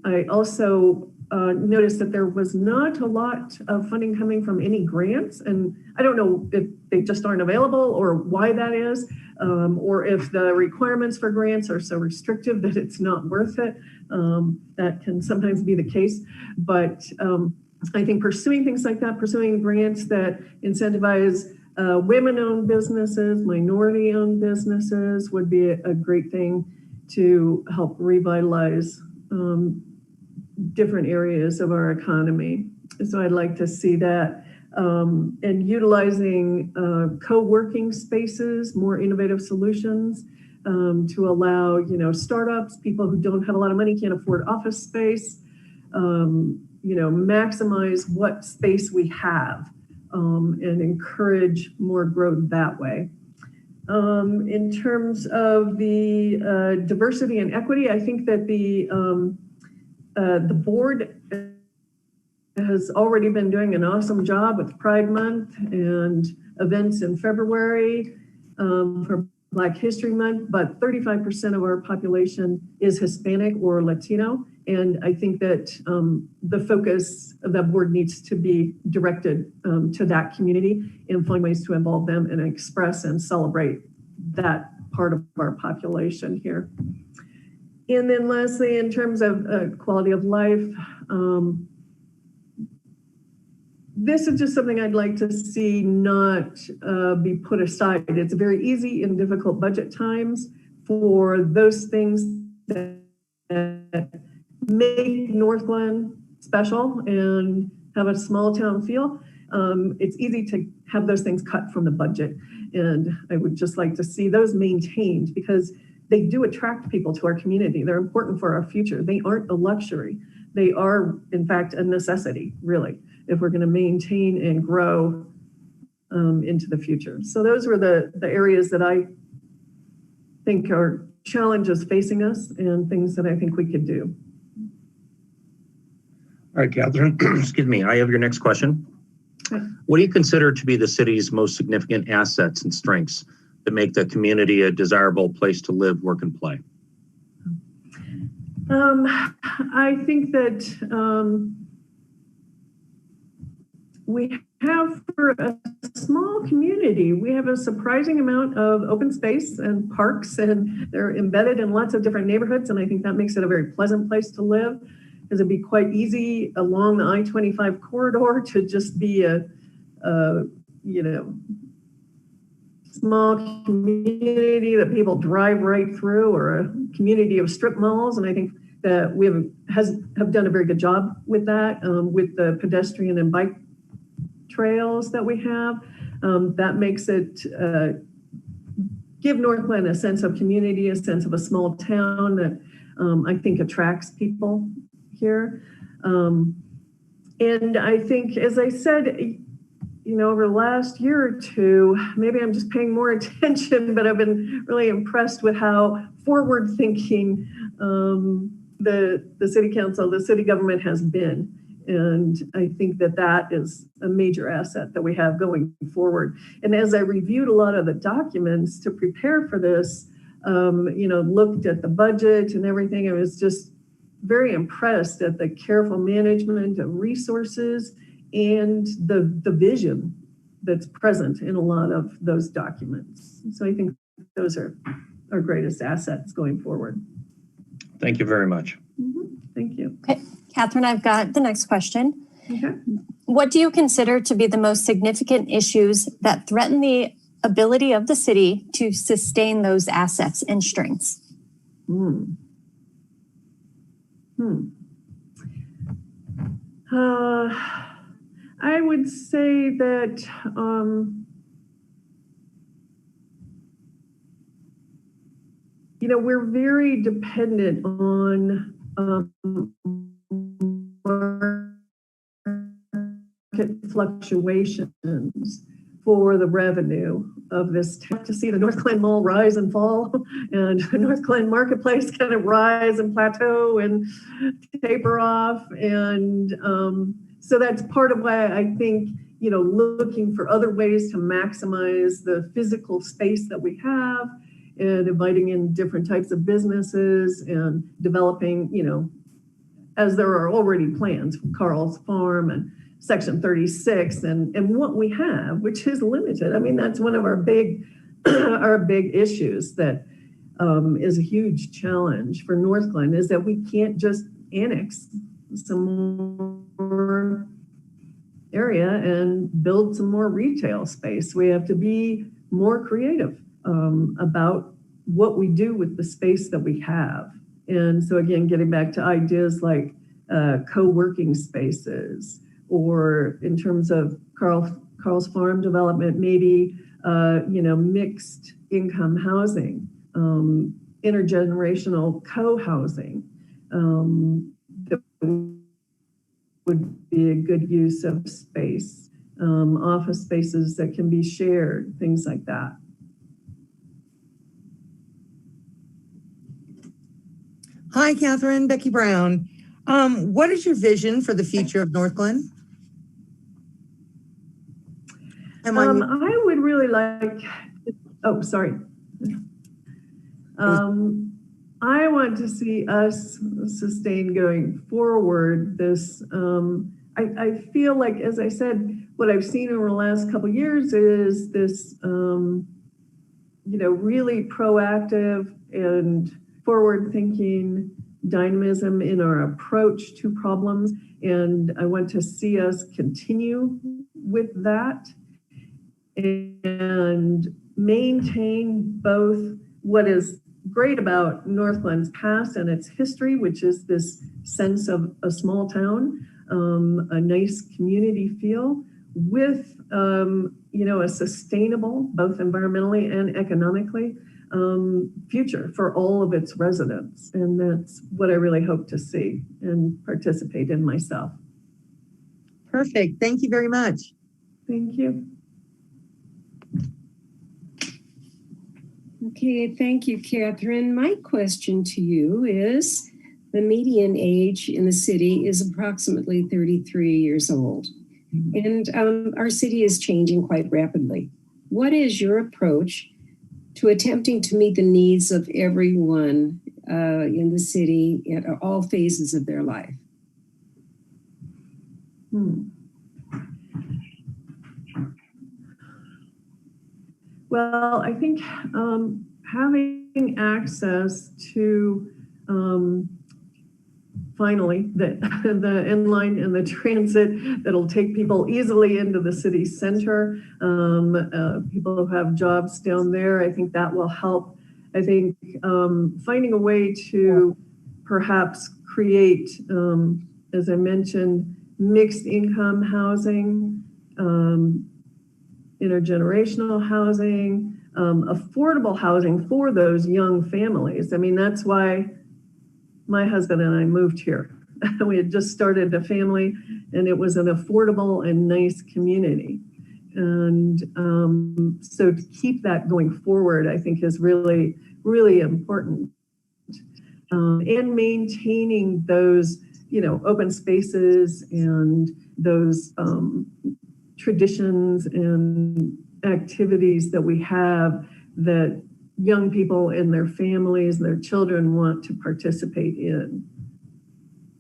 I also noticed that there was not a lot of funding coming from any grants, and I don't know if they just aren't available or why that is, or if the requirements for grants are so restrictive that it's not worth it. That can sometimes be the case, but I think pursuing things like that, pursuing grants that incentivize women-owned businesses, minority-owned businesses would be a great thing to help revitalize different areas of our economy. So I'd like to see that. And utilizing co-working spaces, more innovative solutions to allow, startups, people who don't have a lot of money, can't afford office space, maximize what space we have and encourage more growth that way. In terms of the diversity and equity, I think that the board has already been doing an awesome job with Pride Month and events in February for Black History Month, but 35% of our population is Hispanic or Latino. And I think that the focus of that board needs to be directed to that community and find ways to involve them and express and celebrate that part of our population here. And then lastly, in terms of quality of life, this is just something I'd like to see not be put aside. It's very easy in difficult budget times for those things that make Northglenn special and have a small town feel. It's easy to have those things cut from the budget. And I would just like to see those maintained because they do attract people to our community. They're important for our future. They aren't a luxury. They are, in fact, a necessity, really, if we're going to maintain and grow into the future. So those were the areas that I think are challenges facing us and things that I think we could do. All right, Catherine, excuse me, I have your next question. What do you consider to be the city's most significant assets and strengths that make the community a desirable place to live, work, and play? I think that we have, for a small community, we have a surprising amount of open space and parks, and they're embedded in lots of different neighborhoods. And I think that makes it a very pleasant place to live, because it'd be quite easy along the I-25 corridor to just be a small community that people drive right through, or a community of strip malls. And I think that we have done a very good job with that, with the pedestrian and bike trails that we have. That makes it give Northglenn a sense of community, a sense of a small town that I think attracts people here. And I think, as I said, over the last year or two, maybe I'm just paying more attention, but I've been really impressed with how forward-thinking the city council, the city government has been. And I think that that is a major asset that we have going forward. And as I reviewed a lot of the documents to prepare for this, looked at the budget and everything, I was just very impressed at the careful management of resources and the vision that's present in a lot of those documents. So I think those are our greatest assets going forward. Thank you very much. Mm-hmm. Thank you. Okay, Catherine, I've got the next question. Okay. What do you consider to be the most significant issues that threaten the ability of the city to sustain those assets and strengths? I would say that we're very dependent on market fluctuations for the revenue of this town. To see the Northglenn Mall rise and fall, and the Northglenn Marketplace kind of rise and plateau and taper off. And so that's part of why I think, looking for other ways to maximize the physical space that we have and inviting in different types of businesses and developing, as there are already plans for Carl's Farm and Section 36 and what we have, which is limited. I mean, that's one of our big issues that is a huge challenge for Northglenn, is that we can't just annex some more area and build some more retail space. We have to be more creative about what we do with the space that we have. And so again, getting back to ideas like co-working spaces, or in terms of Carl's Farm development, maybe mixed income housing, intergenerational co-housing, that would be a good use of space, office spaces that can be shared, things like that. Hi, Catherine. Becky Brown. What is your vision for the future of Northglenn? I would really like, oh, sorry. I want to see us sustain going forward this, I feel like, as I said, what I've seen over the last couple of years is this, really proactive and forward-thinking dynamism in our approach to problems. And I want to see us continue with that and maintain both what is great about Northglenn's past and its history, which is this sense of a small town, a nice community feel, with a sustainable, both environmentally and economically, future for all of its residents. And that's what I really hope to see and participate in myself. Perfect. Thank you very much. Thank you. Okay, thank you, Catherine. My question to you is, the median age in the city is approximately 33 years old, and our city is changing quite rapidly. What is your approach to attempting to meet the needs of everyone in the city at all phases of their life? Well, I think having access to finally the inline and the transit that'll take people easily into the city center, people who have jobs down there, I think that will help. I think finding a way to perhaps create, as I mentioned, mixed income housing, intergenerational housing, affordable housing for those young families. I mean, that's why my husband and I moved here. We had just started a family, and it was an affordable and nice community. And so to keep that going forward, I think is really, really important. And maintaining those, open spaces and those traditions and activities that we have that young people and their families and their children want to participate in.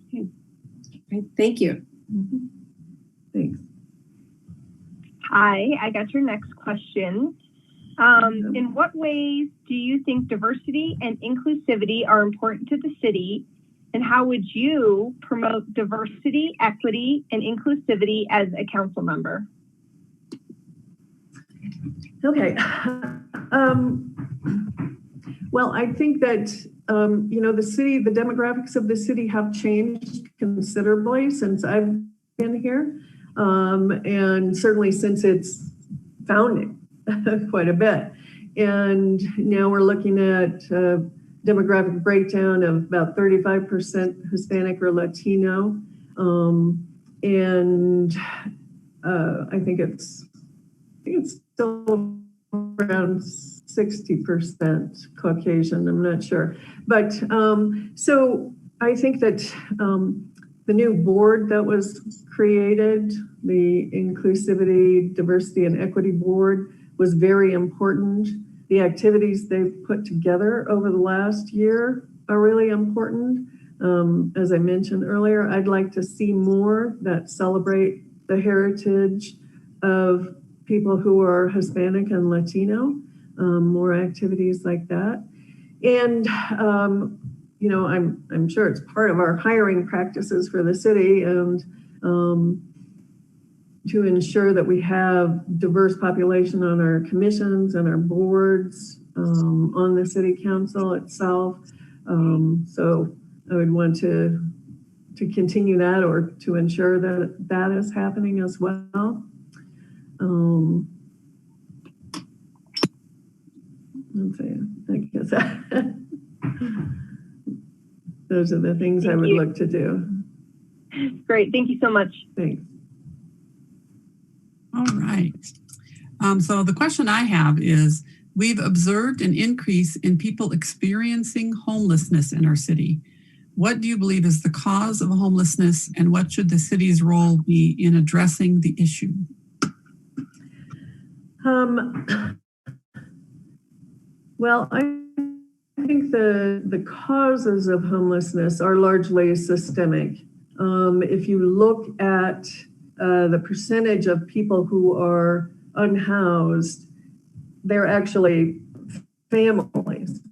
Okay. Right. Thank you. Mm-hmm. Thanks. Hi, I got your next question. In what ways do you think diversity and inclusivity are important to the city? And how would you promote diversity, equity, and inclusivity as a council member? Okay. Well, I think that, the city, the demographics of the city have changed considerably since I've been here. And certainly since its founding, quite a bit. And now we're looking at demographic breakdown of about 35% Hispanic or Latino. And I think it's still around 60% Caucasian, I'm not sure. But so I think that the new board that was created, the Inclusivity, Diversity, and Equity Board, was very important. The activities they've put together over the last year are really important. As I mentioned earlier, I'd like to see more that celebrate the heritage of people who are Hispanic and Latino, more activities like that. And, I'm sure it's part of our hiring practices for the city, and to ensure that we have diverse population on our commissions and our boards, on the city council itself. So I would want to continue that or to ensure that that is happening as well. Let's see, I guess those are the things I would look to do. Great, thank you so much. Thanks. All right. So the question I have is, we've observed an increase in people experiencing homelessness in our city. What do you believe is the cause of homelessness, and what should the city's role be in addressing the issue? Well, I think the causes of homelessness are largely systemic. If you look at the percentage of people who are unhoused, they're actually families,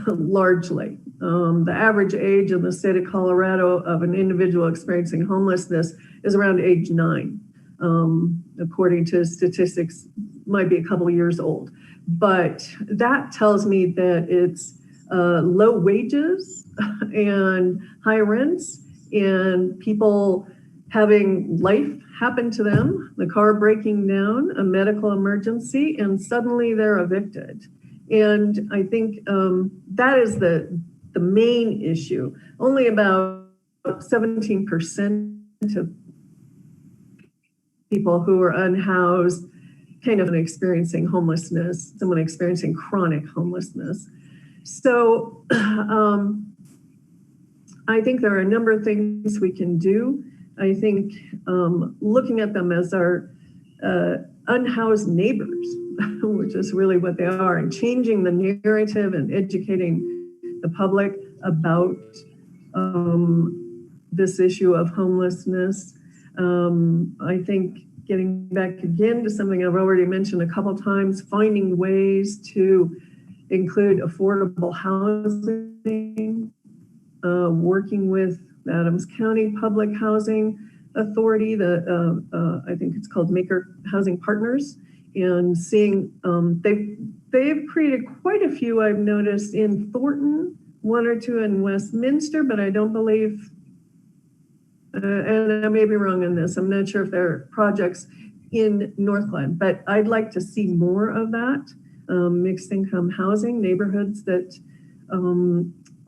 largely. The average age in the state of Colorado of an individual experiencing homelessness is around age 9. According to statistics, might be a couple of years old. But that tells me that it's low wages and high rents and people having life happen to them, the car breaking down, a medical emergency, and suddenly they're evicted. And I think that is the main issue. Only about 17% of people who are unhoused kind of experiencing homelessness, someone experiencing chronic homelessness. So I think there are a number of things we can do. I think looking at them as our unhoused neighbors, which is really what they are, and changing the narrative and educating the public about this issue of homelessness. I think getting back again to something I've already mentioned a couple times, finding ways to include affordable housing, working with Adams County Public Housing Authority, I think it's called Maker Housing Partners, and seeing they've created quite a few I've noticed in Thornton, 1 or 2 in Westminster, but I don't believe, and I may be wrong on this, I'm not sure if there are projects in Northglenn, but I'd like to see more of that, mixed income housing, neighborhoods that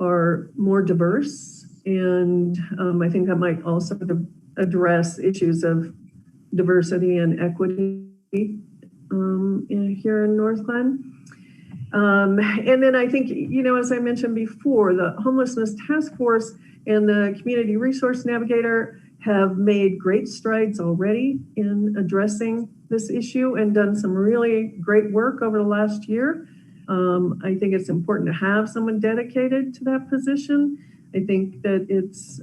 are more diverse. And I think that might also address issues of diversity and equity here in Northglenn. And then I think, as I mentioned before, the Homelessness Task Force and the Community Resource Navigator have made great strides already in addressing this issue and done some really great work over the last year. I think it's important to have someone dedicated to that position. I think that it's,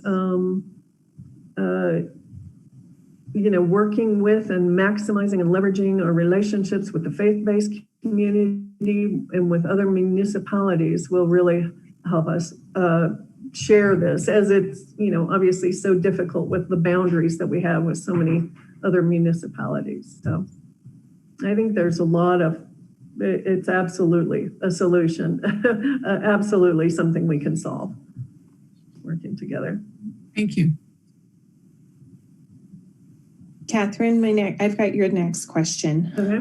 working with and maximizing and leveraging our relationships with the faith-based community and with other municipalities will really help us share this, as it's, obviously so difficult with the boundaries that we have with so many other municipalities. So I think there's a lot of, it's absolutely a solution, absolutely something we can solve working together. Thank you. Catherine, I've got your next question. Okay.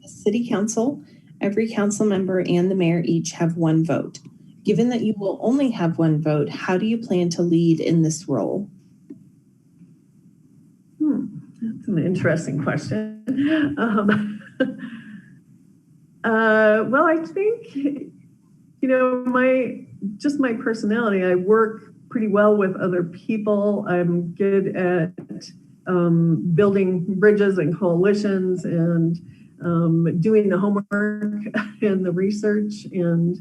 The City Council, every council member and the mayor each have 1 vote. Given that you will only have 1 vote, how do you plan to lead in this role? That's an interesting question. Well, I think, my personality, I work pretty well with other people. I'm good at building bridges and coalitions and doing the homework and the research and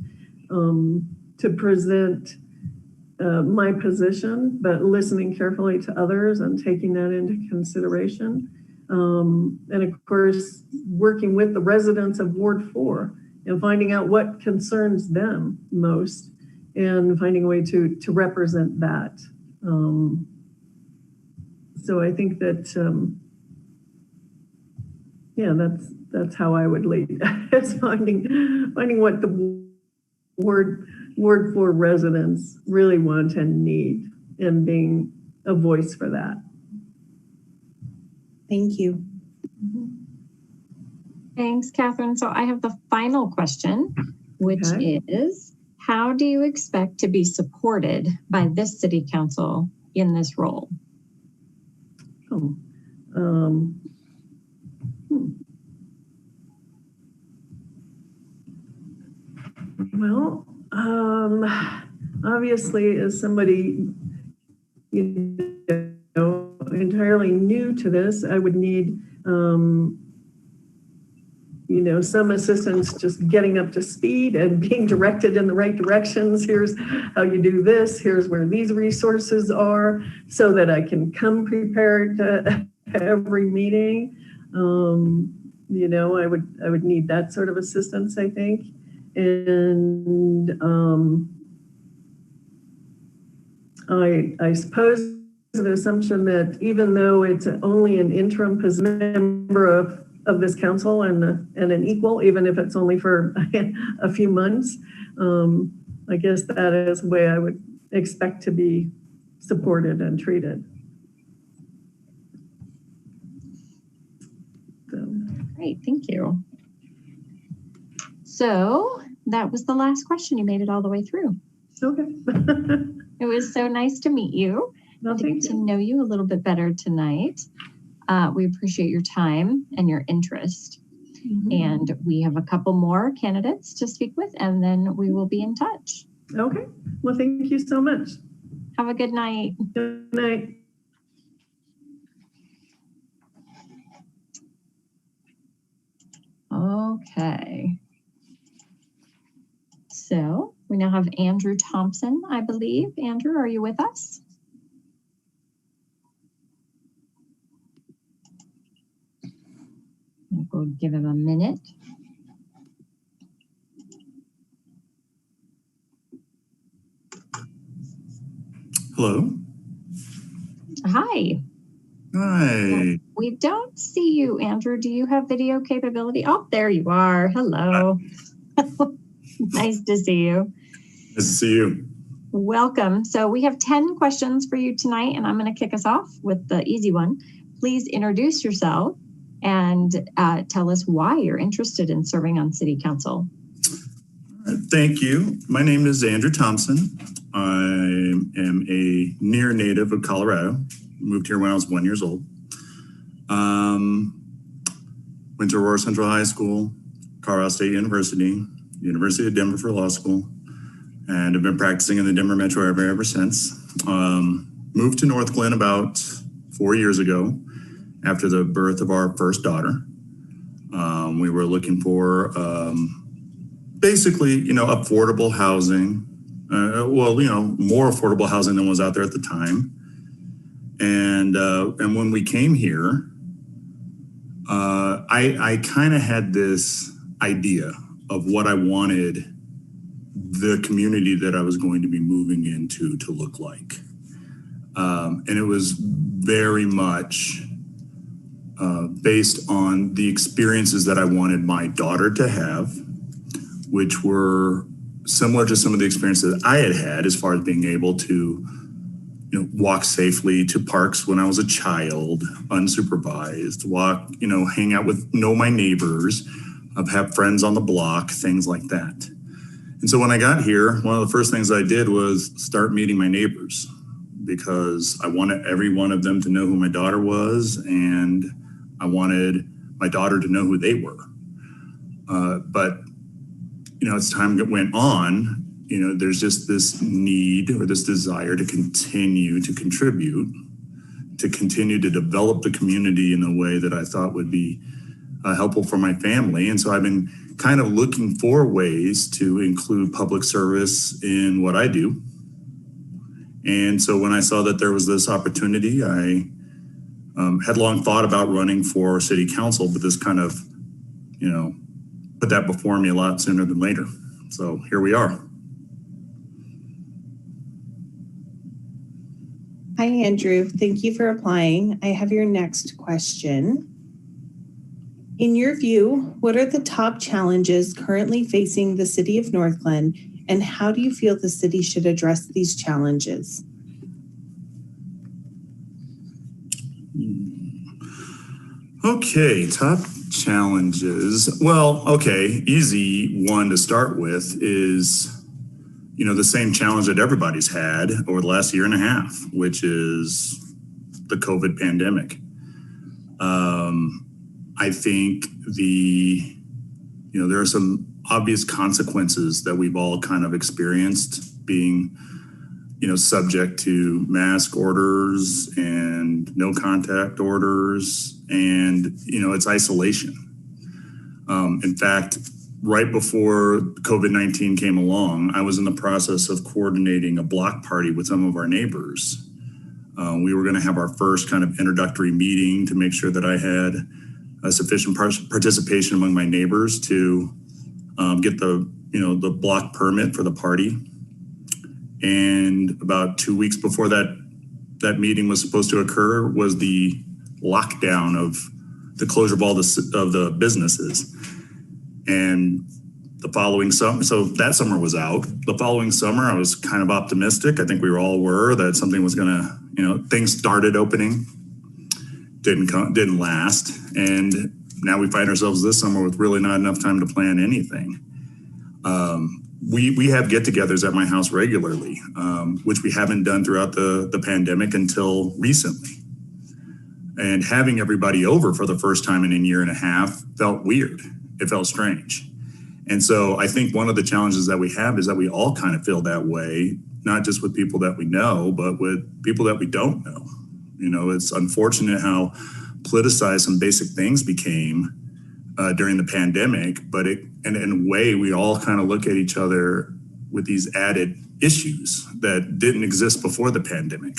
to present my position, but listening carefully to others and taking that into consideration. And of course, working with the residents of Ward 4 and finding out what concerns them most and finding a way to represent that. So I think that, yeah, that's how I would lead. It's finding what the Ward 4 residents really want and need, and being a voice for that. Thank you. Thanks, Catherine. So I have the final question, which is, how do you expect to be supported by this city council in this role? Well, obviously, as somebody, entirely new to this, I would need, some assistance just getting up to speed and being directed in the right directions. Here's how you do this. Here's where these resources are, so that I can come prepared to every meeting. I would need that sort of assistance, I think. And I suppose the assumption that even though it's only an interim member of this council and an equal, even if it's only for a few months, I guess that is the way I would expect to be supported and treated. So. Great, thank you. So that was the last question. You made it all the way through. Okay. It was so nice to meet you. Well, to get to know you a little bit better tonight. We appreciate your time and your interest. And we have a couple more candidates to speak with, and then we will be in touch. Okay. Well, thank you so much. Have a good night. Good night. Okay. So we now have Andrew Thompson, I believe. Andrew, are you with us? We'll give him a minute. Hello. Hi. Hi. We don't see you, Andrew. Do you have video capability? Oh, there you are. Hello. Nice to see you. Nice to see you. Welcome. So we have 10 questions for you tonight, and I'm going to kick us off with the easy one. Please introduce yourself and tell us why you're interested in serving on City Council. Thank you. My name is Andrew Thompson. I am a near native of Colorado. Moved here when I was 1 year old. Went to Aurora Central High School, Colorado State University, University of Denver for law school, and have been practicing in the Denver metro area ever since. Moved to Northglenn about 4 years ago after the birth of our first daughter. We were looking for basically, affordable housing. More affordable housing than was out there at the time. And when we came here, I kind of had this idea of what I wanted the community that I was going to be moving into to look like. And it was very much based on the experiences that I wanted my daughter to have, which were similar to some of the experiences that I had had as far as being able to walk safely to parks when I was a child, unsupervised, hang out know my neighbors, have friends on the block, things like that. And so when I got here, one of the first things I did was start meeting my neighbors, because I wanted every one of them to know who my daughter was, and I wanted my daughter to know who they were. But as time went on, there's just this need or this desire to continue to contribute, to continue to develop the community in a way that I thought would be helpful for my family. And so I've been kind of looking for ways to include public service in what I do. And so when I saw that there was this opportunity, I had long thought about running for city council, but this kind of, put that before me a lot sooner than later. So here we are. Hi, Andrew. Thank you for applying. I have your next question. In your view, what are the top challenges currently facing the city of Northglenn, and how do you feel the city should address these challenges? Okay, top challenges. Well, okay, easy one to start with is, the same challenge that everybody's had over the last year and a half, which is the COVID pandemic. I think there are some obvious consequences that we've all kind of experienced being, subject to mask orders and no contact orders, and, it's isolation. In fact, right before COVID-19 came along, I was in the process of coordinating a block party with some of our neighbors. We were going to have our first kind of introductory meeting to make sure that I had a sufficient participation among my neighbors to get the block permit for the party. And about 2 weeks before that meeting was supposed to occur was the lockdown of the closure of all of the businesses. And the following summer, so that summer was out. The following summer, I was kind of optimistic. I think we all were that something was gonna, things started opening, didn't last. And now we find ourselves this summer with really not enough time to plan anything. We have get-togethers at my house regularly, which we haven't done throughout the pandemic until recently. And having everybody over for the first time in a year and a half felt weird. It felt strange. And so I think one of the challenges that we have is that we all kind of feel that way, not just with people that we know, but with people that we don't know. It's unfortunate how politicized some basic things became during the pandemic, but in a way, we all kind of look at each other with these added issues that didn't exist before the pandemic,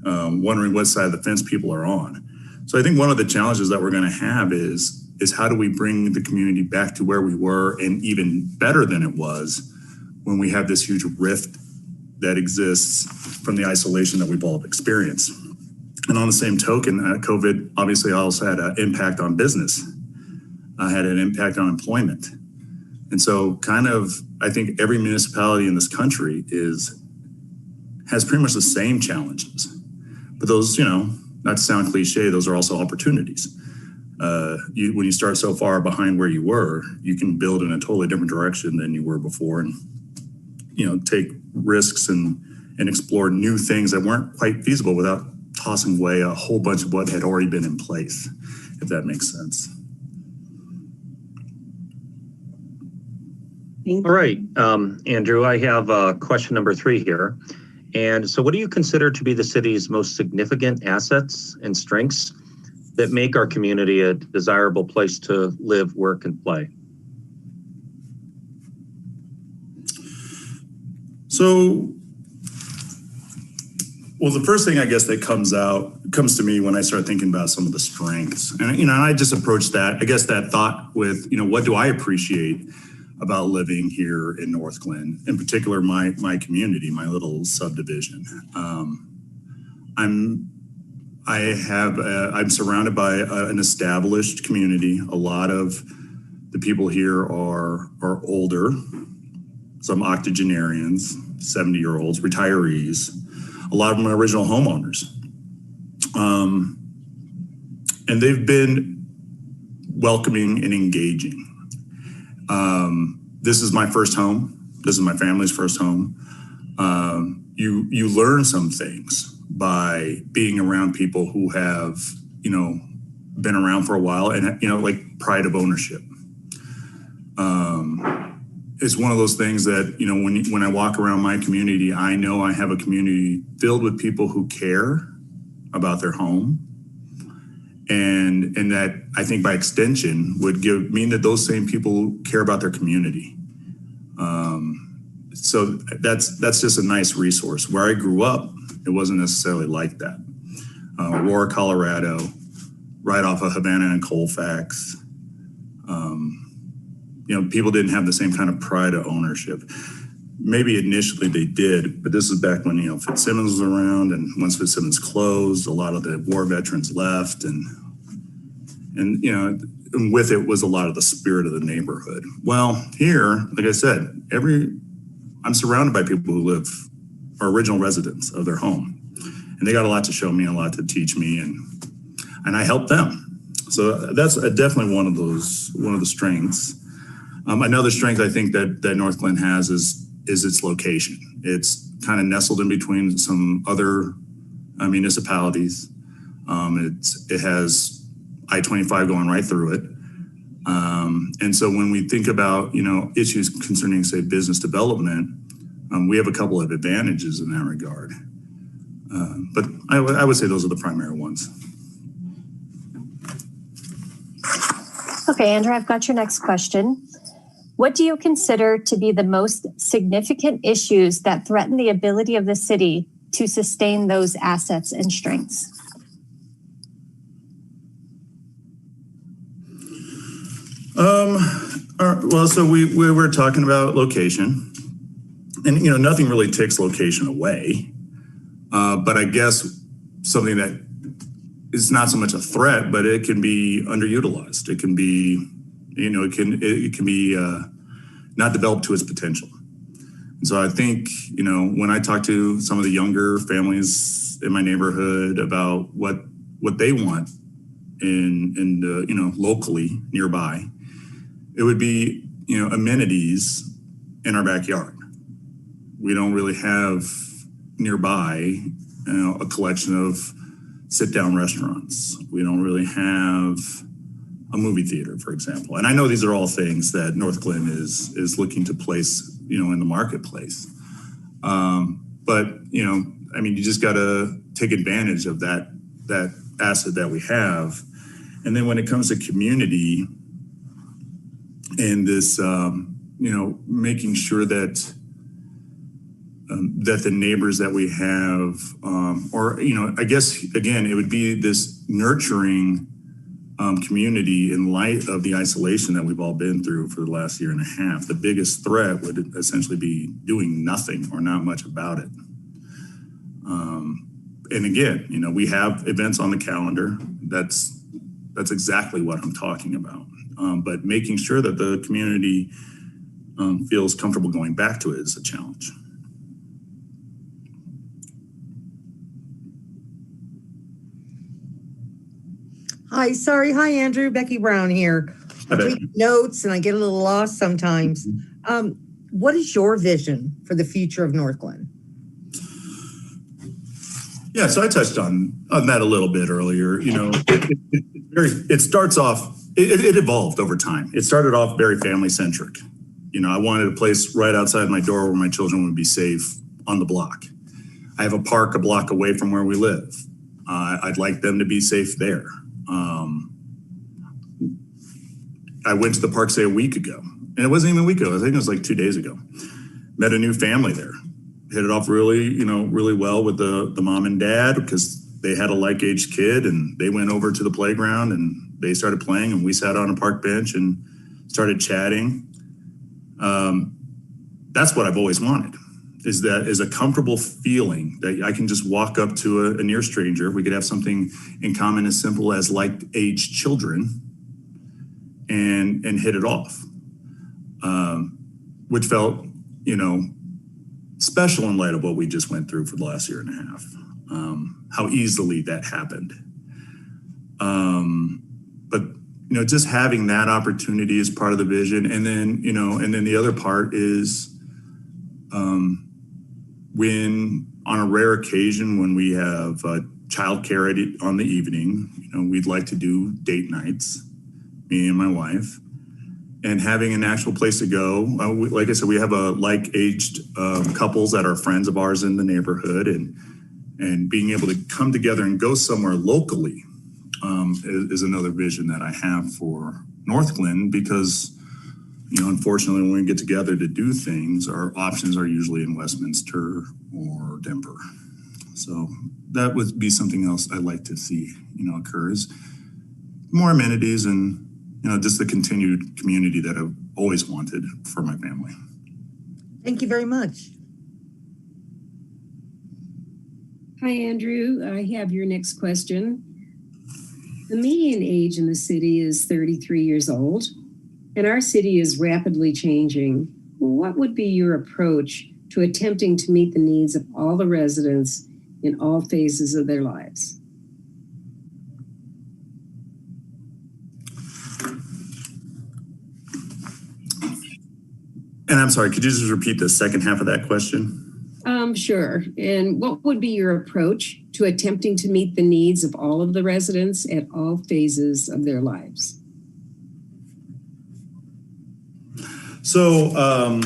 wondering what side of the fence people are on. So I think one of the challenges that we're going to have is how do we bring the community back to where we were and even better than it was when we have this huge rift that exists from the isolation that we've all experienced. And on the same token, COVID obviously also had an impact on business, had an impact on employment. And so I think every municipality in this country has pretty much the same challenges. But those, not to sound cliche, those are also opportunities. When you start so far behind where you were, you can build in a totally different direction than you were before, and take risks and explore new things that weren't quite feasible without tossing away a whole bunch of what had already been in place, if that makes sense. All right, Andrew, I have question number 3 here. And so what do you consider to be the city's most significant assets and strengths that make our community a desirable place to live, work, and play? So, well, the first thing I guess that comes to me when I start thinking about some of the strengths, and I just approach that thought with, what do I appreciate about living here in Northglenn, in particular my community, my little subdivision. I'm surrounded by an established community. A lot of the people here are older, some octogenarians, 70-year-olds, retirees. A lot of them are original homeowners. And they've been welcoming and engaging. This is my first home. This is my family's first home. You learn some things by being around people who have, been around for a while and, like pride of ownership. It's one of those things that, when I walk around my community, I know I have a community filled with people who care about their home. And that I think by extension would mean that those same people care about their community. So that's just a nice resource. Where I grew up, it wasn't necessarily like that. Aurora, Colorado, right off of Havana and Colfax. People didn't have the same kind of pride of ownership. Maybe initially they did, but this is back when, Fitzsimmons was around, and once Fitzsimmons closed, a lot of the war veterans left, and And, and with it was a lot of the spirit of the neighborhood. Well, here, like I said, I'm surrounded by people who are original residents of their home. And they got a lot to show me, a lot to teach me, and I help them. So that's definitely one of the strengths. Another strength I think that Northglenn has is its location. It's kind of nestled in between some other municipalities. It has I-25 going right through it. And so when we think about, issues concerning, say, business development, we have a couple of advantages in that regard. But I would say those are the primary ones. Okay, Andrew, I've got your next question. What do you consider to be the most significant issues that threaten the ability of the city to sustain those assets and strengths? Well, so we were talking about location, and nothing really takes location away. But I guess something that is not so much a threat, but it can be underutilized. It can be, it can be not developed to its potential. And so I think, when I talk to some of the younger families in my neighborhood about what they want in the, locally nearby, it would be, amenities in our backyard. We don't really have nearby, a collection of sit-down restaurants. We don't really have a movie theater, for example. And I know these are all things that Northglenn is looking to place, in the marketplace. But you just got to take advantage of that asset that we have. And then when it comes to community and this, making sure that that the neighbors that we have, or, I guess, again, it would be this nurturing community in light of the isolation that we've all been through for the last year and a half. The biggest threat would essentially be doing nothing or not much about it. And again, we have events on the calendar. That's exactly what I'm talking about. But making sure that the community feels comfortable going back to it is a challenge. Hi, Andrew. Becky Brown here. I take notes and I get a little lost sometimes. What is your vision for the future of Northglenn? Yeah, so I touched on that a little bit earlier. It starts off, it evolved over time. It started off very family centric. I wanted a place right outside my door where my children would be safe on the block. I have a park a block away from where we live. I'd like them to be safe there. I went to the park, say, a week ago, and it wasn't even a week ago. I think it was like 2 days ago. Met a new family there. Hit it off really well with the mom and dad because they had a like-aged kid, and they went over to the playground and they started playing, and we sat on a park bench and started chatting. That's what I've always wanted. Is a comfortable feeling that I can just walk up to a near stranger. We could have something in common as simple as like-aged children and hit it off, which felt, special in light of what we just went through for the last year and a half, how easily that happened. But, just having that opportunity is part of the vision. And then, and then the other part is, when on a rare occasion when we have childcare on the evening, we'd like to do date nights, me and my wife, and having an actual place to go. Like I said, we have a like-aged couples that are friends of ours in the neighborhood, and being able to come together and go somewhere locally is another vision that I have for Northglenn, because unfortunately, when we get together to do things, our options are usually in Westminster or Denver. So that would be something else I'd like to see, occur, is more amenities and, just the continued community that I've always wanted for my family. Thank you very much. Hi, Andrew. I have your next question. The median age in the city is 33 years old, and our city is rapidly changing. What would be your approach to attempting to meet the needs of all the residents in all phases of their lives? And I'm sorry, could you just repeat the second half of that question? Sure. And what would be your approach to attempting to meet the needs of all of the residents at all phases of their lives? So,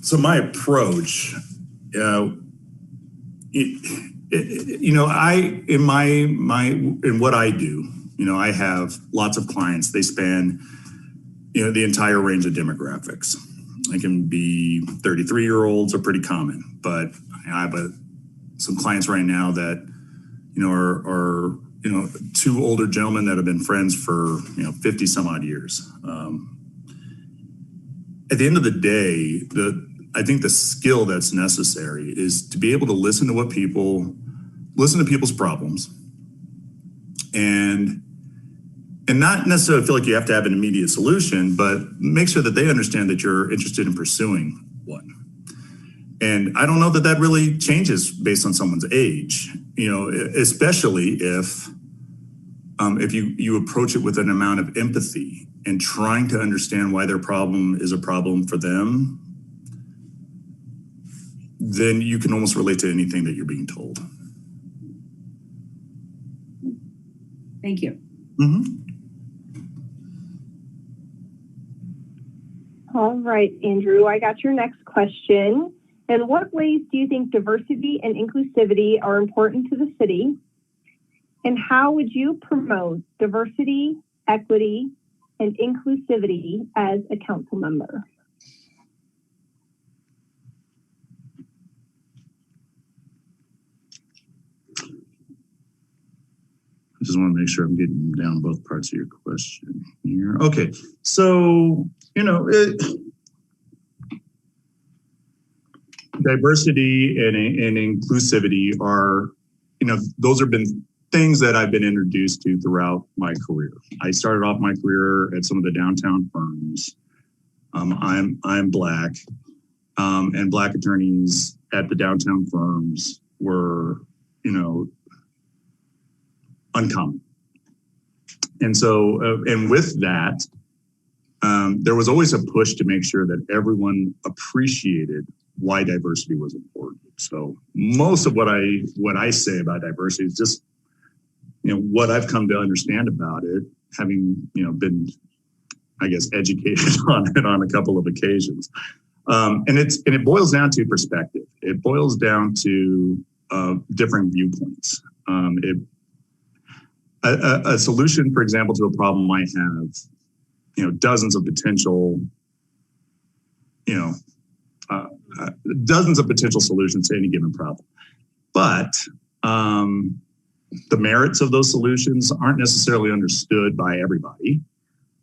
so my approach, in what I do, I have lots of clients. They span, the entire range of demographics. It can be 33-year-olds are pretty common, but I have some clients right now that, are two older gentlemen that have been friends for, 50 some odd years. At the end of the day, I think the skill that's necessary is to be able to listen to people's problems and not necessarily feel like you have to have an immediate solution, but make sure that they understand that you're interested in pursuing one. And I don't know that really changes based on someone's age, especially if you approach it with an amount of empathy and trying to understand why their problem is a problem for them, then you can almost relate to anything that you're being told. Thank you. Mm-hmm. All right, Andrew, I got your next question. In what ways do you think diversity and inclusivity are important to the city? And how would you promote diversity, equity, and inclusivity as a council member? I just want to make sure I'm getting down both parts of your question here. Okay, so, diversity and inclusivity are, those have been things that I've been introduced to throughout my career. I started off my career at some of the downtown firms. I'm Black, and Black attorneys at the downtown firms were, uncommon. And so, and with that, there was always a push to make sure that everyone appreciated why diversity was important. So most of what I say about diversity is just, what I've come to understand about it, having, been, I guess, educated on it on a couple of occasions. And it boils down to perspective. It boils down to different viewpoints. A solution, for example, to a problem might have, dozens of potential, dozens of potential solutions to any given problem. But the merits of those solutions aren't necessarily understood by everybody.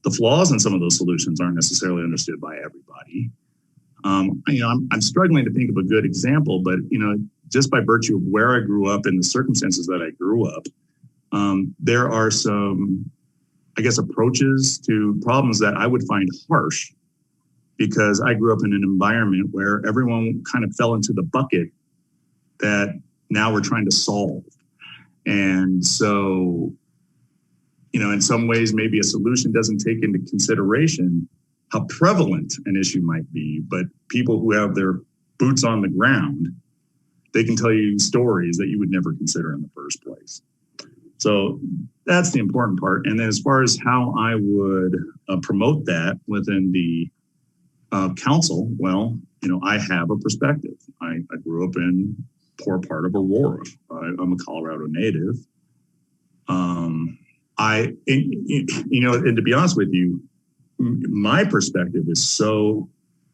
The flaws in some of those solutions aren't necessarily understood by everybody. I'm struggling to think of a good example, but just by virtue of where I grew up and the circumstances that I grew up, there are some, I guess, approaches to problems that I would find harsh because I grew up in an environment where everyone kind of fell into the bucket that now we're trying to solve. And so, in some ways, maybe a solution doesn't take into consideration how prevalent an issue might be, but people who have their boots on the ground, they can tell you stories that you would never consider in the first place. So that's the important part. And then as far as how I would promote that within the council, well, I have a perspective. I grew up in poor part of Aurora. I'm a Colorado native. And to be honest with you, my perspective is so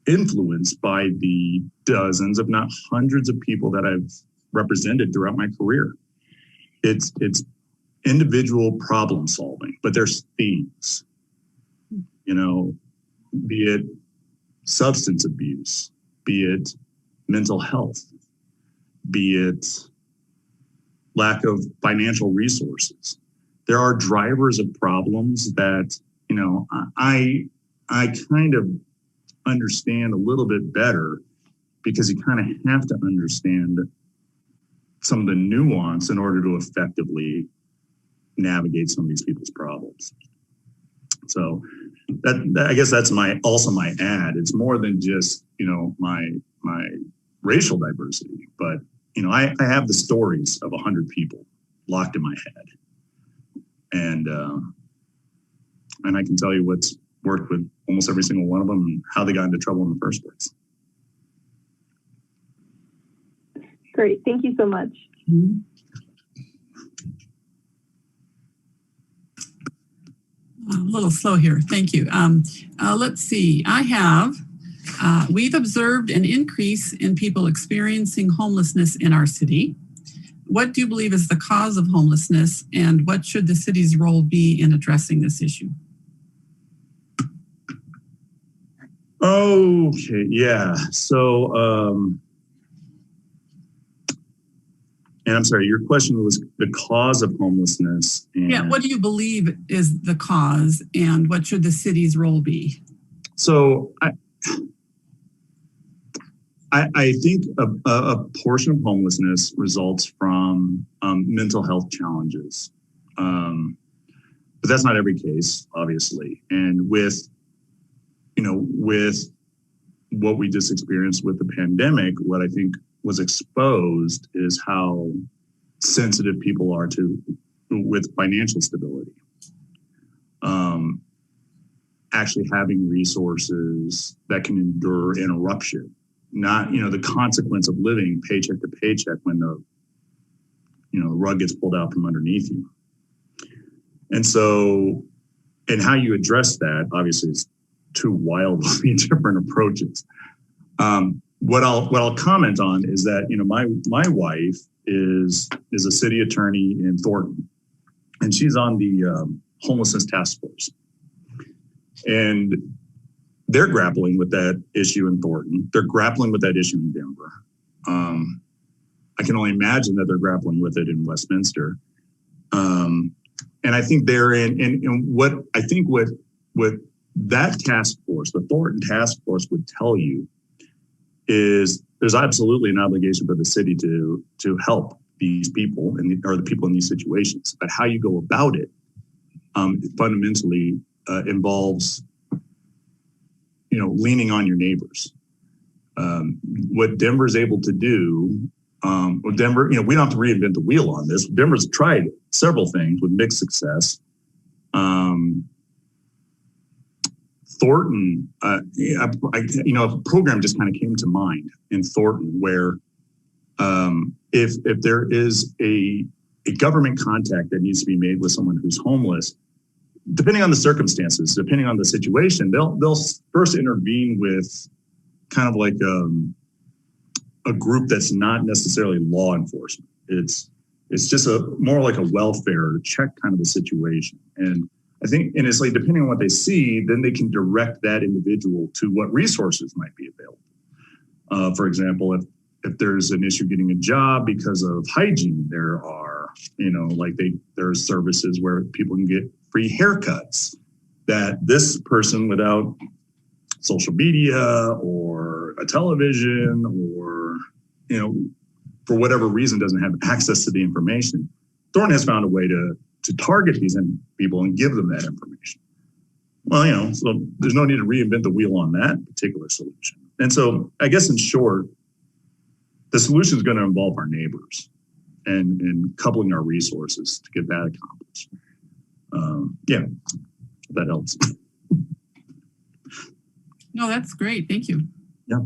influenced by the dozens, if not hundreds of people that I've represented throughout my career. It's individual problem solving, but there's themes, be it substance abuse, be it mental health, be it lack of financial resources. there are drivers of problems that, you know, I kind of understand a little bit better, because you kind of have to understand some of the nuance in order to effectively navigate some of these people's problems. So that I guess that's also my ad. It's more than just, you know, my racial diversity, but you know, I have the stories of 100 people locked in my head, and I can tell you what's worked with almost every single one of them and how they got into trouble in the first place. Great, thank you so much. A little slow here. Thank you. Let's see. We've observed an increase in people experiencing homelessness in our city. What do you believe is the cause of homelessness, and what should the city's role be in addressing this issue? Okay, yeah. So, and I'm sorry, your question was the cause of homelessness. And yeah, what do you believe is the cause, and what should the city's role be? So I think a portion of homelessness results from mental health challenges, but that's not every case, obviously. And with what we just experienced with the pandemic, what I think was exposed is how sensitive people are with financial stability. Actually having resources that can endure interruption, not, you know, the consequence of living paycheck to paycheck when the rug gets pulled out from underneath you. And so, and how you address that, obviously, is two wildly different approaches. What I'll comment on is that, you know, my wife is a city attorney in Thornton, and she's on the homelessness task force. And they're grappling with that issue in Thornton. They're grappling with that issue in Denver. I can only imagine that they're grappling with it in Westminster. And I think they're what that task force, the Thornton task force, would tell you is there's absolutely an obligation for the city to help these people or the people in these situations. But how you go about it fundamentally involves, you know, leaning on your neighbors. What Denver's able to do, Denver, you know, we don't have to reinvent the wheel on this. Denver's tried several things with mixed success. Thornton, a program just kind of came to mind in Thornton where if there is a government contact that needs to be made with someone who's homeless, depending on the circumstances, depending on the situation, they'll first intervene with kind of like a group that's not necessarily law enforcement. It's just more like a welfare check kind of a situation. And I think, and it's like, depending on what they see, then they can direct that individual to what resources might be available. For example, if there's an issue getting a job because of hygiene, there are, you know, like there are services where people can get free haircuts that this person without social media or a television or, you know, for whatever reason doesn't have access to the information. Thornton has found a way to target these people and give them that information. Well, you know, so there's no need to reinvent the wheel on that particular solution. And so I guess in short, the solution is going to involve our neighbors and coupling our resources to get that accomplished. Yeah, that helps. No, that's great. Thank you. Yeah.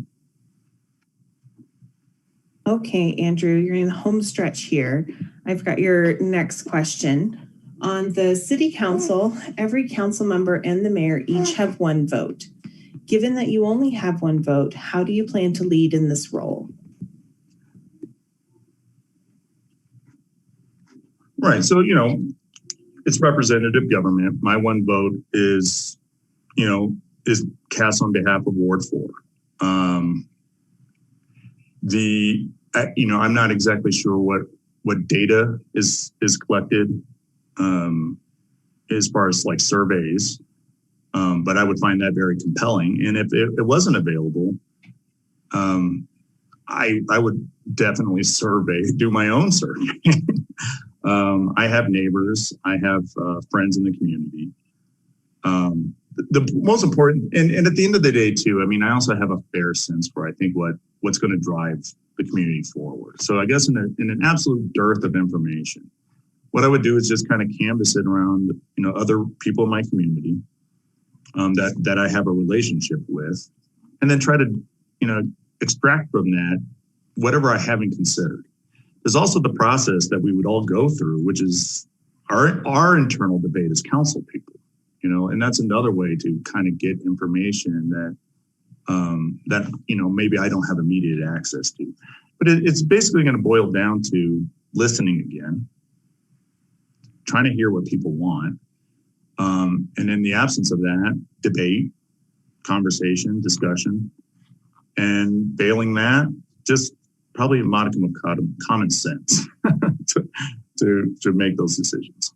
Okay, Andrew, you're in the home stretch here. I've got your next question. On the city council, every council member and the mayor each have one vote. Given that you only have one vote, how do you plan to lead in this role? Right. So, you know, it's representative government. My one vote is cast on behalf of Ward 4. I'm not exactly sure what data is collected as far as like surveys. But I would find that very compelling. And if it wasn't available, I would definitely do my own survey. I have neighbors, I have friends in the community. The most important, and at the end of the day too, I mean, I also have a fair sense for, I think, what's going to drive the community forward. So I guess in an absolute dearth of information, what I would do is just kind of canvass it around, other people in my community that I have a relationship with, and then try to, extract from that whatever I haven't considered. There's also the process that we would all go through, which is our internal debate as council people, and that's another way to kind of get information that maybe I don't have immediate access to. But it's basically going to boil down to listening again, trying to hear what people want, and in the absence of that, debate, conversation, discussion, and failing that, just probably a modicum of common sense to make those decisions.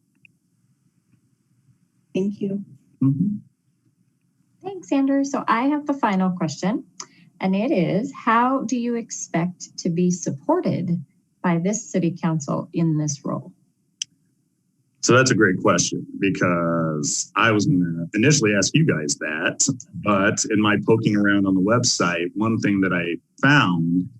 Thank you. Mm-hmm. Thanks, Andrew. So I have the final question, and it is, how do you expect to be supported by this city council in this role? So that's a great question, because I was going to initially ask you guys that, but in my poking around on the website, one thing that I found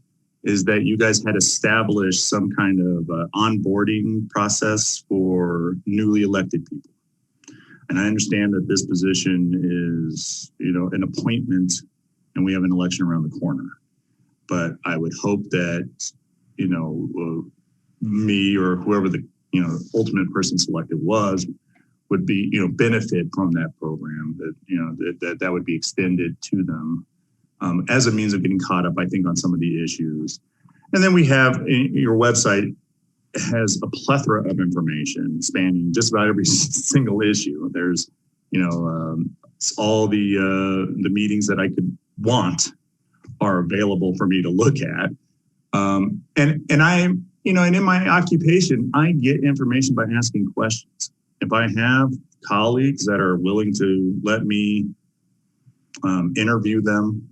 is that you guys had established some kind of onboarding process for newly elected people. And I understand that this position is, an appointment, and we have an election around the corner. But I would hope that, me or whoever the ultimate person selected would be, benefit from that program, that would be extended to them as a means of getting caught up, I think, on some of the issues. And then we have, your website has a plethora of information spanning just about every single issue. There's, all the meetings that I could want are available for me to look at. And I, and in my occupation, I get information by asking questions. If I have colleagues that are willing to let me interview them,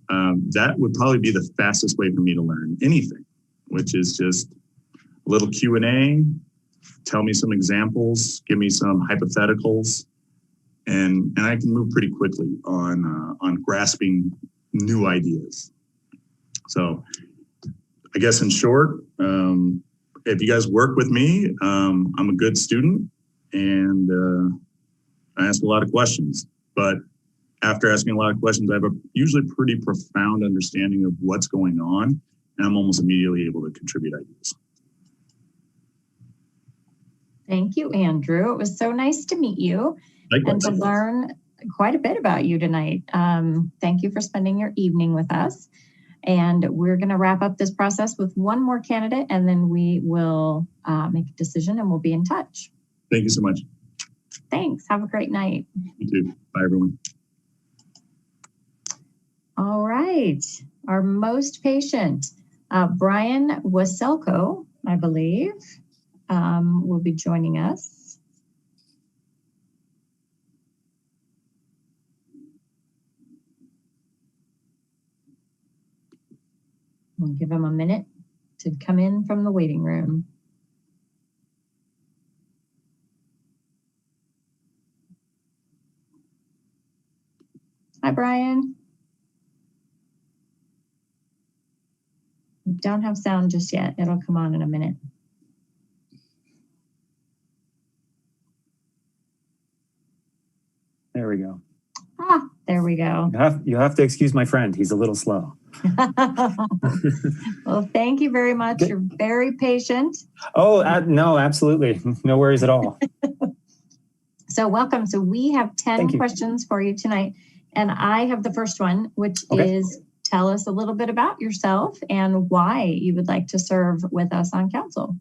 that would probably be the fastest way for me to learn anything, which is just a little Q&A, tell me some examples, give me some hypotheticals, and I can move pretty quickly on grasping new ideas. So I guess in short, if you guys work with me, I'm a good student, and I ask a lot of questions. But after asking a lot of questions, I have a usually pretty profound understanding of what's going on, and I'm almost immediately able to contribute ideas. Thank you, Andrew. It was so nice to meet you. Likewise. And to learn quite a bit about you tonight. Thank you for spending your evening with us. And we're going to wrap up this process with one more candidate, and then we will make a decision, and we'll be in touch. Thank you so much. Thanks. Have a great night. You too. Bye, everyone. All right. Our most patient, Brian Waselko, I believe, will be joining us. We'll give him a minute to come in from the waiting room. Hi, Brian. We don't have sound just yet. It'll come on in a minute. There we go. Ah, there we go. You have to excuse my friend. He's a little slow. Well, thank you very much. You're very patient. Oh, no, absolutely. No worries at all. So welcome. So we have 10 questions for you tonight. And I have the first one, which is, tell us a little bit about yourself and why you would like to serve with us on council.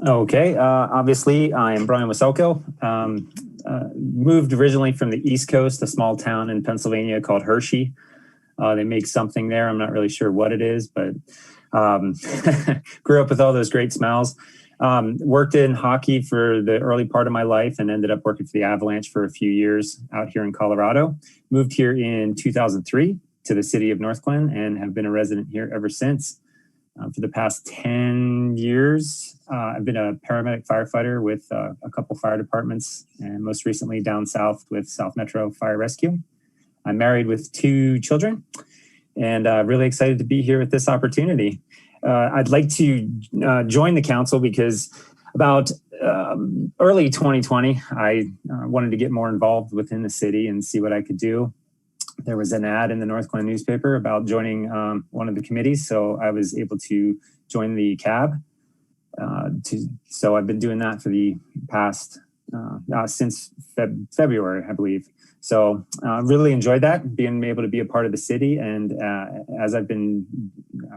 Okay. Obviously, I am Brian Waselko. Moved originally from the East Coast, a small town in Pennsylvania called Hershey. They make something there. I'm not really sure what it is, but grew up with all those great smells. Worked in hockey for the early part of my life and ended up working for the Avalanche for a few years out here in Colorado. Moved here in 2003 to the city of Northglenn and have been a resident here ever since. For the past 10 years, I've been a paramedic firefighter with a couple fire departments, and most recently down south with South Metro Fire Rescue. I'm married with 2 children, and really excited to be here with this opportunity. I'd like to join the council because about early 2020, I wanted to get more involved within the city and see what I could do. There was an ad in the Northglenn newspaper about joining one of the committees, so I was able to join the CAB. So I've been doing that for the past, since February, I believe. So really enjoyed that, being able to be a part of the city. And as I've been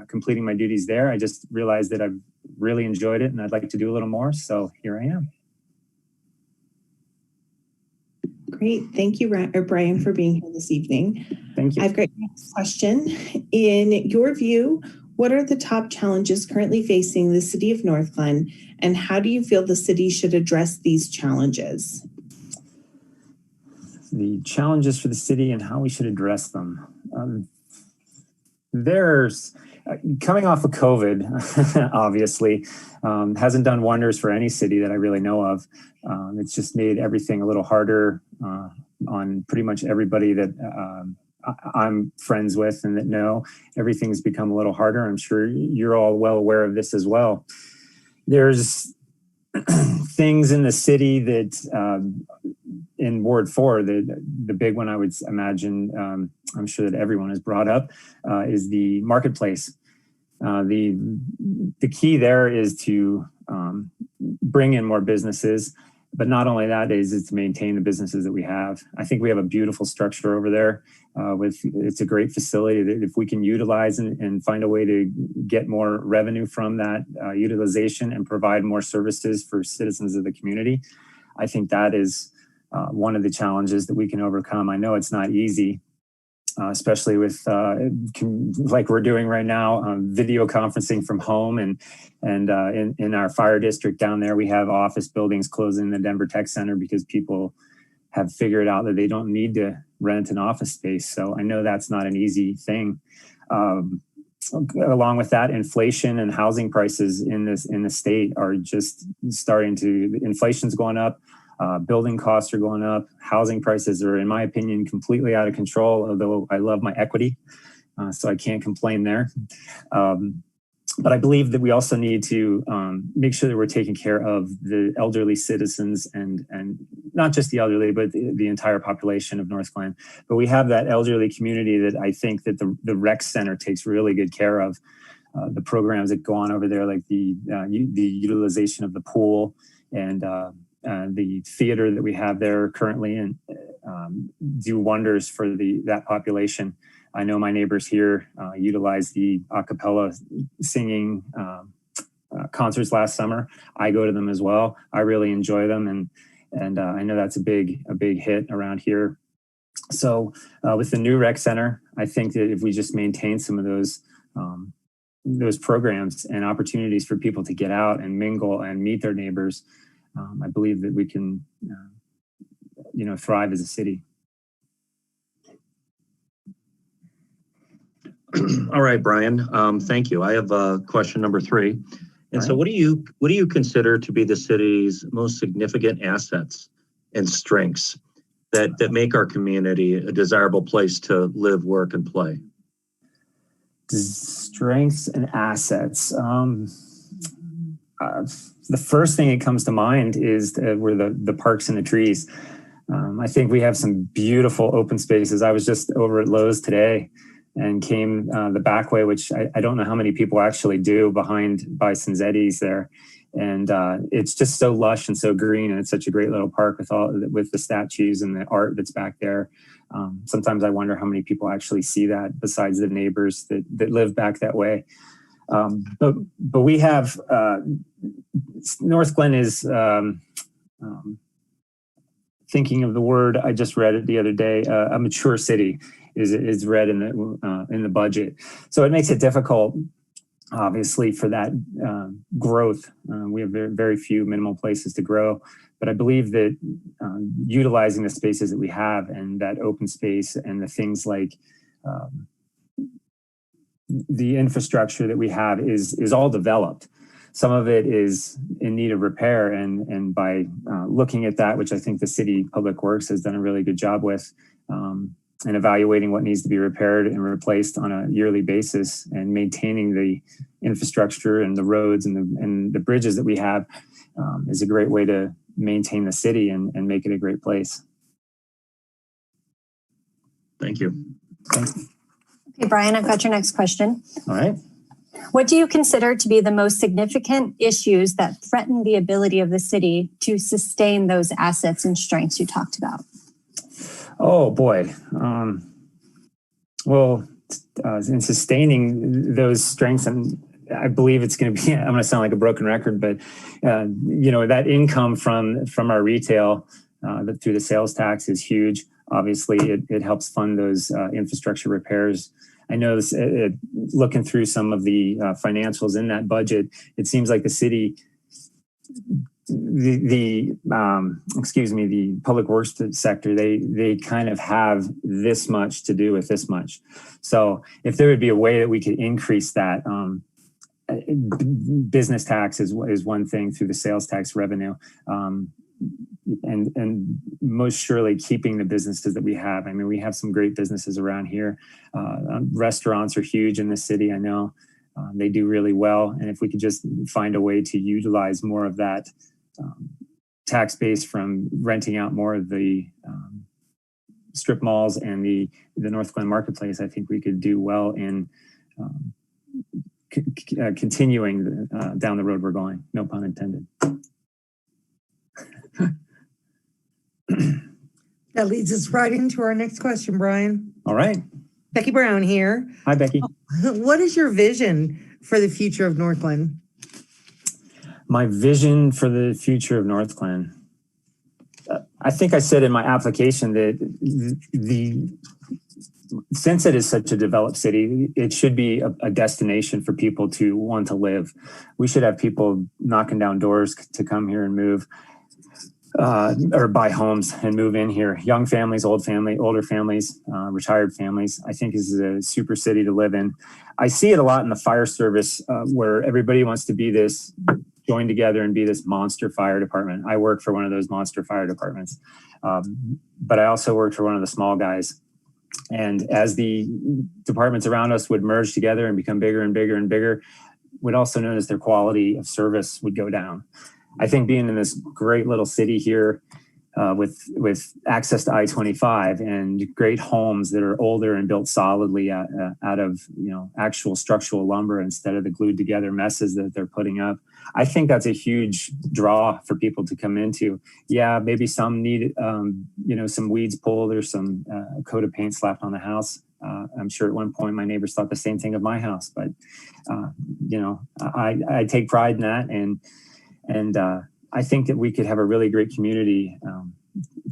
completing my duties there, I just realized that I've really enjoyed it and I'd like to do a little more. So here I am. Great. Thank you, Brian, for being here this evening. Thank you. I've got your next question. In your view, what are the top challenges currently facing the city of Northglenn, and how do you feel the city should address these challenges? The challenges for the city and how we should address them. There's coming off of COVID, obviously, hasn't done wonders for any city that I really know of. It's just made everything a little harder on pretty much everybody that I'm friends with and that know. Everything's become a little harder. I'm sure you're all well aware of this as well. There's things in the city that in Ward 4, the big one I would imagine, I'm sure that everyone has brought up, is the marketplace. The key there is to bring in more businesses, but not only that is to maintain the businesses that we have. I think we have a beautiful structure over there. It's a great facility that if we can utilize and find a way to get more revenue from that utilization and provide more services for citizens of the community, I think that is one of the challenges that we can overcome. I know it's not easy, especially with like we're doing right now, video conferencing from home, and in our fire district down there, we have office buildings closing the Denver Tech Center because people have figured out that they don't need to rent an office space. So I know that's not an easy thing. Along with that, inflation and housing prices in the state are just starting to, inflation's going up. Building costs are going up. Housing prices are, in my opinion, completely out of control, although I love my equity, so I can't complain there. But I believe that we also need to make sure that we're taking care of the elderly citizens and not just the elderly, but the entire population of Northglenn. But we have that elderly community that I think that the rec center takes really good care of. The programs that go on over there, like the utilization of the pool and the theater that we have there currently, and do wonders for that population. I know my neighbors here utilize the a cappella singing concerts last summer. I go to them as well. I really enjoy them, and I know that's a big hit around here. So with the new rec center, I think that if we just maintain some of those programs and opportunities for people to get out and mingle and meet their neighbors, I believe that we can, thrive as a city. All right, Brian. Thank you. I have question number 3. And so what do you consider to be the city's most significant assets and strengths that make our community a desirable place to live, work, and play? Strengths and assets. The first thing that comes to mind is were the parks and the trees. I think we have some beautiful open spaces. I was just over at Lowe's today and came the back way, which I don't know how many people actually do, by Cinzetti's there. And it's just so lush and so green, and it's such a great little park with the statues and the art that's back there. Sometimes I wonder how many people actually see that besides the neighbors that live back that way. But we have Northglenn is thinking of the word, I just read it the other day, a mature city is read in the budget. So it makes it difficult obviously for that growth. We have very, very few minimal places to grow, but I believe that utilizing the spaces that we have and that open space and the things like the infrastructure that we have is all developed. Some of it is in need of repair, and by looking at that, which I think the city public works has done a really good job with, and evaluating what needs to be repaired and replaced on a yearly basis, and maintaining the infrastructure and the roads and the bridges that we have is a great way to maintain the city and make it a great place. Thank you. Thanks. Okay, Brian, I've got your next question. All right. What do you consider to be the most significant issues that threaten the ability of the city to sustain those assets and strengths you talked about? Oh boy. In sustaining those strengths, and I believe it's going to be, I'm going to sound like a broken record, but that income from our retail through the sales tax is huge. Obviously, it helps fund those infrastructure repairs. I know this, looking through some of the financials in that budget, it seems like the city, the public works sector, they kind of have this much to do with this much. So if there would be a way that we could increase that, business tax is one thing through the sales tax revenue. And most surely keeping the businesses that we have. I mean, we have some great businesses around here. Restaurants are huge in the city. I know they do really well. And if we could just find a way to utilize more of that tax base from renting out more of the strip malls and the Northglenn marketplace, I think we could do well in continuing down the road we're going. No pun intended. That leads us right into our next question, Brian. All right. Becky Brown here. Hi, Becky. What is your vision for the future of Northglenn? My vision for the future of Northglenn. I think I said in my application that since it is such a developed city, it should be a destination for people to want to live. We should have people knocking down doors to come here and move. Or buy homes and move in here. Young families, older families, retired families. I think is a super city to live in. I see it a lot in the fire service where everybody wants to be this, join together and be this monster fire department. I work for one of those monster fire departments, but I also work for one of the small guys. And as the departments around us would merge together and become bigger and bigger and bigger, would also notice their quality of service would go down. I think being in this great little city here with access to I-25 and great homes that are older and built solidly out of actual structural lumber instead of the glued together messes that they're putting up, I think that's a huge draw for people to come into. Yeah, maybe some need some weeds pulled or some coat of paint slapped on the house. I'm sure at one point my neighbors thought the same thing of my house, but I take pride in that, and I think that we could have a really great community,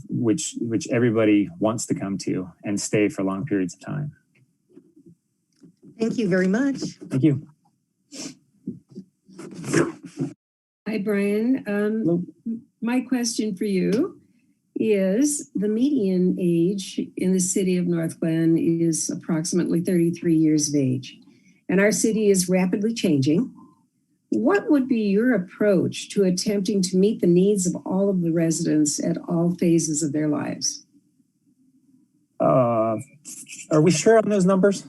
which everybody wants to come to and stay for long periods of time. Thank you very much. Thank you. Hi, Brian. My question for you is the median age in the city of Northglenn is approximately 33 years of age, and our city is rapidly changing. What would be your approach to attempting to meet the needs of all of the residents at all phases of their lives? Are we sure on those numbers?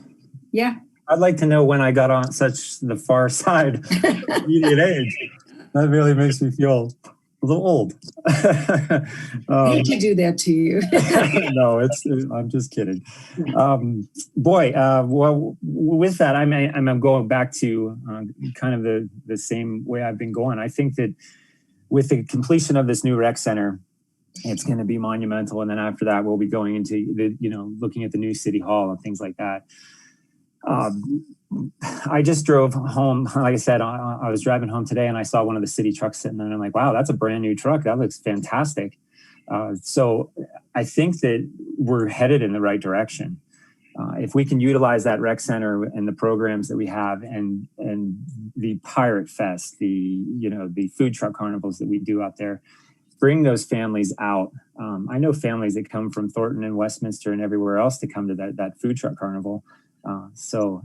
Yeah. I'd like to know when I got on such the far side of median age. That really makes me feel a little old. I hate to do that to you. No, I'm just kidding. Well, with that, I'm going back to kind of the same way I've been going. I think that with the completion of this new rec center, it's going to be monumental. And then after that, we'll be going into looking at the new city hall and things like that. I just drove home. Like I said, I was driving home today and I saw one of the city trucks sitting there and I'm like, wow, that's a brand new truck. That looks fantastic. So I think that we're headed in the right direction. if we can utilize that rec center and the programs that we have, and the Pirate Fest, the food truck carnivals that we do out there, bring those families out. I know families that come from Thornton and Westminster and everywhere else to come to that food truck carnival. So,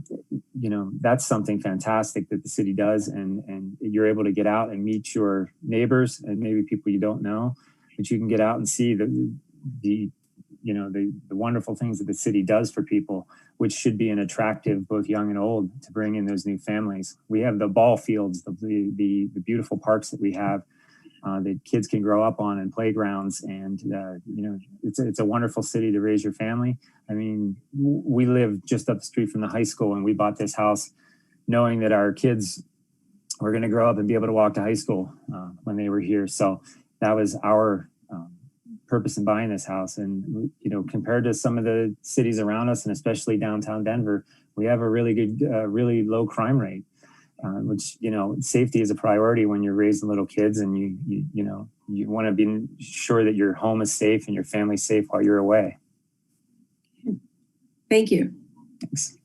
that's something fantastic that the city does, and you're able to get out and meet your neighbors and maybe people you don't know, but you can get out and see the wonderful things that the city does for people, which should be an attractive, both young and old, to bring in those new families. We have the ball fields, the beautiful parks that we have that kids can grow up on, and playgrounds, and it's a wonderful city to raise your family. I mean, we live just up the street from the high school, and we bought this house knowing that our kids were going to grow up and be able to walk to high school when they were here. So that was our purpose in buying this house. And compared to some of the cities around us, and especially downtown Denver, we have a really good, really low crime rate. Which safety is a priority when you're raising little kids, and you want to be sure that your home is safe and your family's safe while you're away. Thank you. Thanks.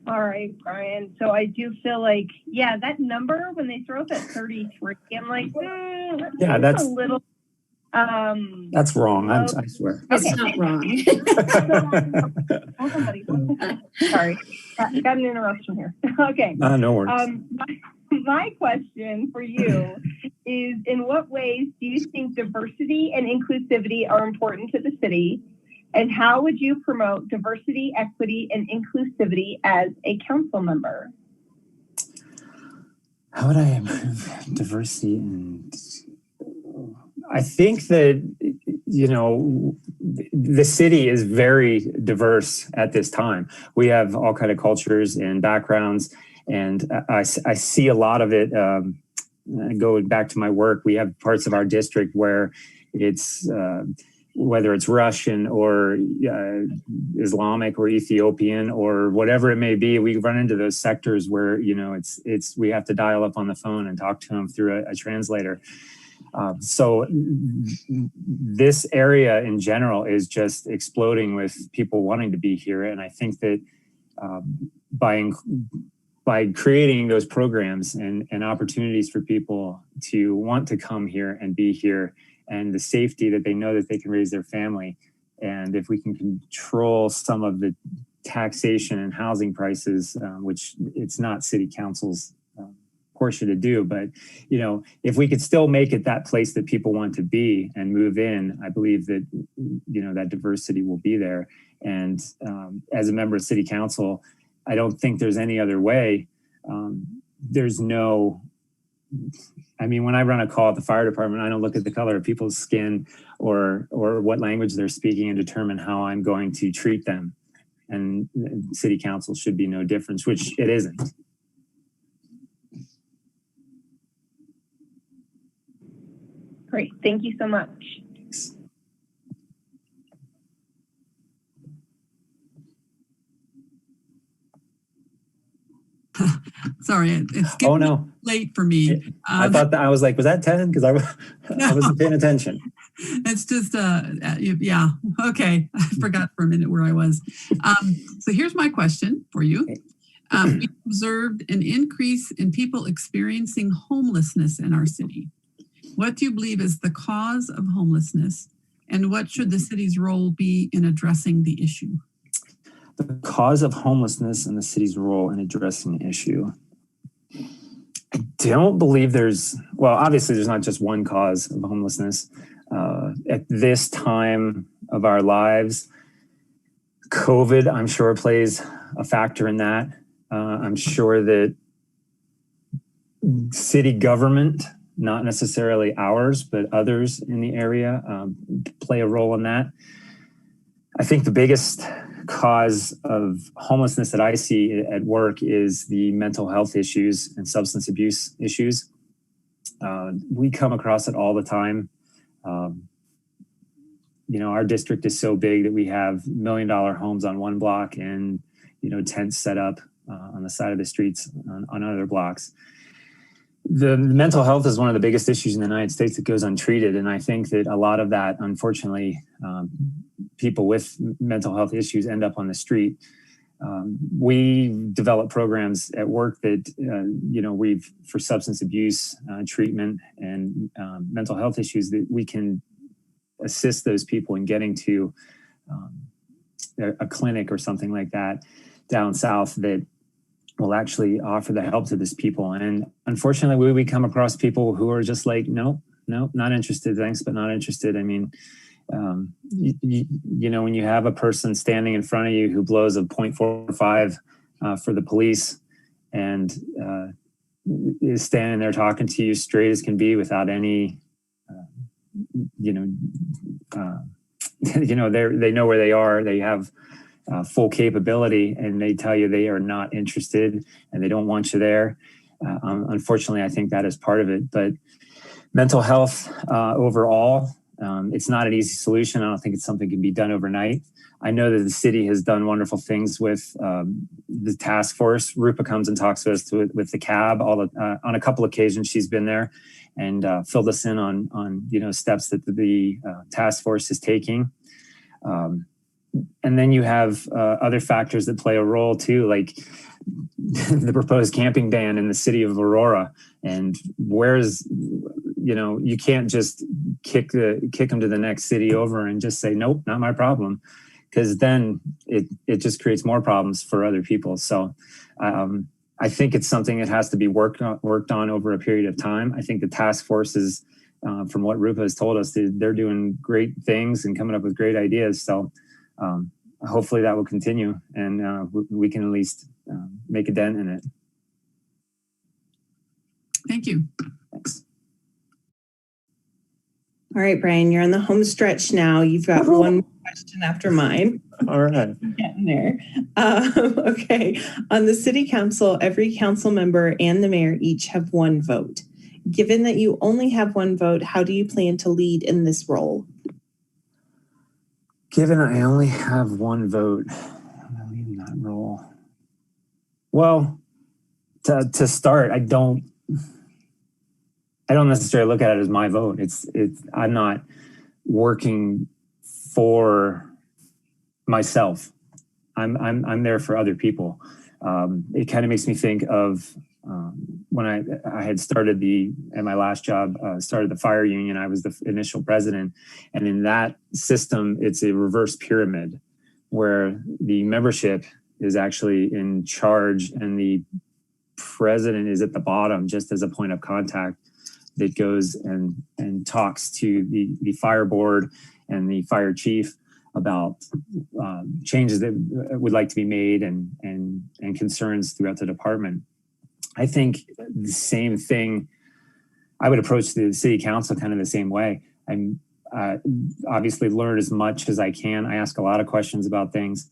All right, Brian. So I do feel like, that number when they throw up at 33, I'm like, that's a little. That's wrong. I swear. It's not wrong. Sorry, got an interruption here. Okay. No worries. My question for you is, in what ways do you think diversity and inclusivity are important to the city? And how would you promote diversity, equity, and inclusivity as a council member? How would I improve diversity and... I think that, the city is very diverse at this time. We have all kinds of cultures and backgrounds, and I see a lot of it going back to my work. We have parts of our district where it's, whether it's Russian or Islamic or Ethiopian or whatever it may be, we run into those sectors where, we have to dial up on the phone and talk to them through a translator. So this area in general is just exploding with people wanting to be here. And I think that by creating those programs and opportunities for people to want to come here and be here, and the safety that they know that they can raise their family, and if we can control some of the taxation and housing prices, which it's not city council's portion to do, but if we could still make it that place that people want to be and move in, I believe that that diversity will be there. And as a member of city council, I don't think there's any other way. When I run a call at the fire department, I don't look at the color of people's skin or what language they're speaking and determine how I'm going to treat them. And city council should be no difference, which it isn't. Great. Thank you so much. Sorry, it's getting late for me. I thought that I was like, was that 10? Because I wasn't paying attention. It's just, okay. I forgot for a minute where I was. So here's my question for you. We observed an increase in people experiencing homelessness in our city. What do you believe is the cause of homelessness, and what should the city's role be in addressing the issue? The cause of homelessness and the city's role in addressing the issue. I don't believe obviously there's not just one cause of homelessness. At this time of our lives, COVID, I'm sure, plays a factor in that. I'm sure that city government, not necessarily ours, but others in the area, play a role in that. I think the biggest cause of homelessness that I see at work is the mental health issues and substance abuse issues. We come across it all the time. Our district is so big that we have $1 million homes on one block and, tents set up on the side of the streets on other blocks. The mental health is one of the biggest issues in the United States that goes untreated. And I think that a lot of that, unfortunately, people with mental health issues end up on the street. We develop programs at work that, we've for substance abuse treatment and mental health issues that we can assist those people in getting to a clinic or something like that down south that will actually offer the help to these people. And unfortunately, we come across people who are just like, no, not interested. Thanks, but not interested. I mean, when you have a person standing in front of you who blows a .45 for the police and is standing there talking to you straight as can be without any, they know where they are. They have full capability, and they tell you they are not interested and they don't want you there. Unfortunately, I think that is part of it. But mental health overall, it's not an easy solution. I don't think it's something that can be done overnight. I know that the city has done wonderful things with the task force. Rupa comes and talks to us with the CAB. On a couple occasions, she's been there and filled us in on steps that the task force is taking. And then you have other factors that play a role too, like the proposed camping ban in the city of Aurora. And you can't just kick them to the next city over and just say, nope, not my problem. Because then it just creates more problems for other people. So I think it's something that has to be worked on over a period of time. I think the task force is, from what Rupa has told us, they're doing great things and coming up with great ideas. So hopefully that will continue, and we can at least make a dent in it. Thank you. Thanks. All right, Brian, you're on the home stretch now. You've got one more question after mine. All right. Getting there. Okay. On the city council, every council member and the mayor each have one vote. Given that you only have one vote, how do you plan to lead in this role? Given I only have one vote, how do I lead in that role? Well, to start, I don't necessarily look at it as my vote. I'm not working for myself. I'm there for other people. It kind of makes me think of when I had started at my last job, started the fire union. I was the initial president. And in that system, it's a reverse pyramid where the membership is actually in charge and the president is at the bottom just as a point of contact that goes and talks to the fire board and the fire chief about changes that would like to be made and concerns throughout the department. I think the same thing, I would approach the city council kind of the same way. I'm obviously learn as much as I can. I ask a lot of questions about things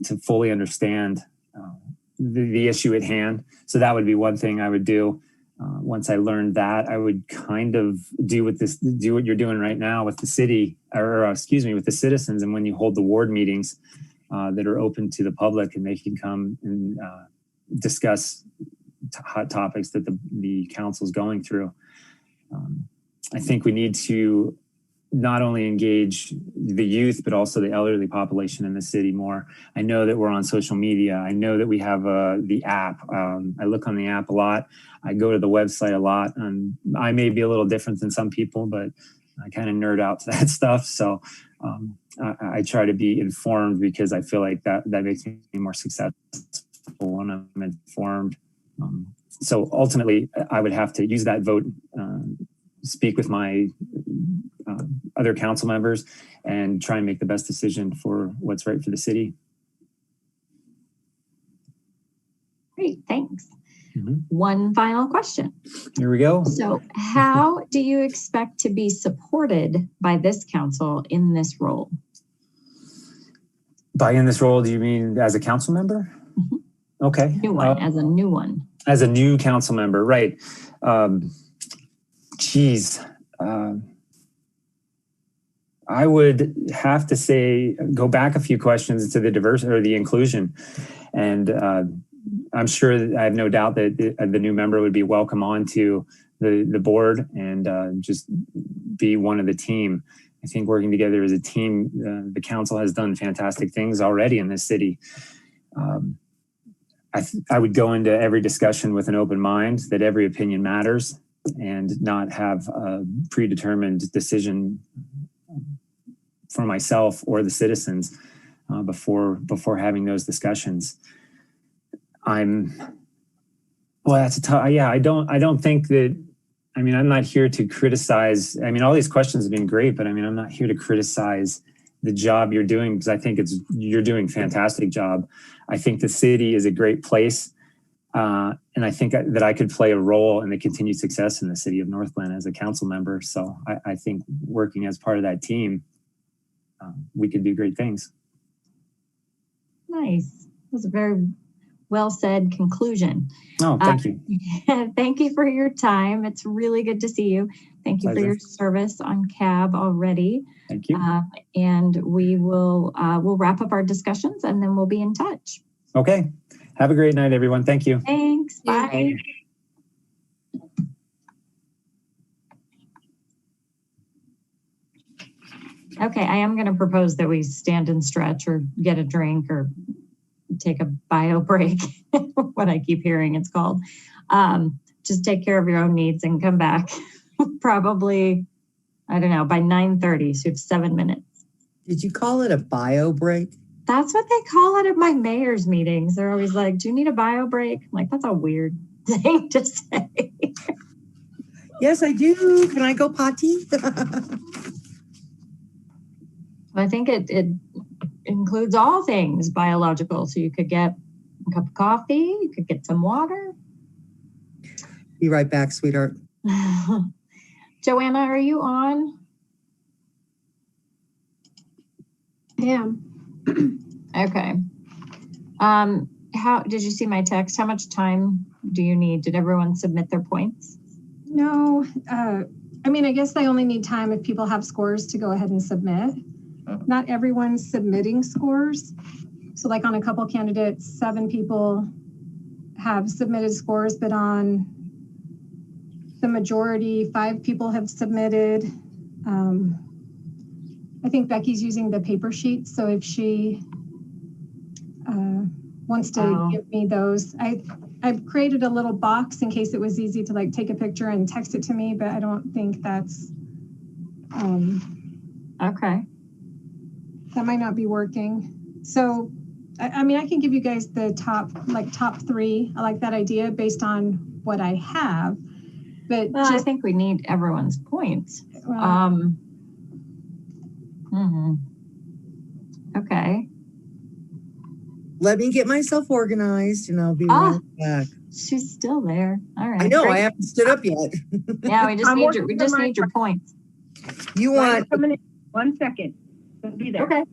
to fully understand the issue at hand. So that would be one thing I would do. Once I learned that, I would kind of do what you're doing right now with the city, with the citizens. And when you hold the ward meetings that are open to the public and they can come and discuss hot topics that the council is going through. I think we need to not only engage the youth, but also the elderly population in the city more. I know that we're on social media. I know that we have the app. I look on the app a lot. I go to the website a lot. And I may be a little different than some people, but I kind of nerd out to that stuff. So I try to be informed because I feel like that makes me more successful when I'm informed. So ultimately, I would have to use that vote, speak with my other council members, and try and make the best decision for what's right for the city. Great, thanks. One final question. Here we go. So how do you expect to be supported by this council in this role? By in this role, do you mean as a council member? Okay. New one, as a new one. As a new council member, right. I would have to say, go back a few questions to the diversity or the inclusion. And I'm sure that I have no doubt that the new member would be welcome onto the board and just be one of the team. I think working together as a team, the council has done fantastic things already in this city. I would go into every discussion with an open mind that every opinion matters and not have a predetermined decision for myself or the citizens before having those discussions. That's a tough, yeah, I don't think that, I'm not here to criticize. All these questions have been great, but I'm not here to criticize the job you're doing, because I think you're doing a fantastic job. I think the city is a great place. And I think that I could play a role in the continued success in the city of Northglenn as a council member. So I think working as part of that team, we could do great things. Nice. That was a very well said conclusion. Oh, thank you. Thank you for your time. It's really good to see you. Thank you for your service on CAB already. Thank you. And we will we'll wrap up our discussions and then we'll be in touch. Okay. Have a great night, everyone. Thank you. Thanks. Bye. Okay, I am going to propose that we stand and stretch or get a drink or take a bio break, what I keep hearing it's called. Just take care of your own needs and come back probably, I don't know, by 9:30, so you have 7 minutes. Did you call it a bio break? That's what they call it at my mayor's meetings. They're always like, do you need a bio break? I'm like, that's a weird thing to say. Yes, I do. Can I go potty? I think it includes all things biological. So you could get a cup of coffee, you could get some water. Be right back, sweetheart. Joanna, are you on? Yeah. Okay. How did you see my text? How much time do you need? Did everyone submit their points? No. I guess I only need time if people have scores to go ahead and submit. Not everyone's submitting scores. So like on a couple candidates, 7 people have submitted scores, but on the majority, 5 people have submitted. I think Becky's using the paper sheet. So if she wants to give me those, I've created a little box in case it was easy to like take a picture and text it to me, but I don't think that's okay. That might not be working. So, I can give you guys the top 3. I like that idea based on what I have. But I think we need everyone's points. Okay. Let me get myself organized and I'll be right back. She's still there. All right. I know, great. I haven't stood up yet. Yeah, we just need your points. You want 1 second. Don't be there. Okay.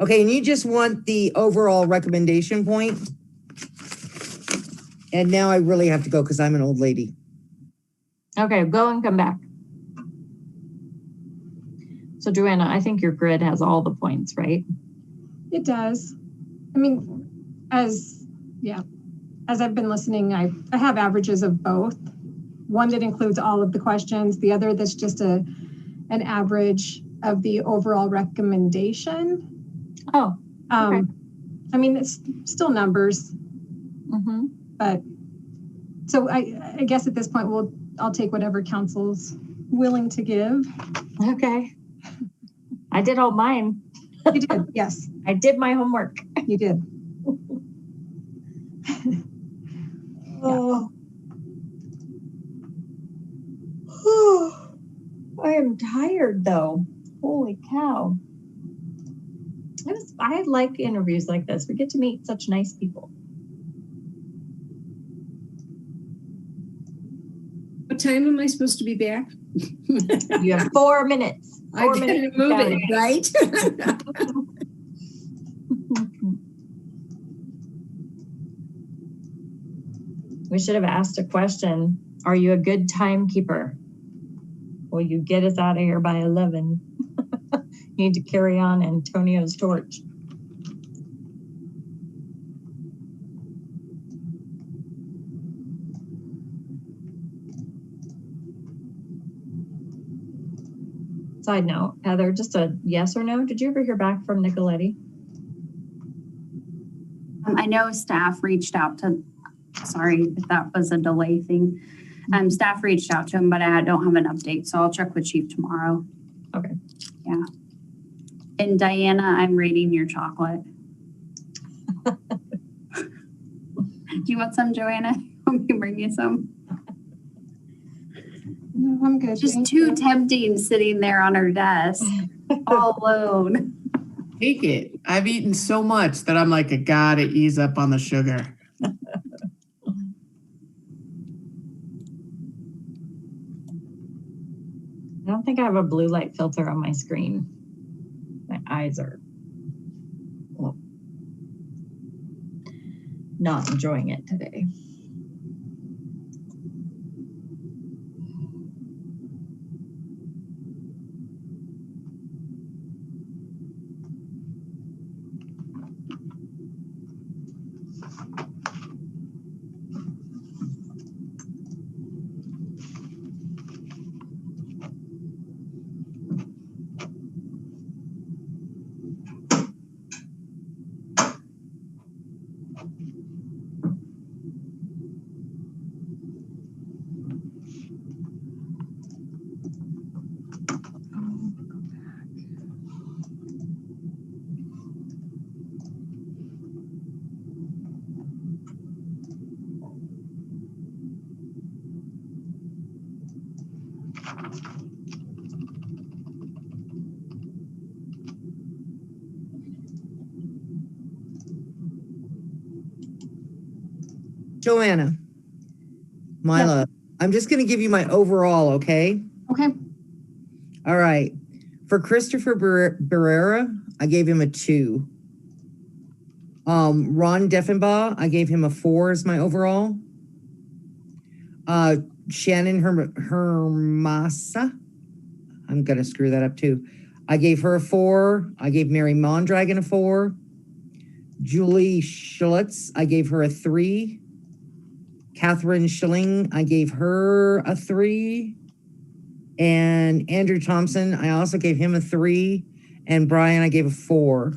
Okay, and you just want the overall recommendation point? And now I really have to go because I'm an old lady. Okay, go and come back. So Joanna, I think your grid has all the points, right? It does. As I've been listening, I have averages of both. One that includes all of the questions, the other that's just an average of the overall recommendation. Oh, okay. It's still numbers. But so I guess at this point I'll take whatever council's willing to give. Okay. I did all mine. You did, yes. I did my homework. You did. Oh. I am tired though. Holy cow. I like interviews like this. We get to meet such nice people. What time am I supposed to be back? You have 4 minutes. I didn't move it, right? We should have asked a question. Are you a good timekeeper? Will you get us out of here by 11? Need to carry on Antonio's torch. Side note, Heather, just a yes or no. Did you ever hear back from Nicoletti? I know staff reached out to, sorry if that was a delay thing. Staff reached out to him, but I don't have an update. So I'll check with Chief tomorrow. Okay. Yeah. And Diana, I'm rating your chocolate. Do you want some, Joanna? Want me to bring you some? No, I'm good. Just too tempting sitting there on her desk all alone. Take it. I've eaten so much that I'm like, I gotta ease up on the sugar. I don't think I have a blue light filter on my screen. My eyes are not enjoying it today. Joanna, my love, I'm just going to give you my overall, okay? Okay. All right. For Christopher Barrera, I gave him a 2. Ron Deffenbaugh, I gave him a 4 as my overall. Shannon Hermasa, I'm going to screw that up too. I gave her a 4. I gave Mary Mondragon a 4. Julie Schultz, I gave her a 3. Catherine Schilling, I gave her a 3. And Andrew Thompson, I also gave him a 3. And Brian, I gave a 4.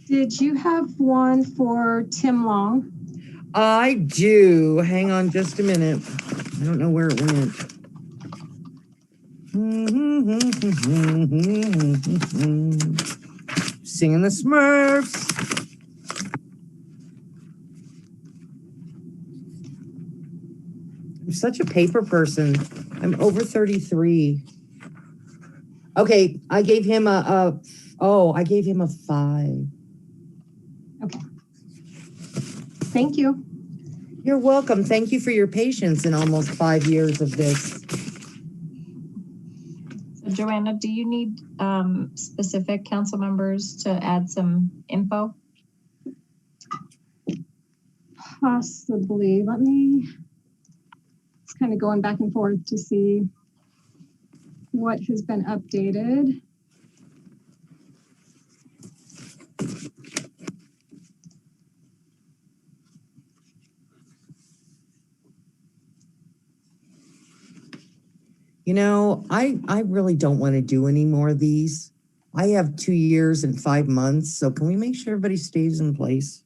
Did you have one for Tim Long? I do. Hang on just a minute. I don't know where it went. Singing the Smurfs. I'm such a paper person. I'm over 33. Okay, I gave him I gave him a 5. Okay. Thank you. You're welcome. Thank you for your patience in almost 5 years of this. So Joanna, do you need specific council members to add some info? Possibly. Let me, it's kind of going back and forth to see what has been updated. You know, I really don't want to do any more of these. I have 2 years and 5 months, so can we make sure everybody stays in place?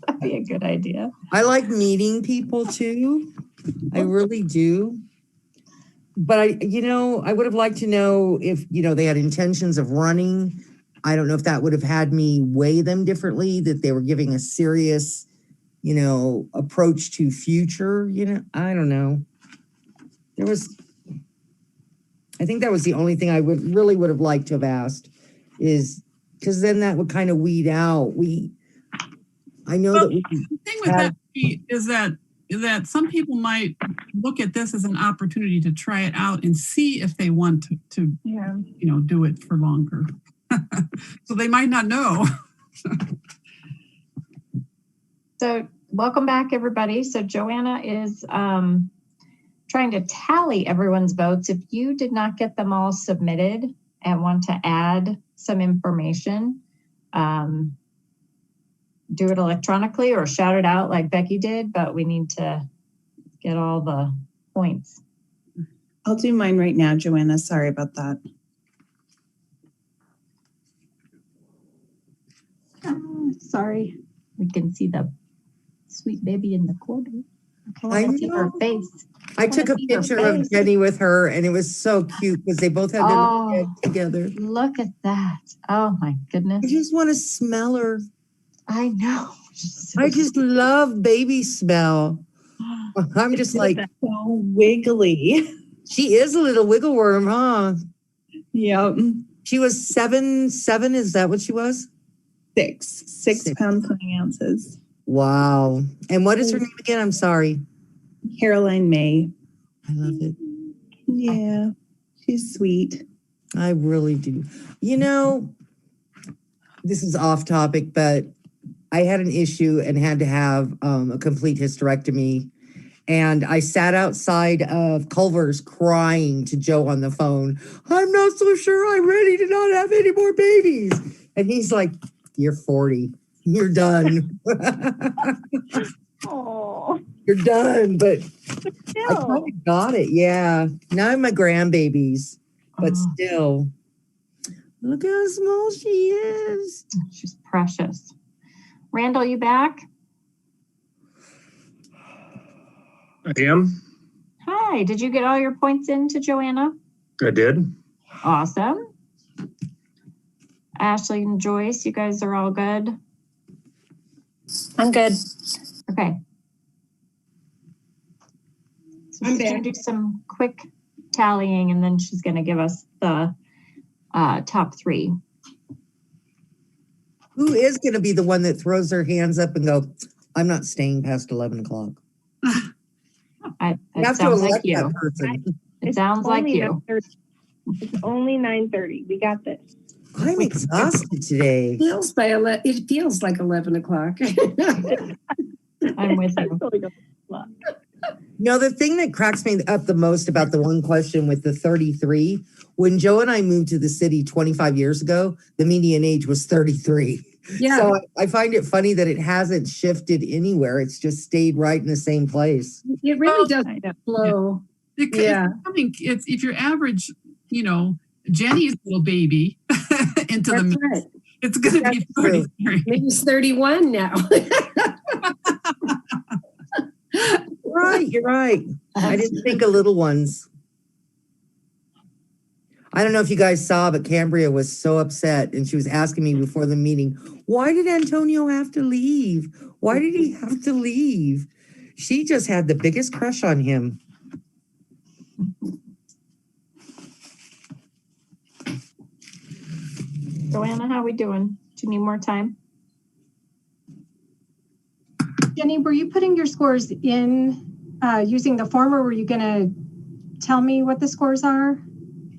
That'd be a good idea. I like meeting people too. I really do. But I would have liked to know if, they had intentions of running. I don't know if that would have had me weigh them differently, that they were giving a serious, approach to future, I don't know. I think that was the only thing I would have liked to have asked, is because then that would kind of weed out. I know that the thing with that is that some people might look at this as an opportunity to try it out and see if they want to do it for longer. So they might not know. So welcome back, everybody. So Joanna is trying to tally everyone's votes. If you did not get them all submitted and want to add some information, do it electronically or shout it out like Becky did, but we need to get all the points. I'll do mine right now, Joanna. Sorry about that. Sorry. We can see the sweet baby in the corner. I I see her know. face. I took a picture of Jenny with her, and it was so cute because they both had their little head together. Look at that. Oh my goodness. I just want to smell her. I know. I just love baby smell. I'm just like so wiggly. She is a little wiggle worm, huh? Yep. She was 7'7". Is that what she was? 6 pounds 20 ounces. Wow. And what is her name again? I'm sorry. Caroline May. I love it. Yeah, she's sweet. I really do. You know, this is off topic, but I had an issue and had to have a complete hysterectomy. And I sat outside of Culver's crying to Joe on the phone. I'm not so sure I'm ready to not have any more babies. And he's like, you're 40. You're done. Oh, You're done. But I kind of got it. Yeah. Now I'm my grandbabies. But still, look how small she is. She's precious. Randall, you back? I am. Hi. Did you get all your points into Joanna? I did. Awesome. Ashley and Joyce, you guys are all good? I'm good. Okay. So I'm she's going back. to do some quick tallying, and then she's going to give us the top three. Who is going to be the one that throws their hands up and go, I'm not staying past 11 o'clock? It sounds like you. That person. It sounds like you. It's only 9:30. We got this. I'm exhausted today. It feels like 11 o'clock. I'm with you. No, the thing that cracks me up the most about the one question with the 33, when Joe and I moved to the city 25 years ago, the median age was 33. Yeah. So I find it funny that it hasn't shifted anywhere. It's just stayed right in the same place. It really does flow. Yeah. If you're average, Jenny's little baby into That's the right. it's going to be 33. Maybe it's 31 now. Right, you're right. I didn't think of little ones. I don't know if you guys saw, but Cambria was so upset, and she was asking me before the meeting, why did Antonio have to leave? Why did he have to leave? She just had the biggest crush on him. Joanna, how are we doing? Do you need more time? Jenny, were you putting your scores in using the form, or were you going to tell me what the scores are?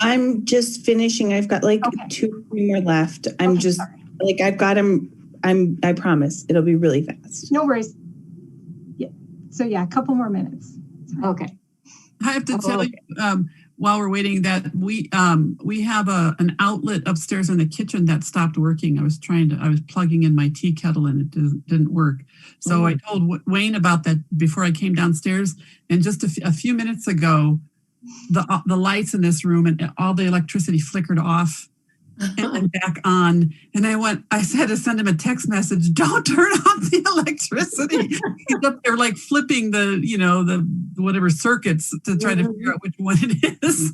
I'm just finishing. I've got like 2 or 3 more left. I'm just like, I've got them. I promise it'll be really fast. No worries. Yeah. So yeah, a couple more minutes. Okay. I have to tell you, while we're waiting, that we have an outlet upstairs in the kitchen that stopped working. I was plugging in my tea kettle and it didn't work. So I told Wayne about that before I came downstairs. And just a few minutes ago, the lights in this room and all the electricity flickered off and then back on. And I had to send him a text message, don't turn off the electricity. He's up there like flipping the whatever circuits to try to figure out which one it is.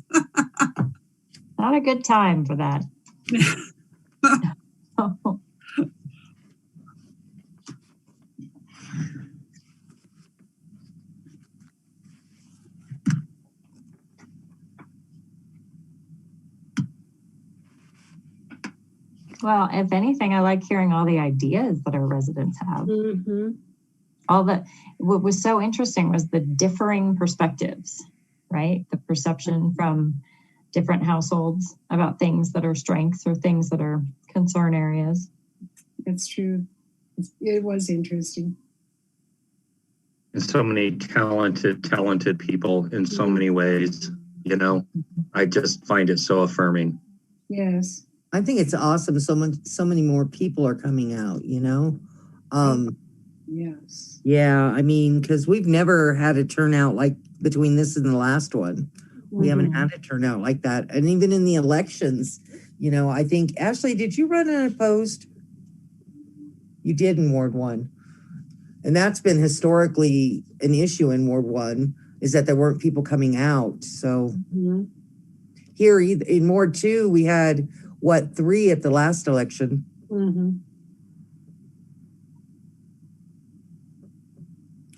Not a good time for that. Well, if anything, I like hearing all the ideas that our residents have. Mm-hmm. What was so interesting was the differing perspectives, right? The perception from different households about things that are strengths or things that are concern areas. That's true. It was interesting. And so many talented people in so many ways, I just find it so affirming. Yes. I think it's awesome. So many more people are coming out, Yes. Yeah, I mean, because we've never had a turnout like between this and the last one. We haven't had it turn out like that. And even in the elections, you know, I think, Ashley, did you run unopposed? You did in Ward 1. And that's been historically an issue in Ward 1, is that there weren't people coming out. So here in Ward 2, we had, 3 at the last election?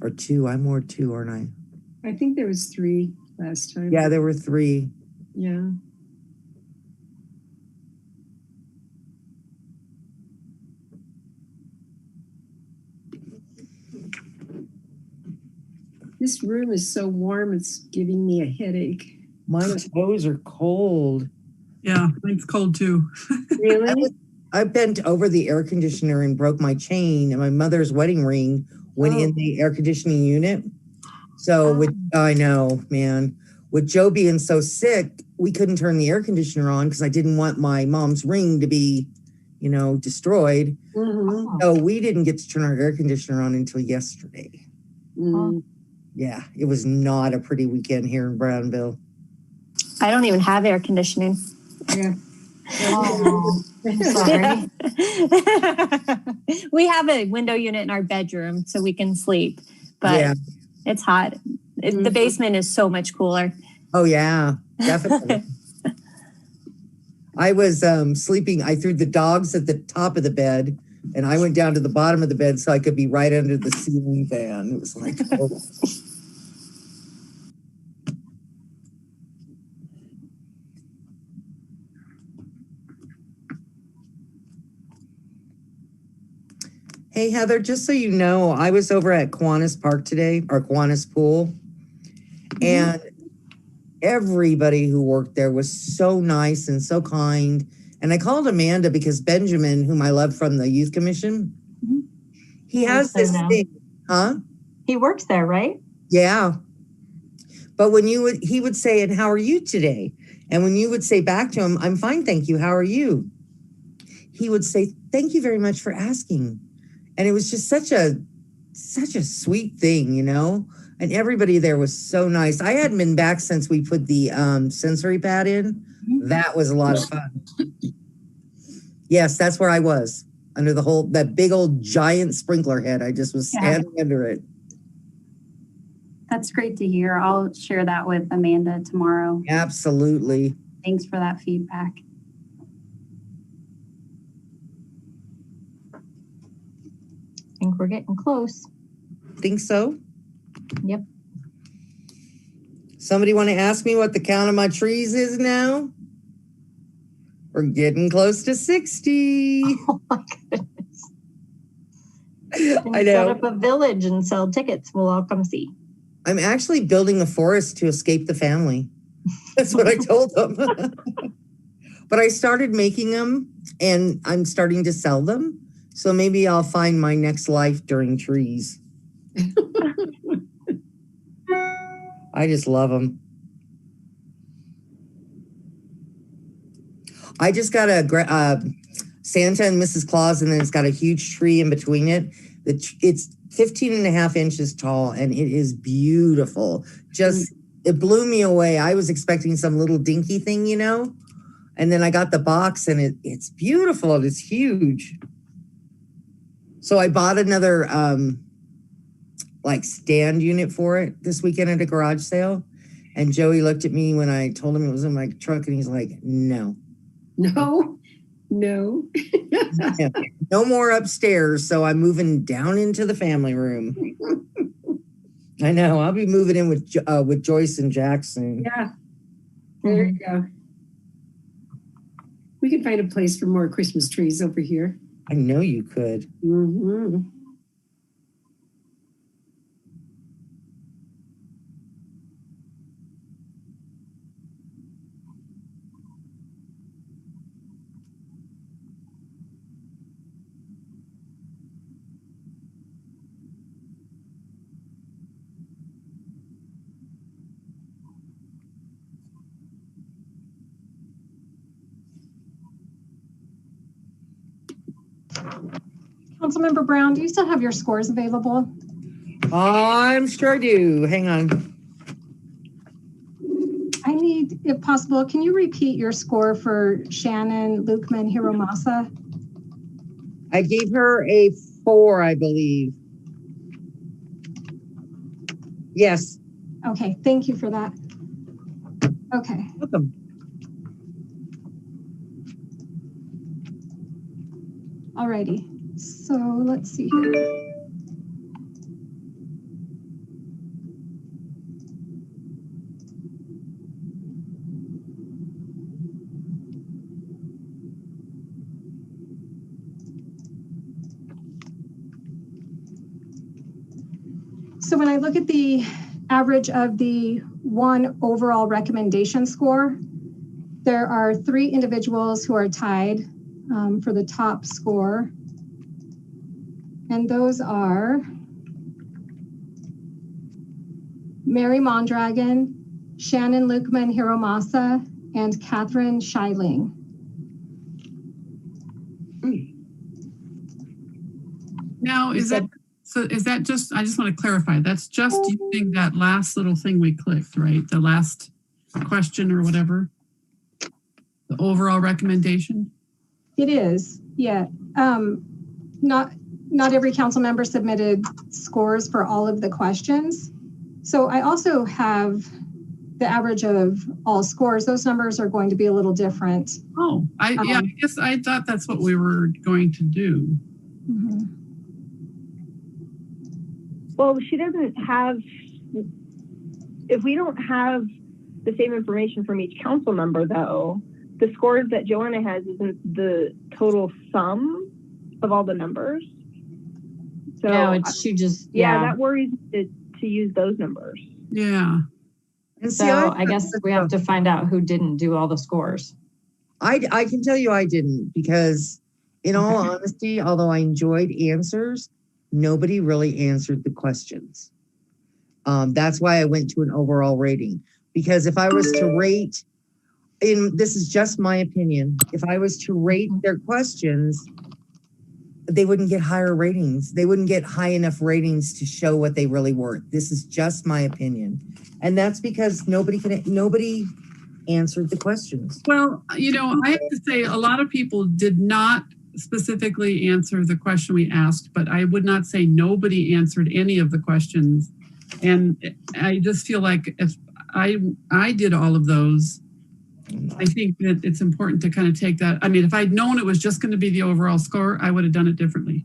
Or 2, I'm Ward 2, aren't I? I think there was 3 last time. Yeah, there were 3. Yeah. This room is so warm, it's giving me a headache. My toes are cold. Yeah, mine's cold too. Really? I bent over the air conditioner and broke my chain, and my mother's wedding ring went in the air conditioning unit. So I know, man, with Joe being so sick, we couldn't turn the air conditioner on because I didn't want my mom's ring to be, you know, destroyed. So we didn't get to turn our air conditioner on until yesterday. Yeah, it was not a pretty weekend here in Brownville. I don't even have air conditioning. Yeah. Oh, I'm sorry. We have a window unit in our bedroom so we can sleep, but it's hot. The basement is so much cooler. Oh yeah, definitely. I was sleeping. I threw the dogs at the top of the bed, and I went down to the bottom of the bed so I could be right under the ceiling fan. It was like, oh. Hey, Heather, just so you know, I was over at Kiwanis Park today, or Kiwanis Pool, and everybody who worked there was so nice and so kind. And I called Amanda because Benjamin, whom I love from the Youth Commission, he has this thing. Huh? He works there, right? Yeah. But when he would say, and how are you today? And when you would say back to him, I'm fine, thank you. How are you? He would say, thank you very much for asking. And it was just such a sweet thing, you know? And everybody there was so nice. I hadn't been back since we put the sensory pad in. That was a lot of fun. Yes, that's where I was. Under that big old giant sprinkler head. I just was standing under it. That's great to hear. I'll share that with Amanda tomorrow. Absolutely. Thanks for that feedback. I think we're getting close. Think so? Yep. Somebody want to ask me what the count of my trees is now? We're getting close to 60. Oh my goodness. I know. Set up a village and sell tickets. We'll all come see. I'm actually building a forest to escape the family. That's what I told them. But I started making them and I'm starting to sell them. So maybe I'll find my next life during trees. I just love them. I just got a Santa and Mrs. Claus, and then it's got a huge tree in between it. It's 15 and a half inches tall, and it is beautiful. Just, it blew me away. I was expecting some little dinky thing, you know? And then I got the box, and it's beautiful, and it's huge. So I bought another stand unit for it this weekend at a garage sale. And Joey looked at me when I told him it was in my truck, and he's like, no. No. Yeah, no more upstairs. So I'm moving down into the family room. I know. I'll be moving in with Joyce and Jackson. Yeah. There you go. We can find a place for more Christmas trees over here. I know you could. Councilmember Brown, do you still have your scores available? I'm sure I do. Hang on. I need possible, can you repeat your score for Shannon Lukman Hiromasa? I gave her a 4, I believe. Yes. Okay, thank you for that. Okay. Welcome. Alrighty, so let's see here. So when I look at the average of the one overall recommendation score, there are 3 individuals who are tied for the top score. And those are Mary Mondragon, Shannon Lukman Hiromasa, and Catherine Scheiling. Now, is that just, I just want to clarify, that's just using that last little thing we clicked, right? The last question or whatever, the overall recommendation? It is, yeah. Not every council member submitted scores for all of the questions. So I also have the average of all scores. Those numbers are going to be a little different. Oh, I guess I thought that's what we were going to do. Mm-hmm. Well, she doesn't have, if we don't have the same information from each council member, though, the scores that Joanna has isn't the total sum of all the numbers. So no, it's she just, yeah, that worries me to use those numbers. Yeah. And so I guess we have to find out who didn't do all the scores. I can tell you I didn't, because in all honesty, although I enjoyed answers, nobody really answered the questions. That's why I went to an overall rating, because if I was to rate, this is just my opinion, if I was to rate their questions, they wouldn't get higher ratings. They wouldn't get high enough ratings to show what they really were. This is just my opinion. And that's because nobody answered the questions. Well, you know, I have to say a lot of people did not specifically answer the question we asked, but I would not say nobody answered any of the questions. And I just feel like if I did all of those, I think that it's important to kind of take that. I mean, if I'd known it was just going to be the overall score, I would have done it differently.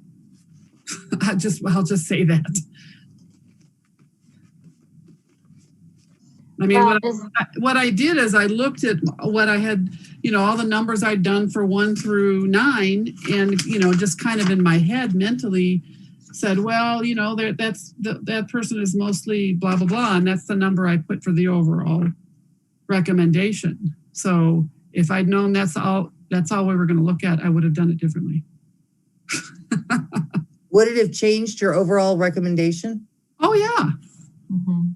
I'll just say that. I mean, what I did is I looked at what I had, you know, all the numbers I'd done for 1 through 9, and, you know, just kind of in my head mentally said, well, you know, that person is mostly blah, blah, blah. And that's the number I put for the overall recommendation. So if I'd known that's all we were going to look at, I would have done it differently. Would it have changed your overall recommendation? Oh, yeah. Mm-hmm.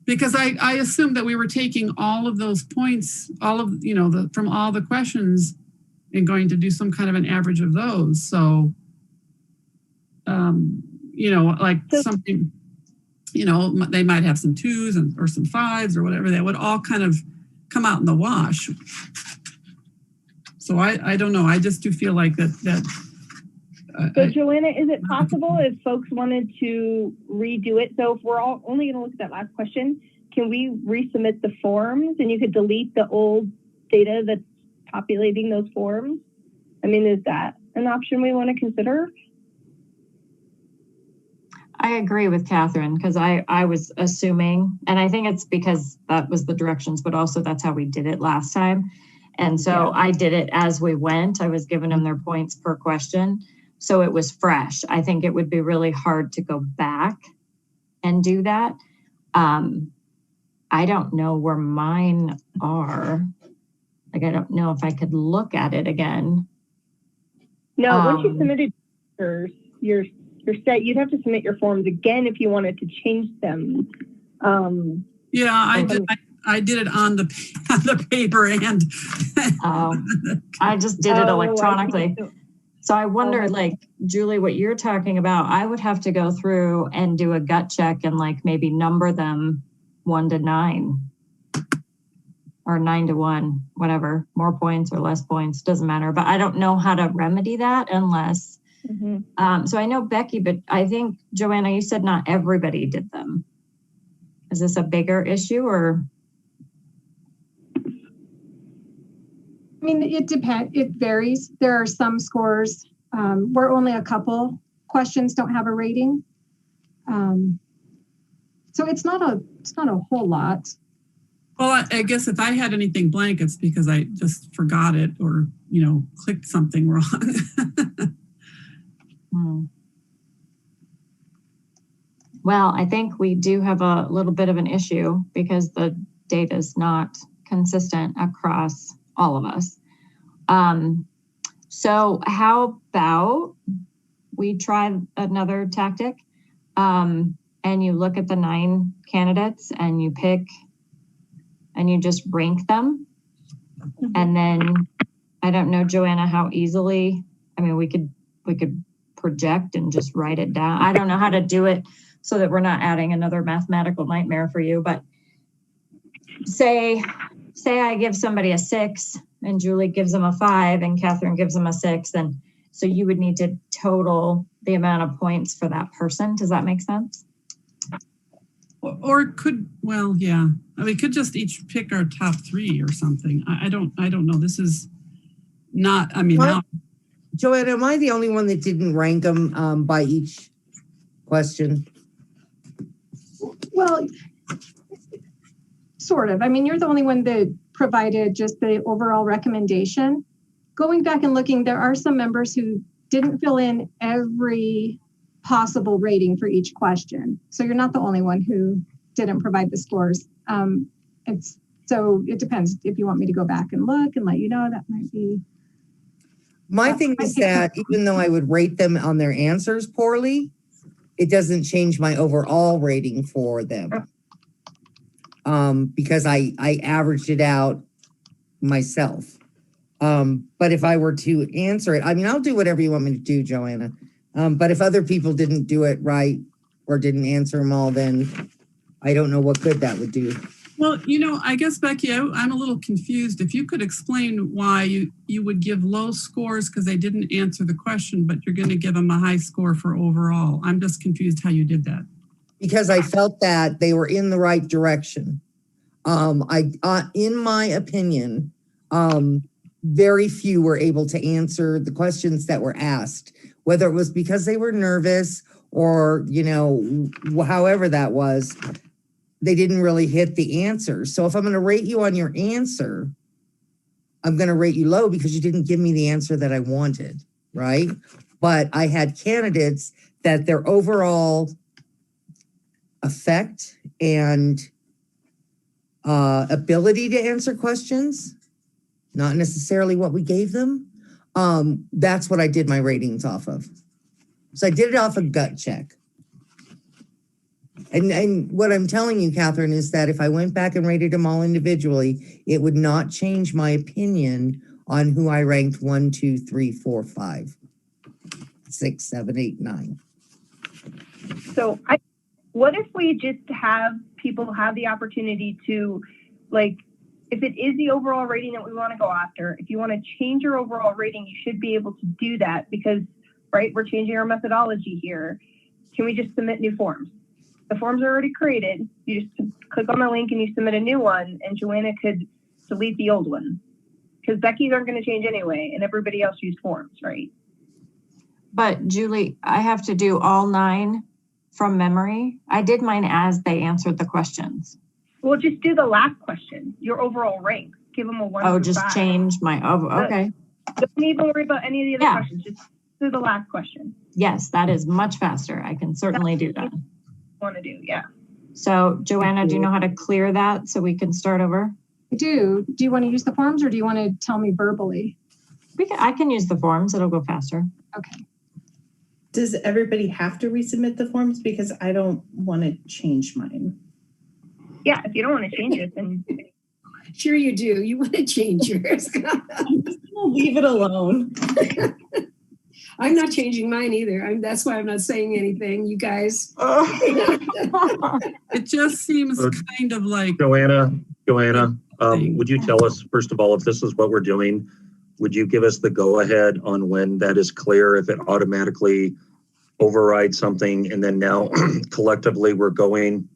Because I assumed that we were taking all of those points, all of, you know, from all the questions and going to do some kind of an average of those. So, you know, like something, you know, they might have some 2s or some 5s or whatever. That would all kind of come out in the wash. So I don't know. I just do feel like that. So Joanna, is it possible if folks wanted to redo it? So if we're all only going to look at that last question, can we resubmit the forms and you could delete the old data that's populating those forms? I mean, is that an option we want to consider? I agree with Catherine, because I was assuming, and I think it's because that was the directions, but also that's how we did it last time. And so I did it as we went. I was giving them their points per question. So it was fresh. I think it would be really hard to go back and do that. I don't know where mine are. Like, I don't know if I could look at it again. No, once you submitted your set, you'd have to submit your forms again if you wanted to change them. Yeah, I did it on the paper, and I just did it electronically. So I wonder, like, Julie, what you're talking about, I would have to go through and do a gut check and like maybe number them 1 to 9 or 9-1, whatever, more points or less points, doesn't matter. But I don't know how to remedy that unless, so I know Becky, but I think Joanna, you said not everybody did them. Is this a bigger issue or? I mean, it depends. It varies. There are some scores where only a couple questions don't have a rating. So it's not a whole lot. Well, I guess if I had anything blank, it's because I just forgot it or, you know, clicked something wrong. Well, I think we do have a little bit of an issue because the data is not consistent across all of us. So how about we try another tactic, and you look at the 9 candidates and you pick and you just rank them. And then I don't know, Joanna, how easily, I mean, we could project and just write it down. I don't know how to do it so that we're not adding another mathematical nightmare for you, but say I give somebody a 6 and Julie gives them a 5 and Catherine gives them a 6, then so you would need to total the amount of points for that person. Does that make sense? Or could, well, yeah. I mean, we could just each pick our top 3 or something. I don't know. This is not, I mean, now. Joanna, am I the only one that didn't rank them by each question? Well, sort of. I mean, you're the only one that provided just the overall recommendation. Going back and looking, there are some members who didn't fill in every possible rating for each question. So you're not the only one who didn't provide the scores. So it depends if you want me to go back and look and let you know. That might be. My thing is that even though I would rate them on their answers poorly, it doesn't change my overall rating for them. Because I averaged it out myself. But if I were to answer it, I mean, I'll do whatever you want me to do, Joanna. But if other people didn't do it right or didn't answer them all, then I don't know what good that would do. Well, you know, I guess, Becky, I'm a little confused. If you could explain why you would give low scores because they didn't answer the question, but you're going to give them a high score for overall. I'm just confused how you did that. Because I felt that they were in the right direction. In my opinion, very few were able to answer the questions that were asked, whether it was because they were nervous or, you know, however that was, they didn't really hit the answer. So if I'm going to rate you on your answer, I'm going to rate you low because you didn't give me the answer that I wanted, right? But I had candidates that their overall effect and ability to answer questions, not necessarily what we gave them. That's what I did my ratings off of. So I did it off a gut check. And what I'm telling you, Catherine, is that if I went back and rated them all individually, it would not change my opinion on who I ranked 1, 2, 3, 4, 5, 6, 7, 8, 9. So what if we just have people have the opportunity to, like, if it is the overall rating that we want to go after, if you want to change your overall rating, you should be able to do that because, right, we're changing our methodology here. Can we just submit new forms? The forms are already created. You just click on the link and you submit a new one, and Joanna could delete the old one because Becky's aren't going to change anyway, and everybody else used forms, right? But Julie, I have to do all 9 from memory. I did mine as they answered the questions. Well, just do the last question, your overall rank. Give them a 1 Oh, through just 5. change my, okay. Don't even worry about any of the other questions. Just do the last question. Yes, that is much faster. I can certainly do that. Want to do, yeah. So Joanna, do you know how to clear that so we can start over? I do. Do you want to use the forms or do you want to tell me verbally? I can use the forms. It'll go faster. Okay. Does everybody have to resubmit the forms? Because I don't want to change mine. Yeah, if you don't want to change it, then sure you do. You want to change yours. I'll leave it alone. I'm not changing mine either. That's why I'm not saying anything, you guys. It just seems kind of like Joanna, Would you tell us, first of all, if this is what we're doing, would you give us the go-ahead on when that is clear, if it automatically overrides something, and then now collectively we're going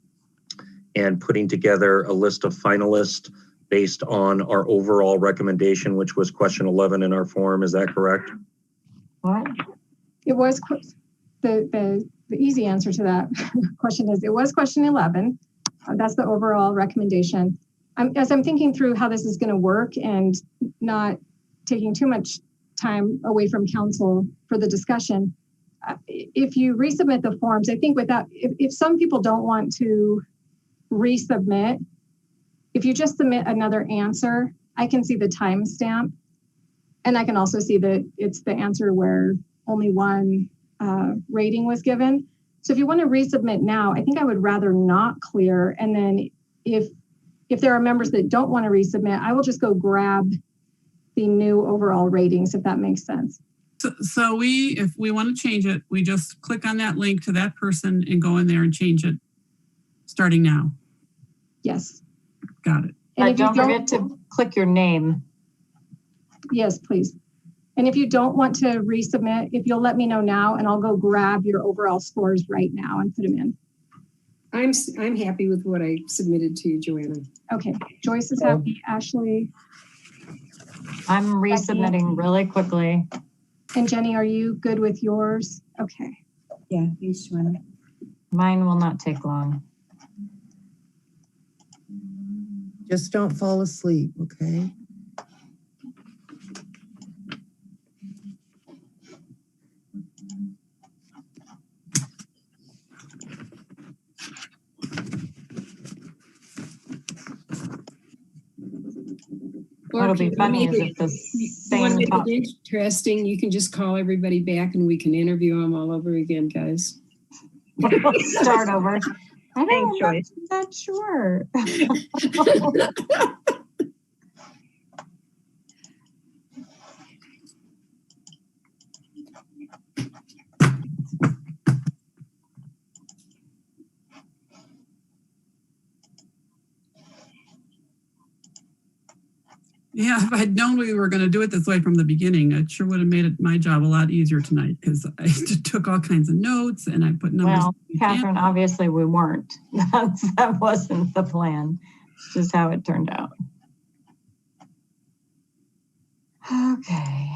and putting together a list of finalists based on our overall recommendation, which was question 11 in our form, is that correct? What? It was the easy answer to that question is it was question 11. That's the overall recommendation. As I'm thinking through how this is going to work and not taking too much time away from council for the discussion, if you resubmit the forms, I think if some people don't want to resubmit, if you just submit another answer, I can see the timestamp, and I can also see that it's the answer where only one rating was given. So if you want to resubmit now, I think I would rather not clear. And then if there are members that don't want to resubmit, I will just go grab the new overall ratings, if that makes sense. So if we want to change it, we just click on that link to that person and go in there and change it starting now. Yes. Got it. And don't forget to click your name. Yes, please. And if you don't want to resubmit, if you'll let me know now, and I'll go grab your overall scores right now and put them in. I'm happy with what I submitted to you, Joanna. Okay, Joyce is happy. Ashley. I'm resubmitting really quickly. And Jenny, are you good with yours? Okay. Yeah, thanks, Joanna. Mine will not take long. Just don't fall asleep, okay? What'll be funny is if the same make it interesting, you can just call everybody back and we can interview them all over again, guys. Start over. I Thanks, Joyce. Not sure. Yeah, if I'd known we were going to do it this way from the beginning, it sure would have made my job a lot easier tonight, because I took all kinds of notes and I put numbers. Well, Catherine, obviously we weren't. That wasn't the plan. It's just how it turned out. Okay.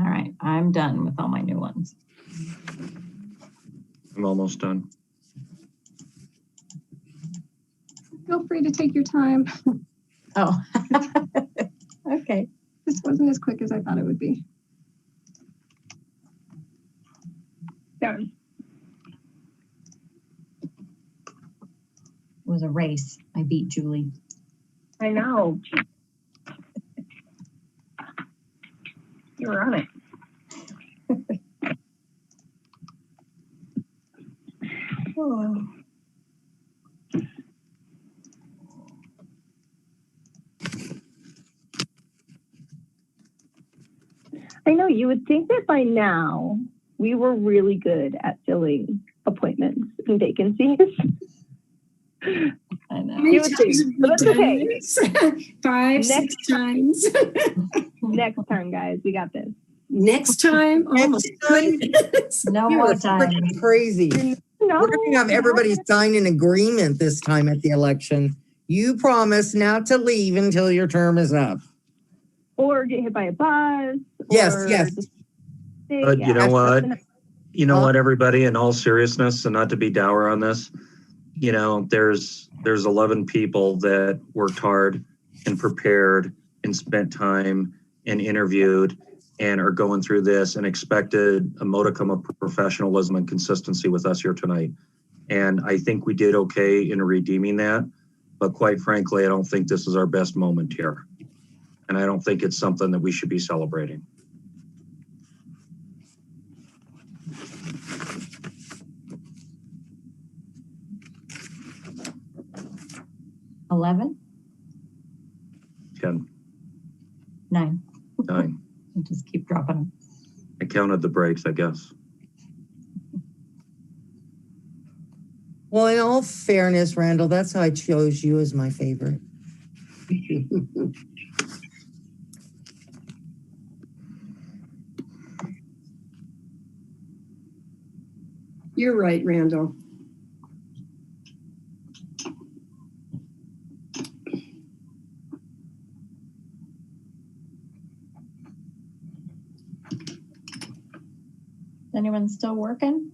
All right, I'm done with all my new ones. I'm almost done. Feel free to take your time. Oh, okay. This wasn't as quick as I thought it would be. Done. It was a race. I beat Julie. I know. You were on it. Oh. I know you would think that by now we were really good at filling appointments and vacancies. I know. You would think, but that's okay. 5, 6 times. Next turn, guys. We got this. Next time? Oh my goodness. No You more are time. freaking crazy. No, We're going to have everybody sign an agreement this time at the election. You promise not to leave until your term is up. or get hit by a bus. Yes, or yes. just But you know what? You know what, everybody, in all seriousness, and not to be dour on this, you know, there's 11 people that worked hard and prepared and spent time and interviewed and are going through this and expected a modicum of professionalism and consistency with us here tonight. And I think we did okay in redeeming that. But quite frankly, I don't think this is our best moment here. And I don't think it's something that we should be celebrating. $11, 10, 9. 9. just keep dropping them. I counted the breaks, I guess. Well, in all fairness, Randall, that's how I chose you as my favorite. You're right, Randall. Anyone still working?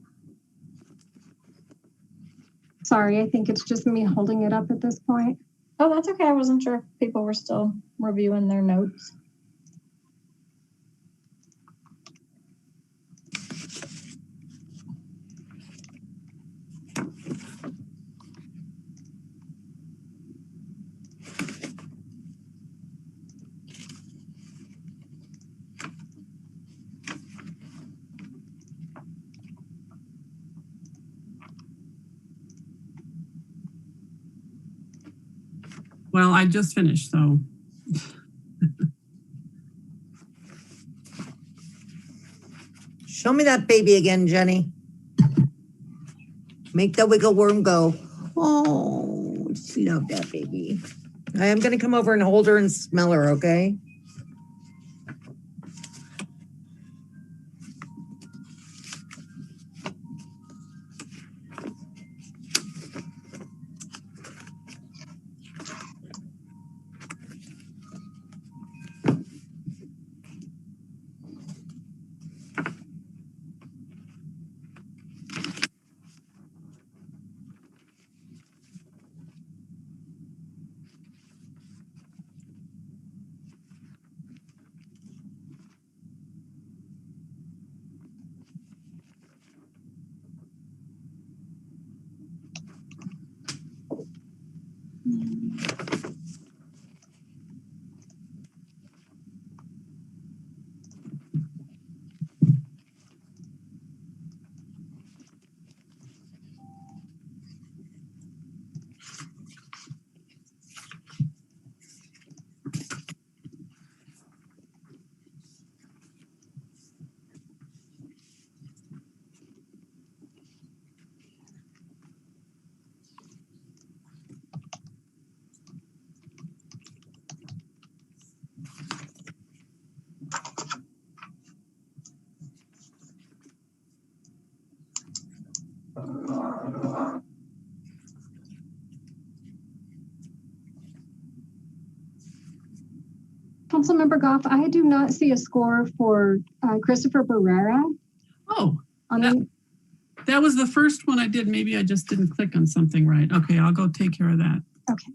Sorry, I think it's just me holding it up at this point. Oh, that's okay. I wasn't sure if people were still reviewing their notes. Well, I just finished, so. Show me that baby again, Jenny. Make the wiggle worm go. Oh, just love that baby. I am going to come over and hold her and smell her, okay? Councilmember Goff, I do not see a score for Christopher Barrera. Oh, that was the first one I did. Maybe I just didn't click on something right. Okay, I'll go take care of that. Okay.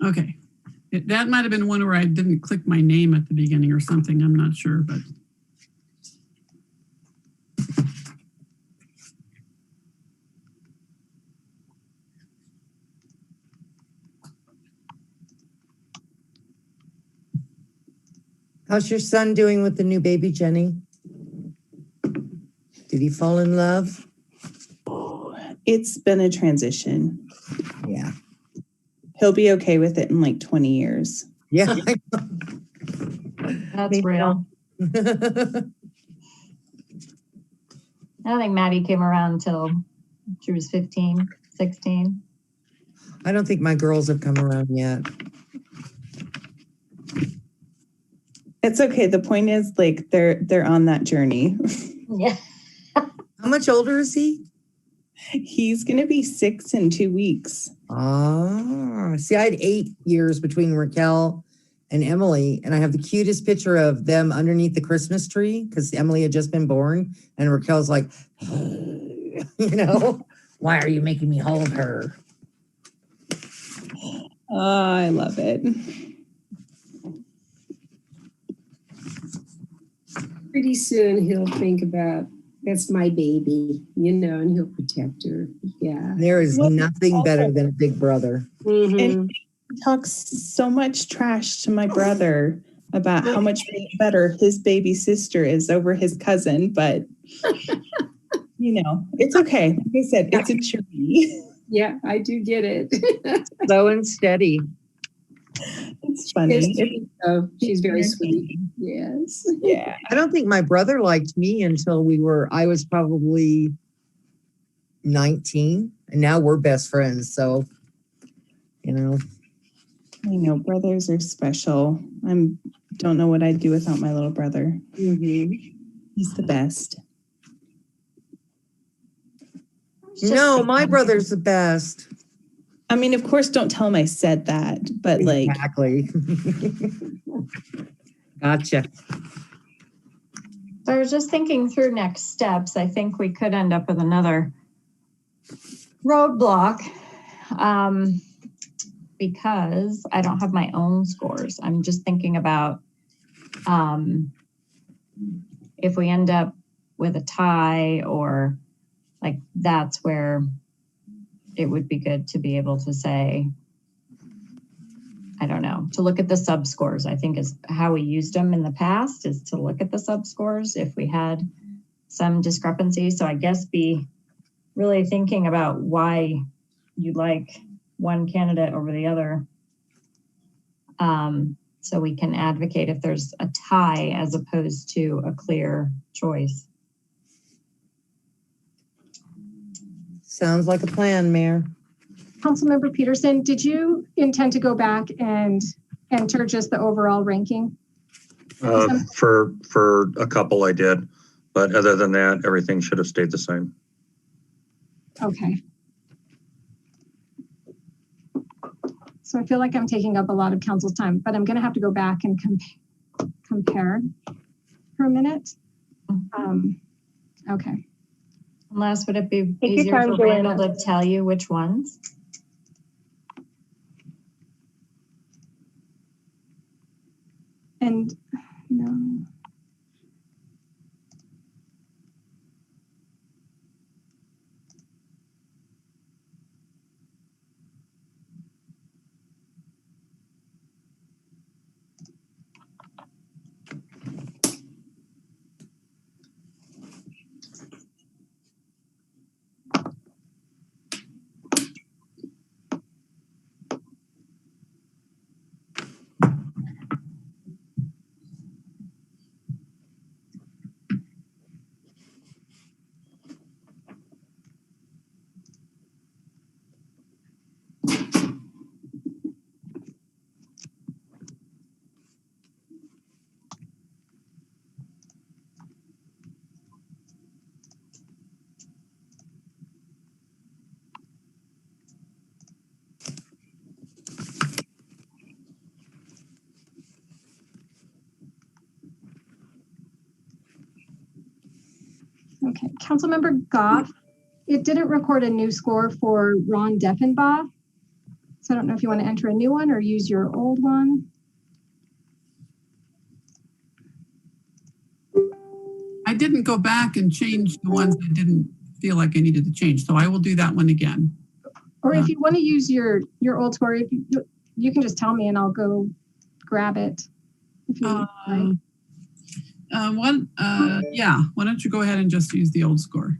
Okay. That might have been one where I didn't click my name at the beginning or something. I'm not sure, but. How's your son doing with the new baby, Jenny? Did he fall in love? It's been a transition. Yeah. He'll be okay with it in like 20 years. Yeah. That's real. I don't think Maddie came around until she was 15, 16. I don't think my girls have come around yet. It's okay. The point is, like, they're on that journey. Yeah. How much older is he? He's going to be 6 in 2 weeks. See, I had 8 years between Raquel and Emily, and I have the cutest picture of them underneath the Christmas tree because Emily had just been born, and Raquel's like, why are you making me hold her? Oh, I love it. Pretty soon he'll think about That's my baby, and he'll protect her. Yeah. There is Well, nothing better also- than a big brother. And he talks so much trash to my brother about how much better his baby sister is over his cousin, but it's okay. Like I said, it's a tree. Yeah, I do get it. Slow and steady. It's funny. She's very sweet. Yes. Yeah. I don't think my brother liked me until I was probably 19, and now we're best friends. So, I know brothers are special. Don't know what I'd do without my little brother. He's the best. No, my brother's the best. I mean, of course, don't tell him I said that, but exactly. Gotcha. So I was just thinking through next steps. I think we could end up with another roadblock because I don't have my own scores. I'm just thinking about if we end up with a tie, or like, that's where it would be good to be able to say, I don't know, to look at the sub scores. I think is how we used them in the past, is to look at the sub scores if we had some discrepancy. So I guess be really thinking about why you like one candidate over the other. So we can advocate if there's a tie as opposed to a clear choice. Sounds like a plan, Mayor. Councilmember Peterson, did you intend to go back and enter just the overall ranking? For a couple I did, but other than that, everything should have stayed the same. Okay. So I feel like I'm taking up a lot of council's time, but I'm going to have to go back and compare for a minute. Okay. Unless, would it be Take your easier time, for Randall Joanna. to tell you which ones? And no. Okay, Councilmember Goff, it didn't record a new score for Ron Deffenbaugh. So I don't know if you want to enter a new one or use your old one. I didn't go back and change the ones that didn't feel like I needed to change. So I will do that one again. Or if you want to use your old score, if you can just tell me and I'll go grab it. If you like. Yeah, why don't you go ahead and just use the old score?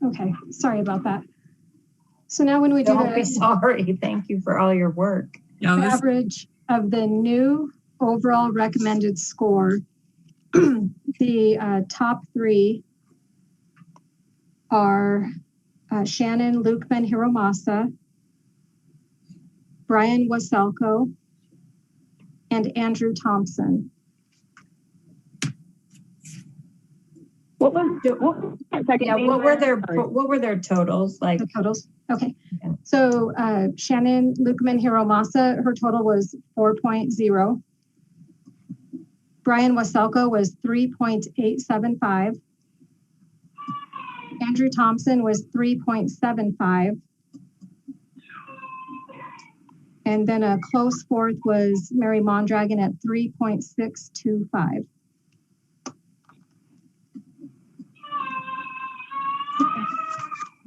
Okay, sorry about that. So now when we do Don't be sorry. Thank you for all your work. the average of the new overall recommended score, the top three are Shannon Lukeman Hiromasa, Brian Waselko, and Andrew Thompson. What were their totals like? The totals. Okay. So Shannon Lukeman Hiromasa, her total was 4.0. Brian Waselko was 3.875. Andrew Thompson was 3.75. And then a close fourth was Mary Mondragon at 3.625.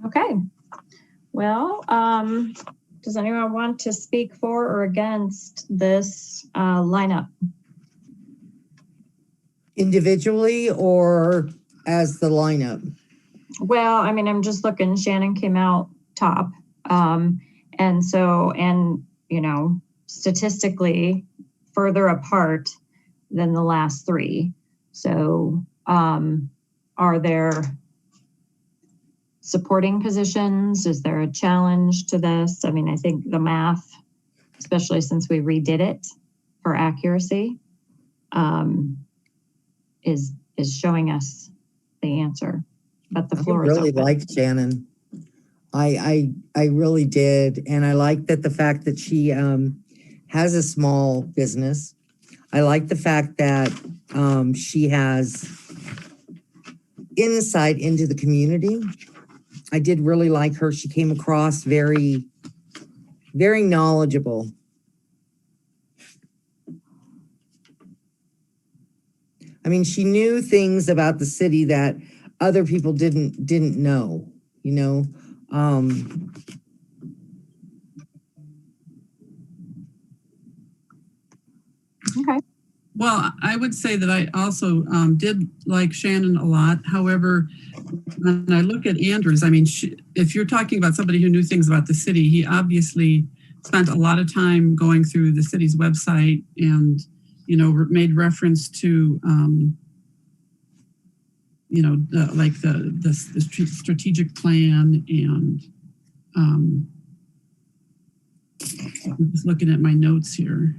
Okay. Well, does anyone want to speak for or against this lineup? Individually or as the lineup? Well, I mean, I'm just looking, Shannon came out top. And you know, statistically further apart than the last three. So are there supporting positions? Is there a challenge to this? I mean, I think the math, especially since we redid it for accuracy, is showing us the answer. But the floor is really open. liked Shannon. I really did, and I like that the fact that she has a small business. I like the fact that she has insight into the community. I did really like her. She came across very, very knowledgeable. I mean, she knew things about the city that other people didn't know, you know. Okay. Well, I would say that I also did like Shannon a lot. However, when I look at Andrews, I mean, if you're talking about somebody who knew things about the city, he obviously spent a lot of time going through the city's website and, you know, made reference to like the strategic plan, and I'm just looking at my notes here.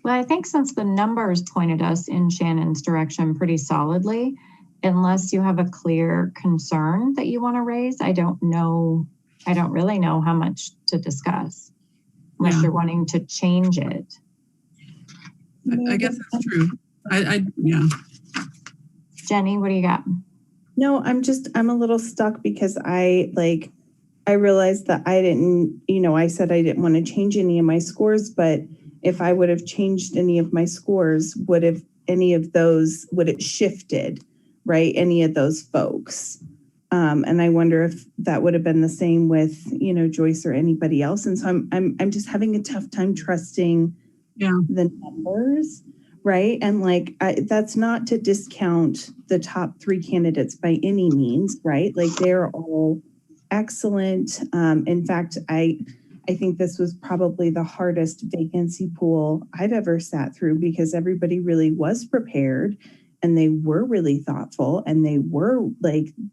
Well, I think since the numbers pointed us in Shannon's direction pretty solidly, unless you have a clear concern that you want to raise, I don't really know how much to discuss, unless you're wanting to change it. I guess that's true. Yeah. Jenny, what do you got? No, I'm a little stuck because I realized that I didn't, I said I didn't want to change any of my scores, but if I would have changed any of my scores, would it shifted, right? Any of those folks. And I wonder if that would have been the same with, Joyce or anybody else. And so I'm just having a tough time trusting the numbers, right? And that's not to discount the top 3 candidates by any means, right? Like they're all excellent. In fact, I think this was probably the hardest vacancy pool I've ever sat through because everybody really was prepared and they were really thoughtful and they were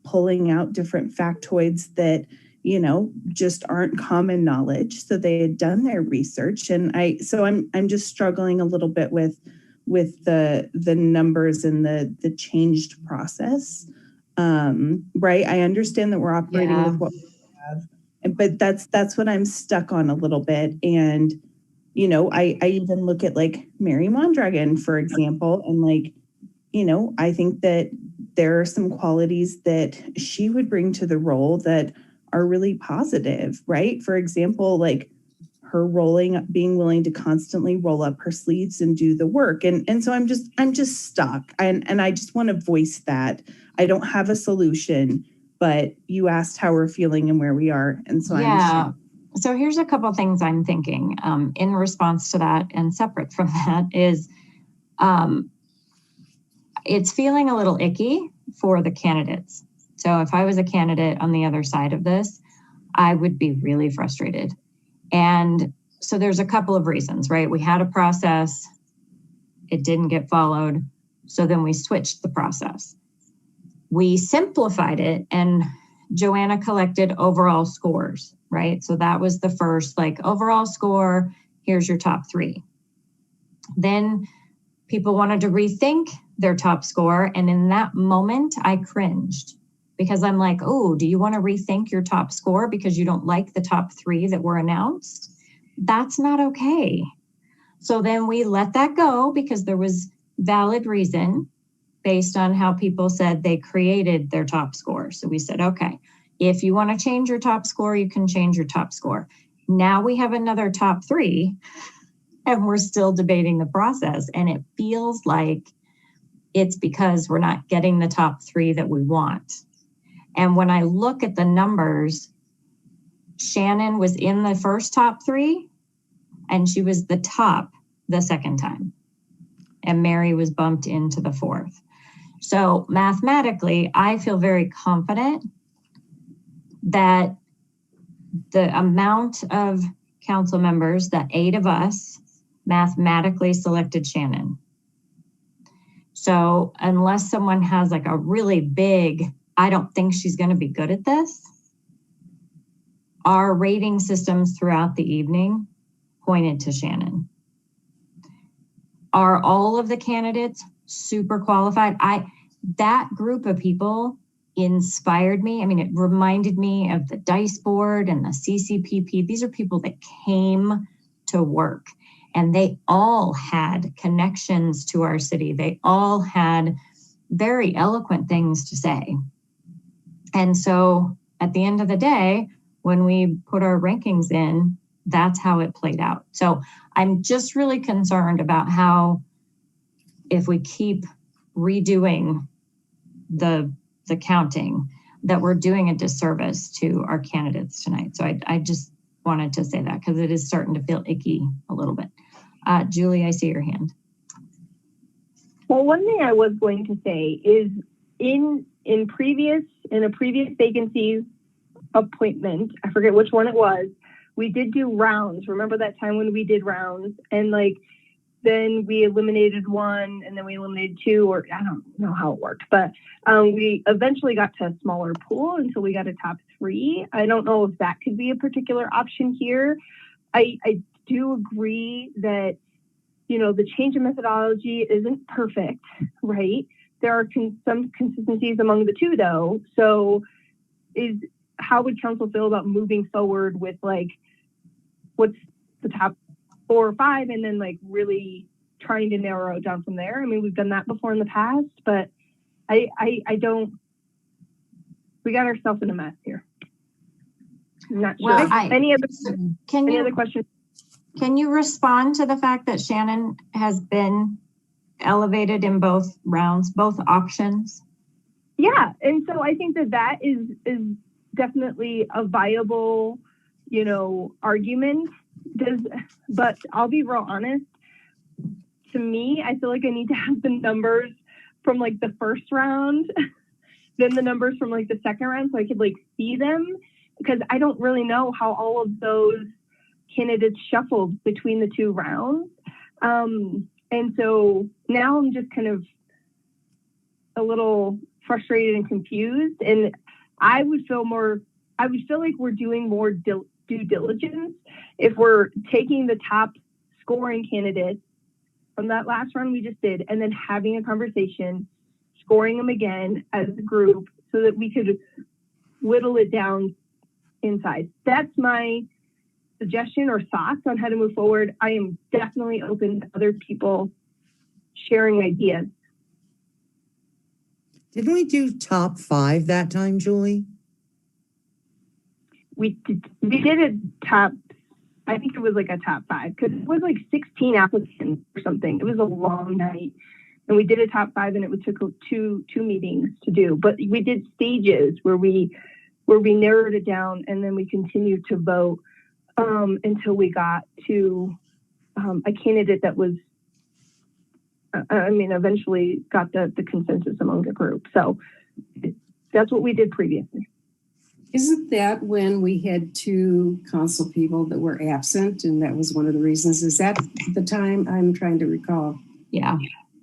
pulling out different factoids that, just aren't common knowledge. So they had done their research. And I'm just struggling a little bit with the numbers and the changed process. Right. I understand that we're operating with what we have, but that's what I'm stuck on a little bit. And, I even look at Mary Mondragon, for example, and I think that there are some qualities that she would bring to the role that are really positive, right? For example, her being willing to constantly roll up her sleeves and do the work. And so I'm just stuck. And I just want to voice that. I don't have a solution, but you asked how we're feeling and where we are. And so So here's a couple things I'm thinking in response to that, and separate from that is it's feeling a little icky for the candidates. So if I was a candidate on the other side of this, I would be really frustrated. And so there's a couple of reasons, right? We had a process, it didn't get followed. So then we switched the process. We simplified it and Joanna collected overall scores, right? So that was the first overall score, here's your top 3. Then people wanted to rethink their top score. And in that moment, I cringed because I'm like, oh, do you want to rethink your top score because you don't like the top 3 that were announced? That's not okay. So then we let that go because there was valid reason based on how people said they created their top score. So we said, okay, if you want to change your top score, you can change your top score. Now we have another top 3 and we're still debating the process. And it feels like it's because we're not getting the top 3 that we want. And when I look at the numbers, Shannon was in the first top 3 and she was the top the second time. And Mary was bumped into the 4th. So mathematically, I feel very confident that the amount of council members, that 8 of us, mathematically selected Shannon. So unless someone has a really big, I don't think she's going to be good at this, our rating systems throughout the evening pointed to Shannon. Are all of the candidates super qualified? That group of people inspired me. I mean, it reminded me of the dice board and the CCPP. These are people that came to work and they all had connections to our city. They all had very eloquent things to say. And so at the end of the day, when we put our rankings in, that's how it played out. So I'm just really concerned about how, if we keep redoing the counting, that we're doing a disservice to our candidates tonight. So I just wanted to say that because it is starting to feel icky a little bit. Julie, I see your hand. Well, one thing I was going to say is in a previous vacancy appointment, I forget which one it was, we did do rounds. Remember that time when we did rounds and like, then we eliminated one and then we eliminated two, or I don't know how it worked, but we eventually got to a smaller pool until we got a top 3. I don't know if that could be a particular option here. I do agree that, you know, the change in methodology isn't perfect, right? There are some consistencies among the two though. So how would council feel about moving forward with like, what's the top 4 or 5 and then like really trying to narrow it down from there? I mean, we've done that before in the past, but I don't, we got ourselves in a mess here. I'm not sure. Any other questions? Can you respond to the fact that Shannon has been elevated in both rounds, both options? Yeah, and so I think that is definitely a viable, you know, argument. But I'll be real honest. To me, I feel like I need to have the numbers from like the first round, then the numbers from like the second round, so I could like see them, because I don't really know how all of those candidates shuffled between the 2 rounds. And so now I'm just kind of a little frustrated and confused. And I would feel like we're doing more due diligence if we're taking the top scoring candidates from that last round we just did and then having a conversation, scoring them again as a group so that we could whittle it down inside. That's my suggestion or thoughts on how to move forward. I am definitely open to other people sharing ideas. Didn't we do top 5 that time, Julie? We did a top, I think it was like a top 5 because it was like 16 applicants or something. It was a long night. And we did a top 5 and it took two meetings to do. But we did stages where we narrowed it down and then we continued to vote until we got to a candidate that was, eventually got the consensus among the group. So that's what we did previously. Isn't that when we had 2 council people that were absent and that was one of the reasons? Is that the time? I'm trying to recall. Yeah.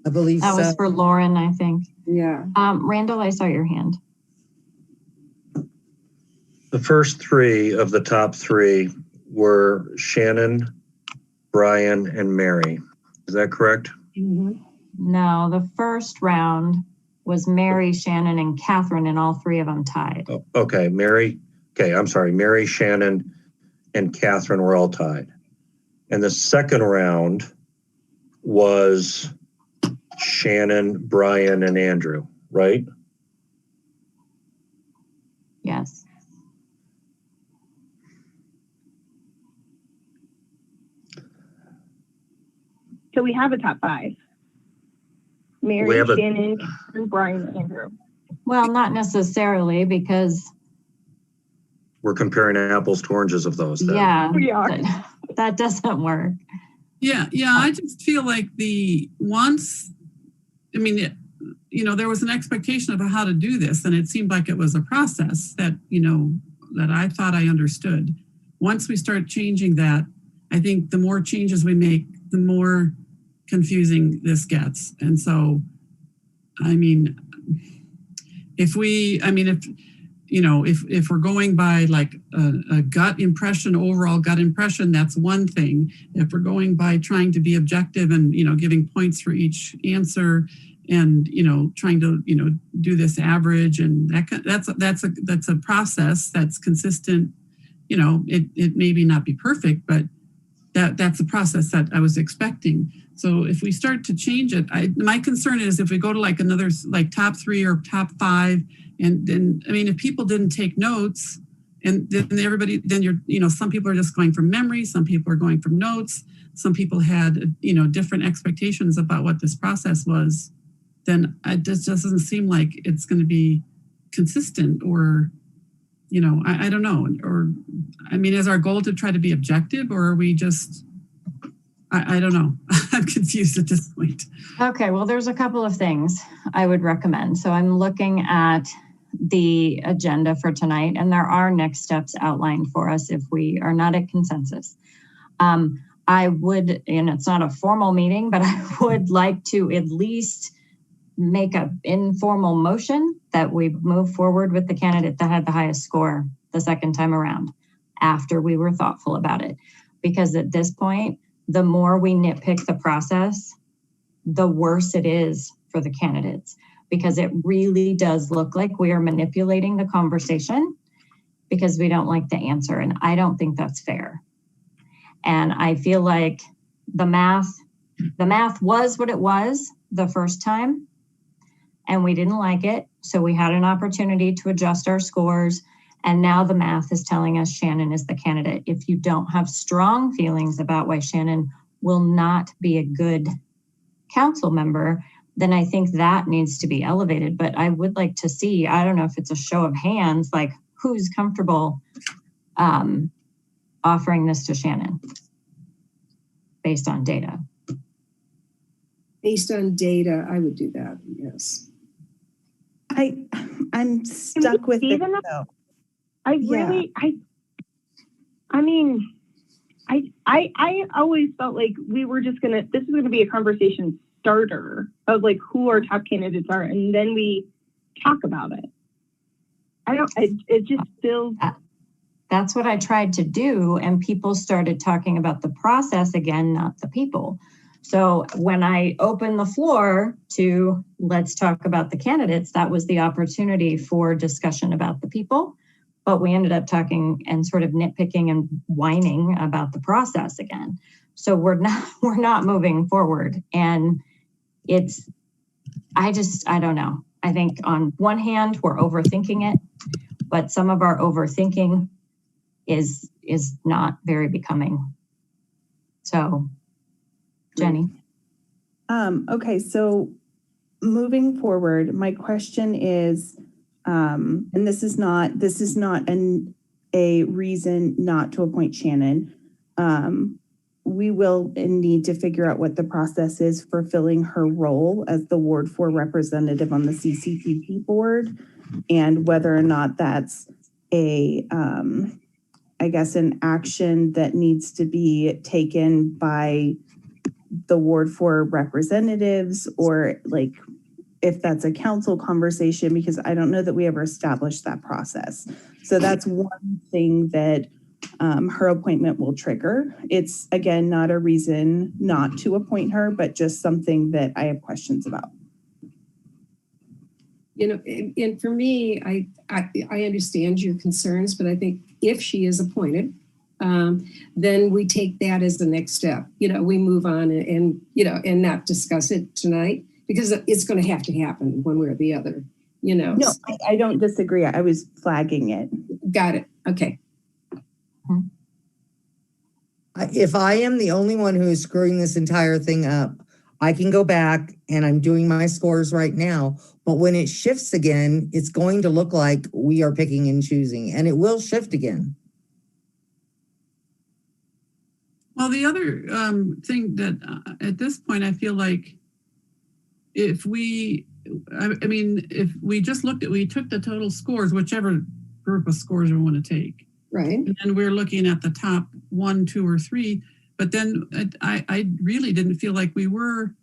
I believe that was for Lauren, I think. Yeah. Randall, I saw your hand. The first 3 of the top 3 were Shannon, Brian, and Mary. Is that correct? Mm-hmm. No, the first round was Mary, Shannon, and Catherine, and all 3 of them tied. Oh, okay, Mary, Shannon, and Catherine were all tied. And the second round was Shannon, Brian, and Andrew, right? Yes. So we have a top 5. Mary, Shannon, and Brian, and Andrew. Well, not necessarily, because we're comparing apples to oranges of those. Then. Yeah, we are. That doesn't work. Yeah. I just feel like there was an expectation of how to do this, and it seemed like it was a process that, that I thought I understood. Once we start changing that, I think the more changes we make, the more confusing this gets. And so, if we're going by like a gut impression, overall gut impression, that's one thing. If we're going by trying to be objective and, giving points for each answer and, trying to, do this average, and that's a process that's consistent. It maybe not be perfect, but that's a process that I was expecting. So if we start to change it, my concern is if we go to like another like top 3 or top 5, and then if people didn't take notes, and then some people are just going from memory, some people are going from notes, some people had different expectations about what this process was, then it just doesn't seem like it's going to be consistent, or I don't know. Or, is our goal to try to be objective, or are we just, I don't know. I'm confused at this point. Okay, well, there's a couple of things I would recommend. So I'm looking at the agenda for tonight, and there are next steps outlined for us if we are not at consensus. I would, and it's not a formal meeting, but I would like to at least make an informal motion that we move forward with the candidate that had the highest score the second time around after we were thoughtful about it. Because at this point, the more we nitpick the process, the worse it is for the candidates, because it really does look like we are manipulating the conversation because we don't like the answer. And I don't think that's fair. And I feel like the math was what it was the first time, and we didn't like it. So we had an opportunity to adjust our scores. And now the math is telling us Shannon is the candidate. If you don't have strong feelings about why Shannon will not be a good council member, then I think that needs to be elevated. But I would like to see, I don't know if it's a show of hands, like who's comfortable offering this to Shannon based on data. Based on data, I would do that, yes. I'm stuck with it though. I always felt like we were just this is gonna be a conversation starter of like who our top candidates are, and then we talk about it. It just feels. That's what I tried to do, and people started talking about the process again, not the people. So when I opened the floor to let's talk about the candidates, that was the opportunity for discussion about the people. But we ended up talking and sort of nitpicking and whining about the process again. So we're not moving forward. And I don't know. I think on one hand, we're overthinking it, but some of our overthinking is not very becoming. So, Jenny. Okay, so moving forward, my question is, and this is not a reason not to appoint Shannon. We will need to figure out what the process is for filling her role as the Ward 4 representative on the CCTV board, and whether or not that's I guess an action that needs to be taken by the Ward 4 representatives, or like if that's a council conversation, because I don't know that we ever established that process. So that's one thing that her appointment will trigger. It's, again, not a reason not to appoint her, but just something that I have questions about. You know, and for me, I understand your concerns, but I think if she is appointed, then we take that as the next step. You know, we move on and not discuss it tonight, because it's going to have to happen one way or the other, you know. No, I don't disagree. I was flagging it. Got it. Okay. If I am the only one who is screwing this entire thing up, I can go back and I'm doing my scores right now. But when it shifts again, it's going to look like we are picking and choosing, and it will shift again. Well, the other thing that at this point, I feel like if we just we took the total scores, whichever group of scores we want to take. Right. And then we're looking at the top 1, 2, or 3. But then I really didn't feel like we were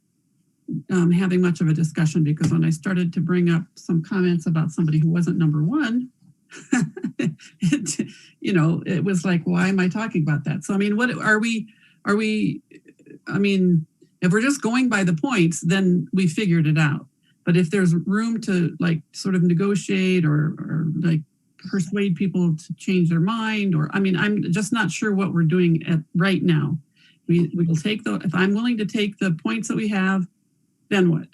having much of a discussion, because when I started to bring up some comments about somebody who wasn't number 1, it was like, why am I talking about that? So, I mean, what are we, I mean, if we're just going by the points, then we figured it out. But if there's room to like sort of negotiate or like persuade people to change their mind, or, I mean, I'm just not sure what we're doing right now. We will take if I'm willing to take the points that we have, then what?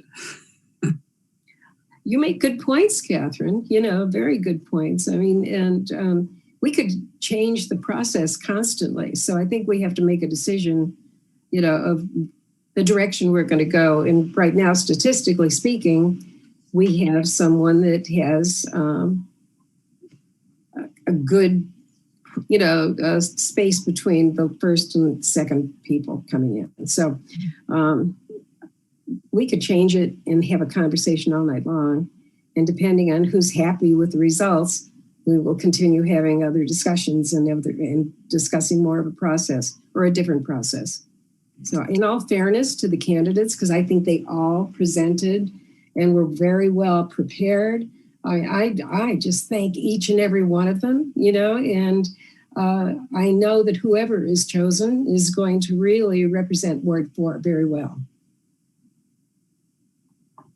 You make good points, Catherine, very good points. I mean, and we could change the process constantly. So I think we have to make a decision, of the direction we're going to go. And right now, statistically speaking, we have someone that has a good, space between the first and second people coming in. So we could change it and have a conversation all night long And depending on who's happy with the results, we will continue having other discussions and discussing more of a process or a different process. So in all fairness to the candidates, because I think they all presented and were very well prepared, I just thank each and every one of them, and I know that whoever is chosen is going to really represent Ward 4 very well.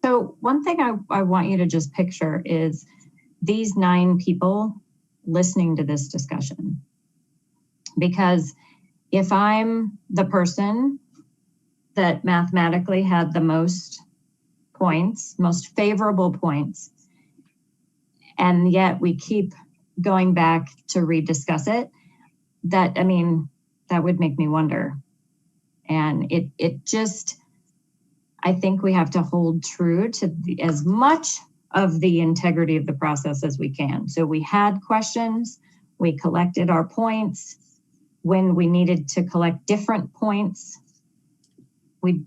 So one thing I want you to just picture is these 9 people listening to this discussion. Because if I'm the person that mathematically had the most points, most favorable points, and yet we keep going back to rediscuss it, that would make me wonder. And it just, I think we have to hold true to as much of the integrity of the process as we can. So we had questions, we collected our points. When we needed to collect different points,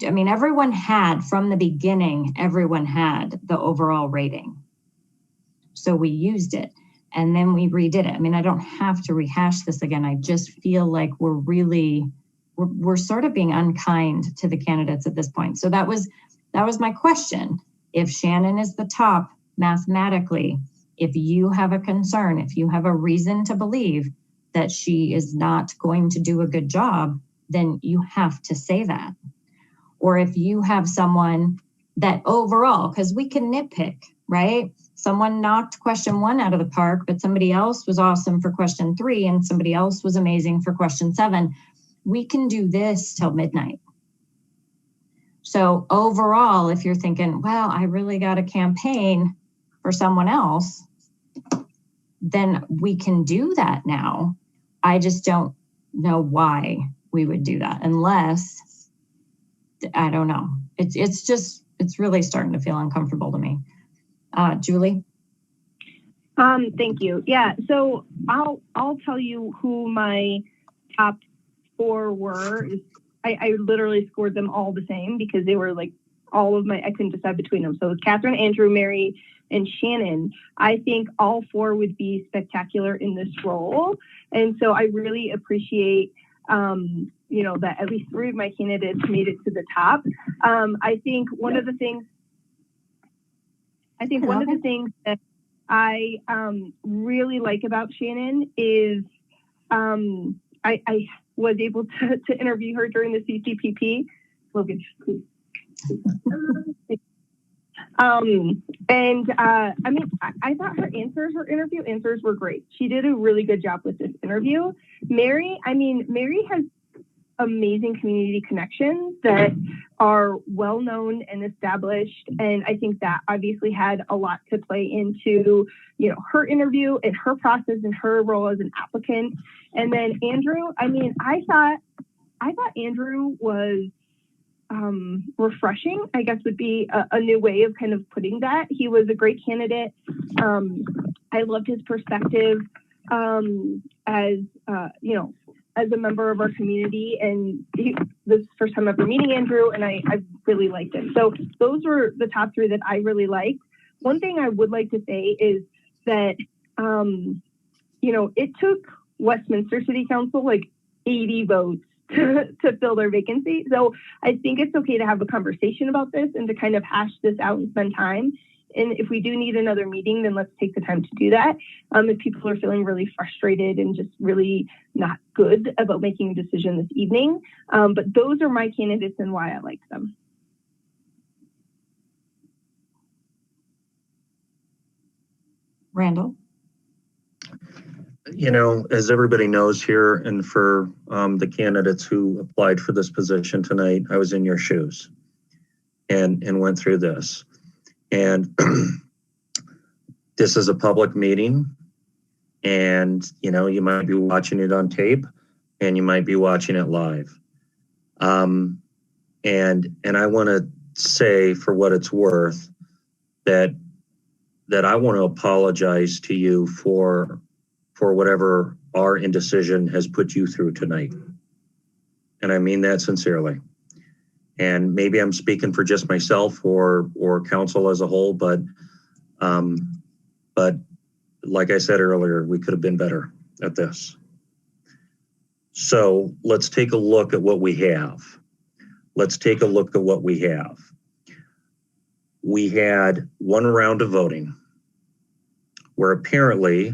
everyone had, from the beginning, everyone had the overall rating. So we used it and then we redid it. I don't have to rehash this again. I just feel like we're sort of being unkind to the candidates at this point. So that was my question. If Shannon is the top mathematically, if you have a concern, if you have a reason to believe that she is not going to do a good job, then you have to say that. Or if you have someone that overall, because we can nitpick, right? Someone knocked question 1 out of the park, but somebody else was awesome for question 3 and somebody else was amazing for question 7. We can do this till midnight. So overall, if you're thinking, well, I really got to campaign for someone else, then we can do that now. I just don't know why we would do that unless, I don't know. It's really starting to feel uncomfortable to me. Julie? Thank you. Yeah, so I'll tell you who my top 4 were. I literally scored them all the same because they were like I couldn't decide between them. So it was Catherine, Andrew, Mary, and Shannon. I think all 4 would be spectacular in this role. And so I really appreciate, that at least 3 of my candidates made it to the top. I think one of the things that I really like about Shannon is I was able to interview her during the CCPP. Logan, please. I thought her interview answers were great. She did a really good job with this interview. Mary has amazing community connections that are well known and established. And I think that obviously had a lot to play into, her interview and her process and her role as an applicant. And then Andrew, I thought Andrew was refreshing, I guess would be a new way of kind of putting that. He was a great candidate. I loved his perspective as a member of our community, and this is the first time ever meeting Andrew, and I really liked him. So those were the top 3 that I really liked. One thing I would like to say is that, it took Westminster City Council like 80 votes to fill their vacancy. So I think it's okay to have a conversation about this and to kind of hash this out and spend time. And if we do need another meeting, then let's take the time to do that. If people are feeling really frustrated and just really not good about making a decision this evening. But those are my candidates and why I like them. Randall? As everybody knows here, and for the candidates who applied for this position tonight, I was in your shoes and went through this. And this is a public meeting, and you might be watching it on tape and you might be watching it live. And I want to say, for what it's worth, that I want to apologize to you for whatever our indecision has put you through tonight. And I mean that sincerely. And maybe I'm speaking for just myself or council as a whole, but But like I said earlier, we could have been better at this. So let's take a look at what we have. We had one round of voting where apparently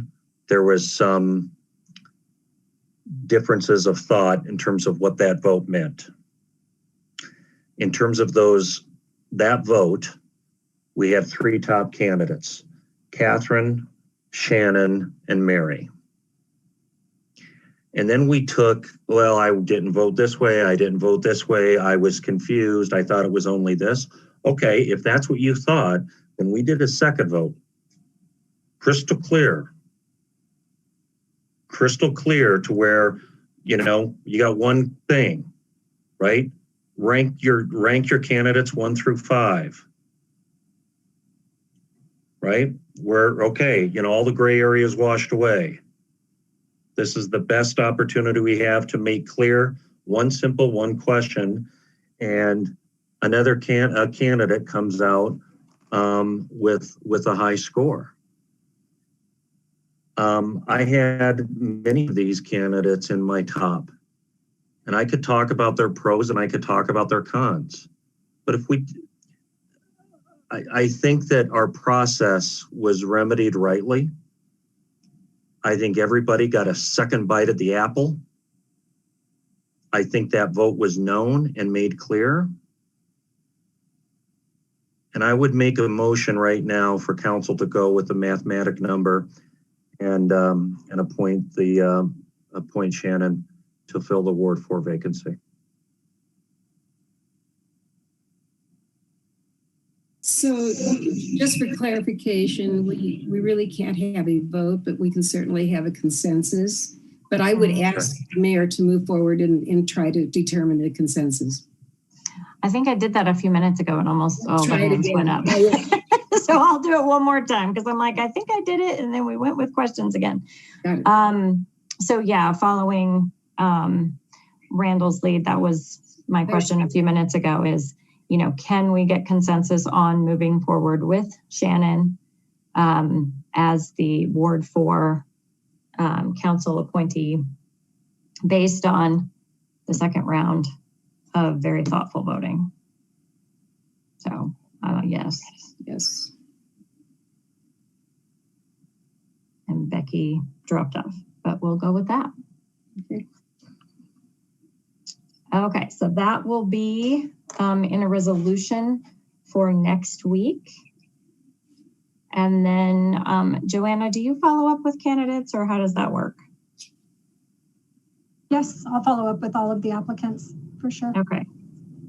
there was some differences of thought in terms of what that vote meant. In terms of that vote, we had three top candidates: Catherine, Shannon, and Mary. And then we took, well, I didn't vote this way, I didn't vote this way, I was confused, I thought it was only this. Okay, if that's what you thought, then we did a second vote. Crystal clear to where, you got one thing, right? Rank your candidates 1 through 5. Right? We're okay, all the gray areas washed away. This is the best opportunity we have to make clear one question, and another candidate comes out with a high score. I had many of these candidates in my top, and I could talk about their pros and I could talk about their cons. But I think that our process was remedied rightly. I think everybody got a second bite at the apple. I think that vote was known and made clear. And I would make a motion right now for council to go with the mathematic number and appoint Shannon to fill the Ward 4 vacancy. So just for clarification, we really can't have a vote, but we can certainly have a consensus. But I would ask the mayor to move forward and try to determine the consensus. I think I did that a few minutes ago and almost all the hands went up. Oh, yeah. So I'll do it one more time because I'm like, I think I did it. And then we went with questions again. So yeah, following Randall's lead, that was my question a few minutes ago is, can we get consensus on moving forward with Shannon as the Ward 4 council appointee based on the second round of very thoughtful voting? So yes. And Becky dropped off, but we'll go with that. Okay, so that will be in a resolution for next week. And then, Joanna, do you follow up with candidates or how does that work? Yes, I'll follow up with all of the applicants for sure. Okay.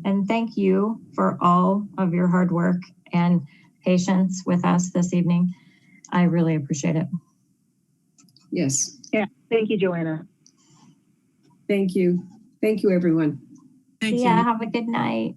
And thank you for all of your hard work and patience with us this evening. I really appreciate it. Yes. Yeah. Thank you, Joanna. Thank you. Thank you, everyone. Thank you. Have a good night.